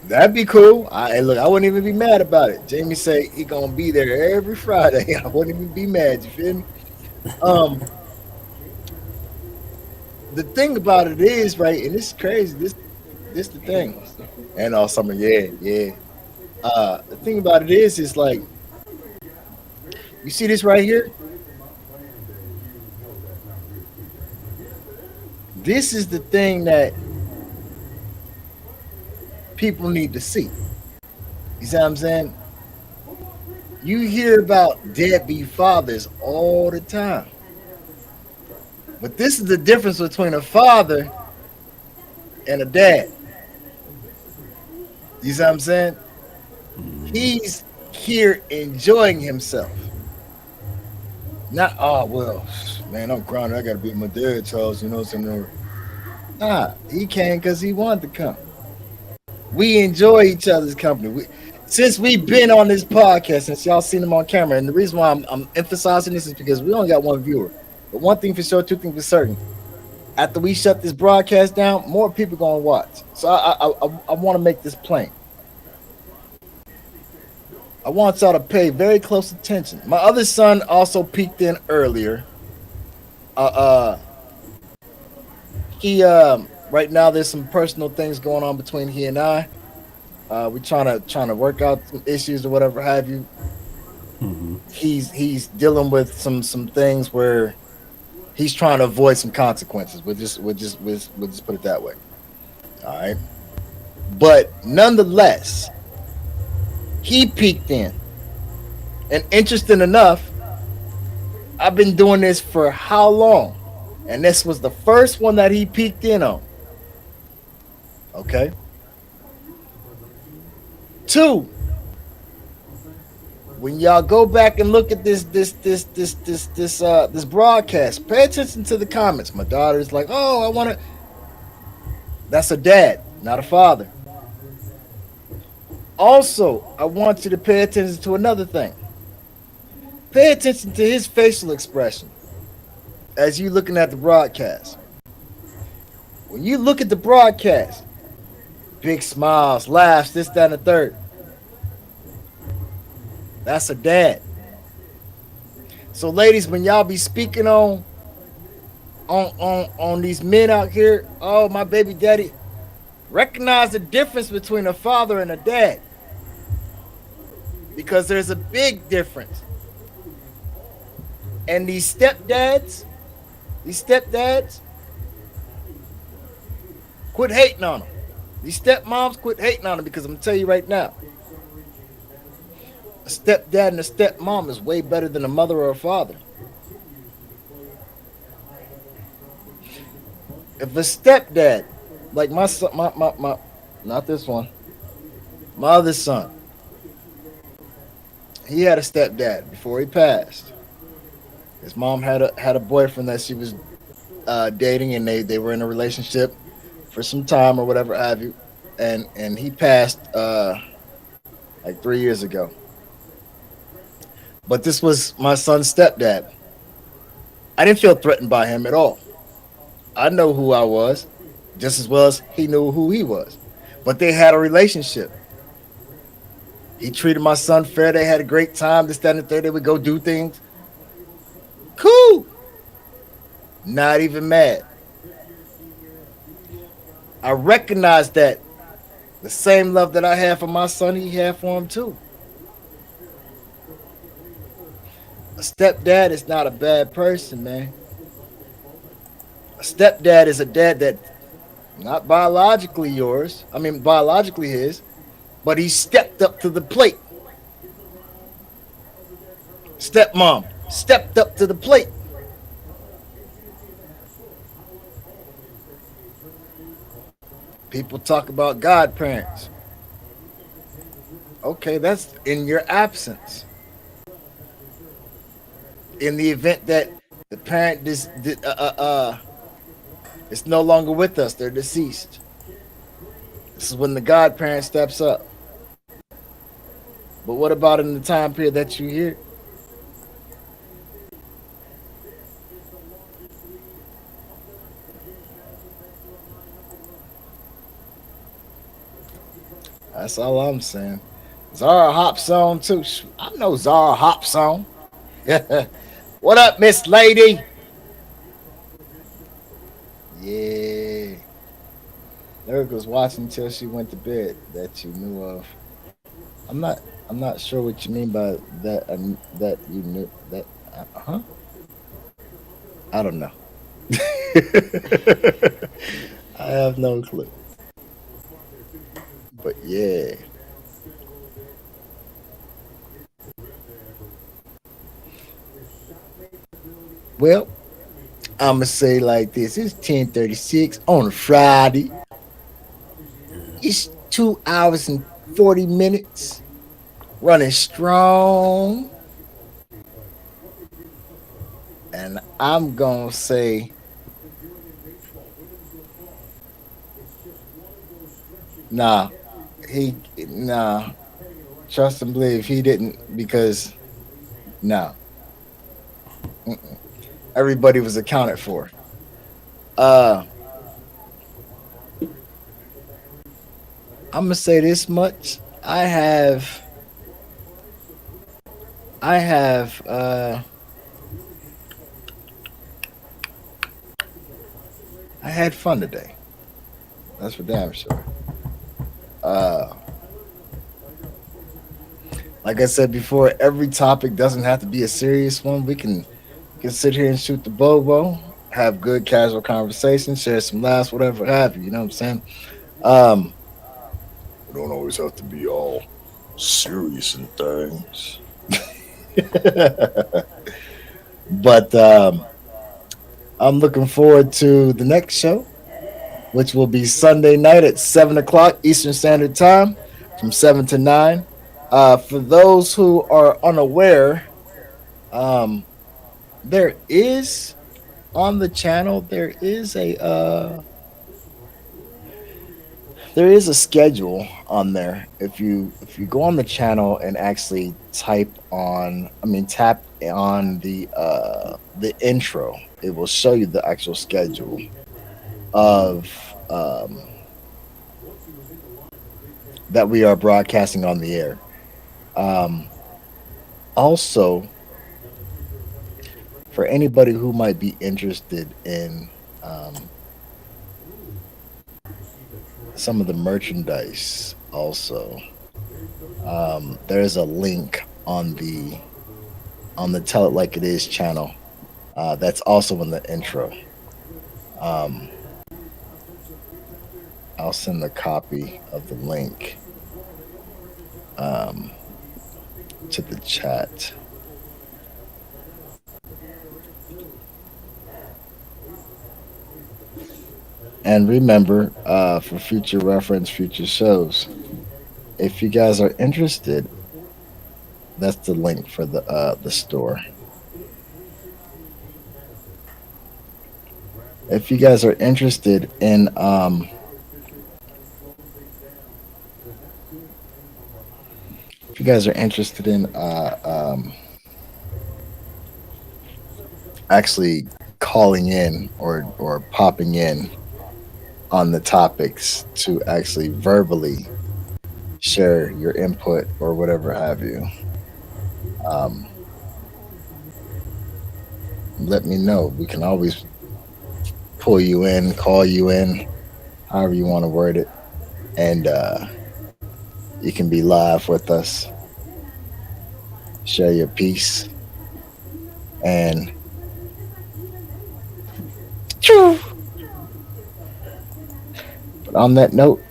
that'd be cool. I wouldn't even be mad about it. Jamie say he gonna be there every Friday. I wouldn't even be mad. You feel me? The thing about it is, right, and this is crazy. This the thing. And all summer, yeah. The thing about it is like, you see this right here? This is the thing that people need to see. You see what I'm saying? You hear about deadbeat fathers all the time. But this is the difference between a father and a dad. You see what I'm saying? He's here enjoying himself. Not, oh, well, man, I'm grounded. I got to be at my dad's house, you know what I'm saying? Nah, he came because he wanted to come. We enjoy each other's company. Since we've been on this podcast, since y'all seen him on camera, and the reason why I'm emphasizing this is because we only got one viewer. But one thing for sure, two things for certain. After we shut this broadcast down, more people gonna watch. So I want to make this plain. I want y'all to pay very close attention. My other son also peeked in earlier. He right now there's some personal things going on between he and I. We're trying to work out some issues or whatever have you. He's dealing with some things where he's trying to avoid some consequences. We'll just put it that way. All right. But nonetheless, he peeked in. And interesting enough, I've been doing this for how long? And this was the first one that he peeked in on. Okay. 2, when y'all go back and look at this broadcast, pay attention to the comments. My daughter's like, "Oh, I want to." That's a dad, not a father. Also, I want you to pay attention to another thing. Pay attention to his facial expression as you looking at the broadcast. When you look at the broadcast, big smiles, laughs, this, that, and the third. That's a dad. So, ladies, when y'all be speaking on these men out here, oh, my baby daddy, recognize the difference between a father and a dad. Because there's a big difference. And these stepdads, quit hating on them. These stepmoms, quit hating on them, because I'm going to tell you right now, a stepdad and a stepmom is way better than a mother or a father. If a stepdad, like my son, my not this one, my other son, he had a stepdad before he passed. His mom had a boyfriend that she was dating, and they were in a relationship for some time or whatever have you, and he passed like 3 years ago. But this was my son's stepdad. I didn't feel threatened by him at all. I know who I was just as well as he knew who he was. But they had a relationship. He treated my son fair. They had a great time. This, that, and the third. They would go do things. Cool. Not even mad. I recognize that the same love that I have for my son, he had for him too. A stepdad is not a bad person, man. A stepdad is a dad that not biologically yours. I mean, biologically his, but he stepped up to the plate. Stepmom stepped up to the plate. People talk about godparents. Okay, that's in your absence. In the event that the parent is no longer with us, they're deceased. This is when the godparent steps up. But what about in the time period that you're here? That's all I'm saying. Zara hops on too. I know Zara hops on. What up, Miss Lady? Yeah. Lyric was watching until she went to bed that you knew of. I'm not sure what you mean by that. That you knew that. I don't know. I have no clue. But yeah. Well, I'ma say like this. It's 10:36 on a Friday. It's 2 hours and 40 minutes. Running strong. And I'm gonna say nah. Trust and believe he didn't because no. Everybody was accounted for. I'm gonna say this much. I had fun today. That's for damn sure. Like I said before, every topic doesn't have to be a serious one. We can sit here and shoot the bobo, have good casual conversation, share some laughs, whatever have you. You know what I'm saying? We don't always have to be all serious and things. But I'm looking forward to the next show, which will be Sunday night at 7 o'clock Eastern Standard Time from 7 to 9. For those who are unaware, there is on the channel, there is a schedule on there. If you go on the channel and actually tap on the intro, it will show you the actual schedule of that we are broadcasting on the air. Also, for anybody who might be interested in some of the merchandise, also there's a link on the Tell It Like It Is channel that's also in the intro. I'll send a copy of the link to the chat. And remember, for future reference, future shows, if you guys are interested, that's the link for the store. If you guys are interested in actually calling in or popping in on the topics to actually verbally share your input or whatever have you. Um, let me know. We can always pull you in, call you in, however you want to word it, and you can be live with us, share your piece, and but on that note,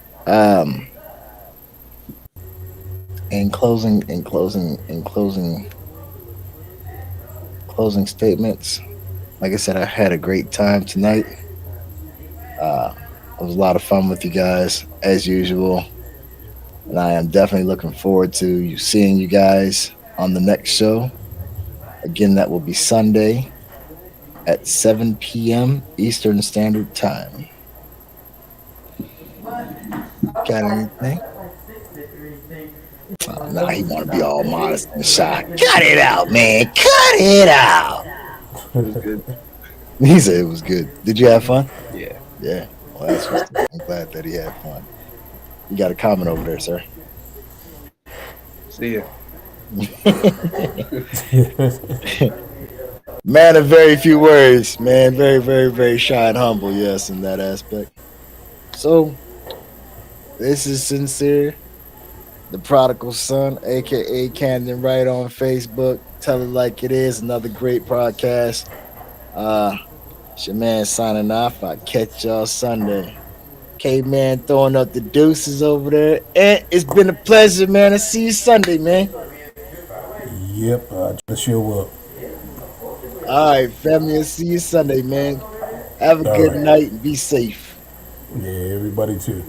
closing statements. Like I said, I had a great time tonight. It was a lot of fun with you guys as usual, and I am definitely looking forward to seeing you guys on the next show. Again, that will be Sunday at 7 p.m. Eastern Standard Time. Got anything? Oh, nah, he want to be all modest and shy. Cut it out, man. Cut it out. It was good. He said it was good. Did you have fun? Yeah. Yeah. Well, that's what's I'm glad that he had fun. You got a comment over there, sir. See ya. Man of very few words, man. Very, very, very shy and humble, yes, in that aspect. So, this is Sincere, the prodigal son, aka Camden Wright on Facebook. Tell it like it is. Another great podcast. It's your man signing off. I'll catch y'all Sunday. K-Man throwing up the deuces over there. And it's been a pleasure, man. I'll see you Sunday, man. Yep, I just show up. All right, family. I'll see you Sunday, man. Have a All good right. night and be safe. Yeah, everybody too.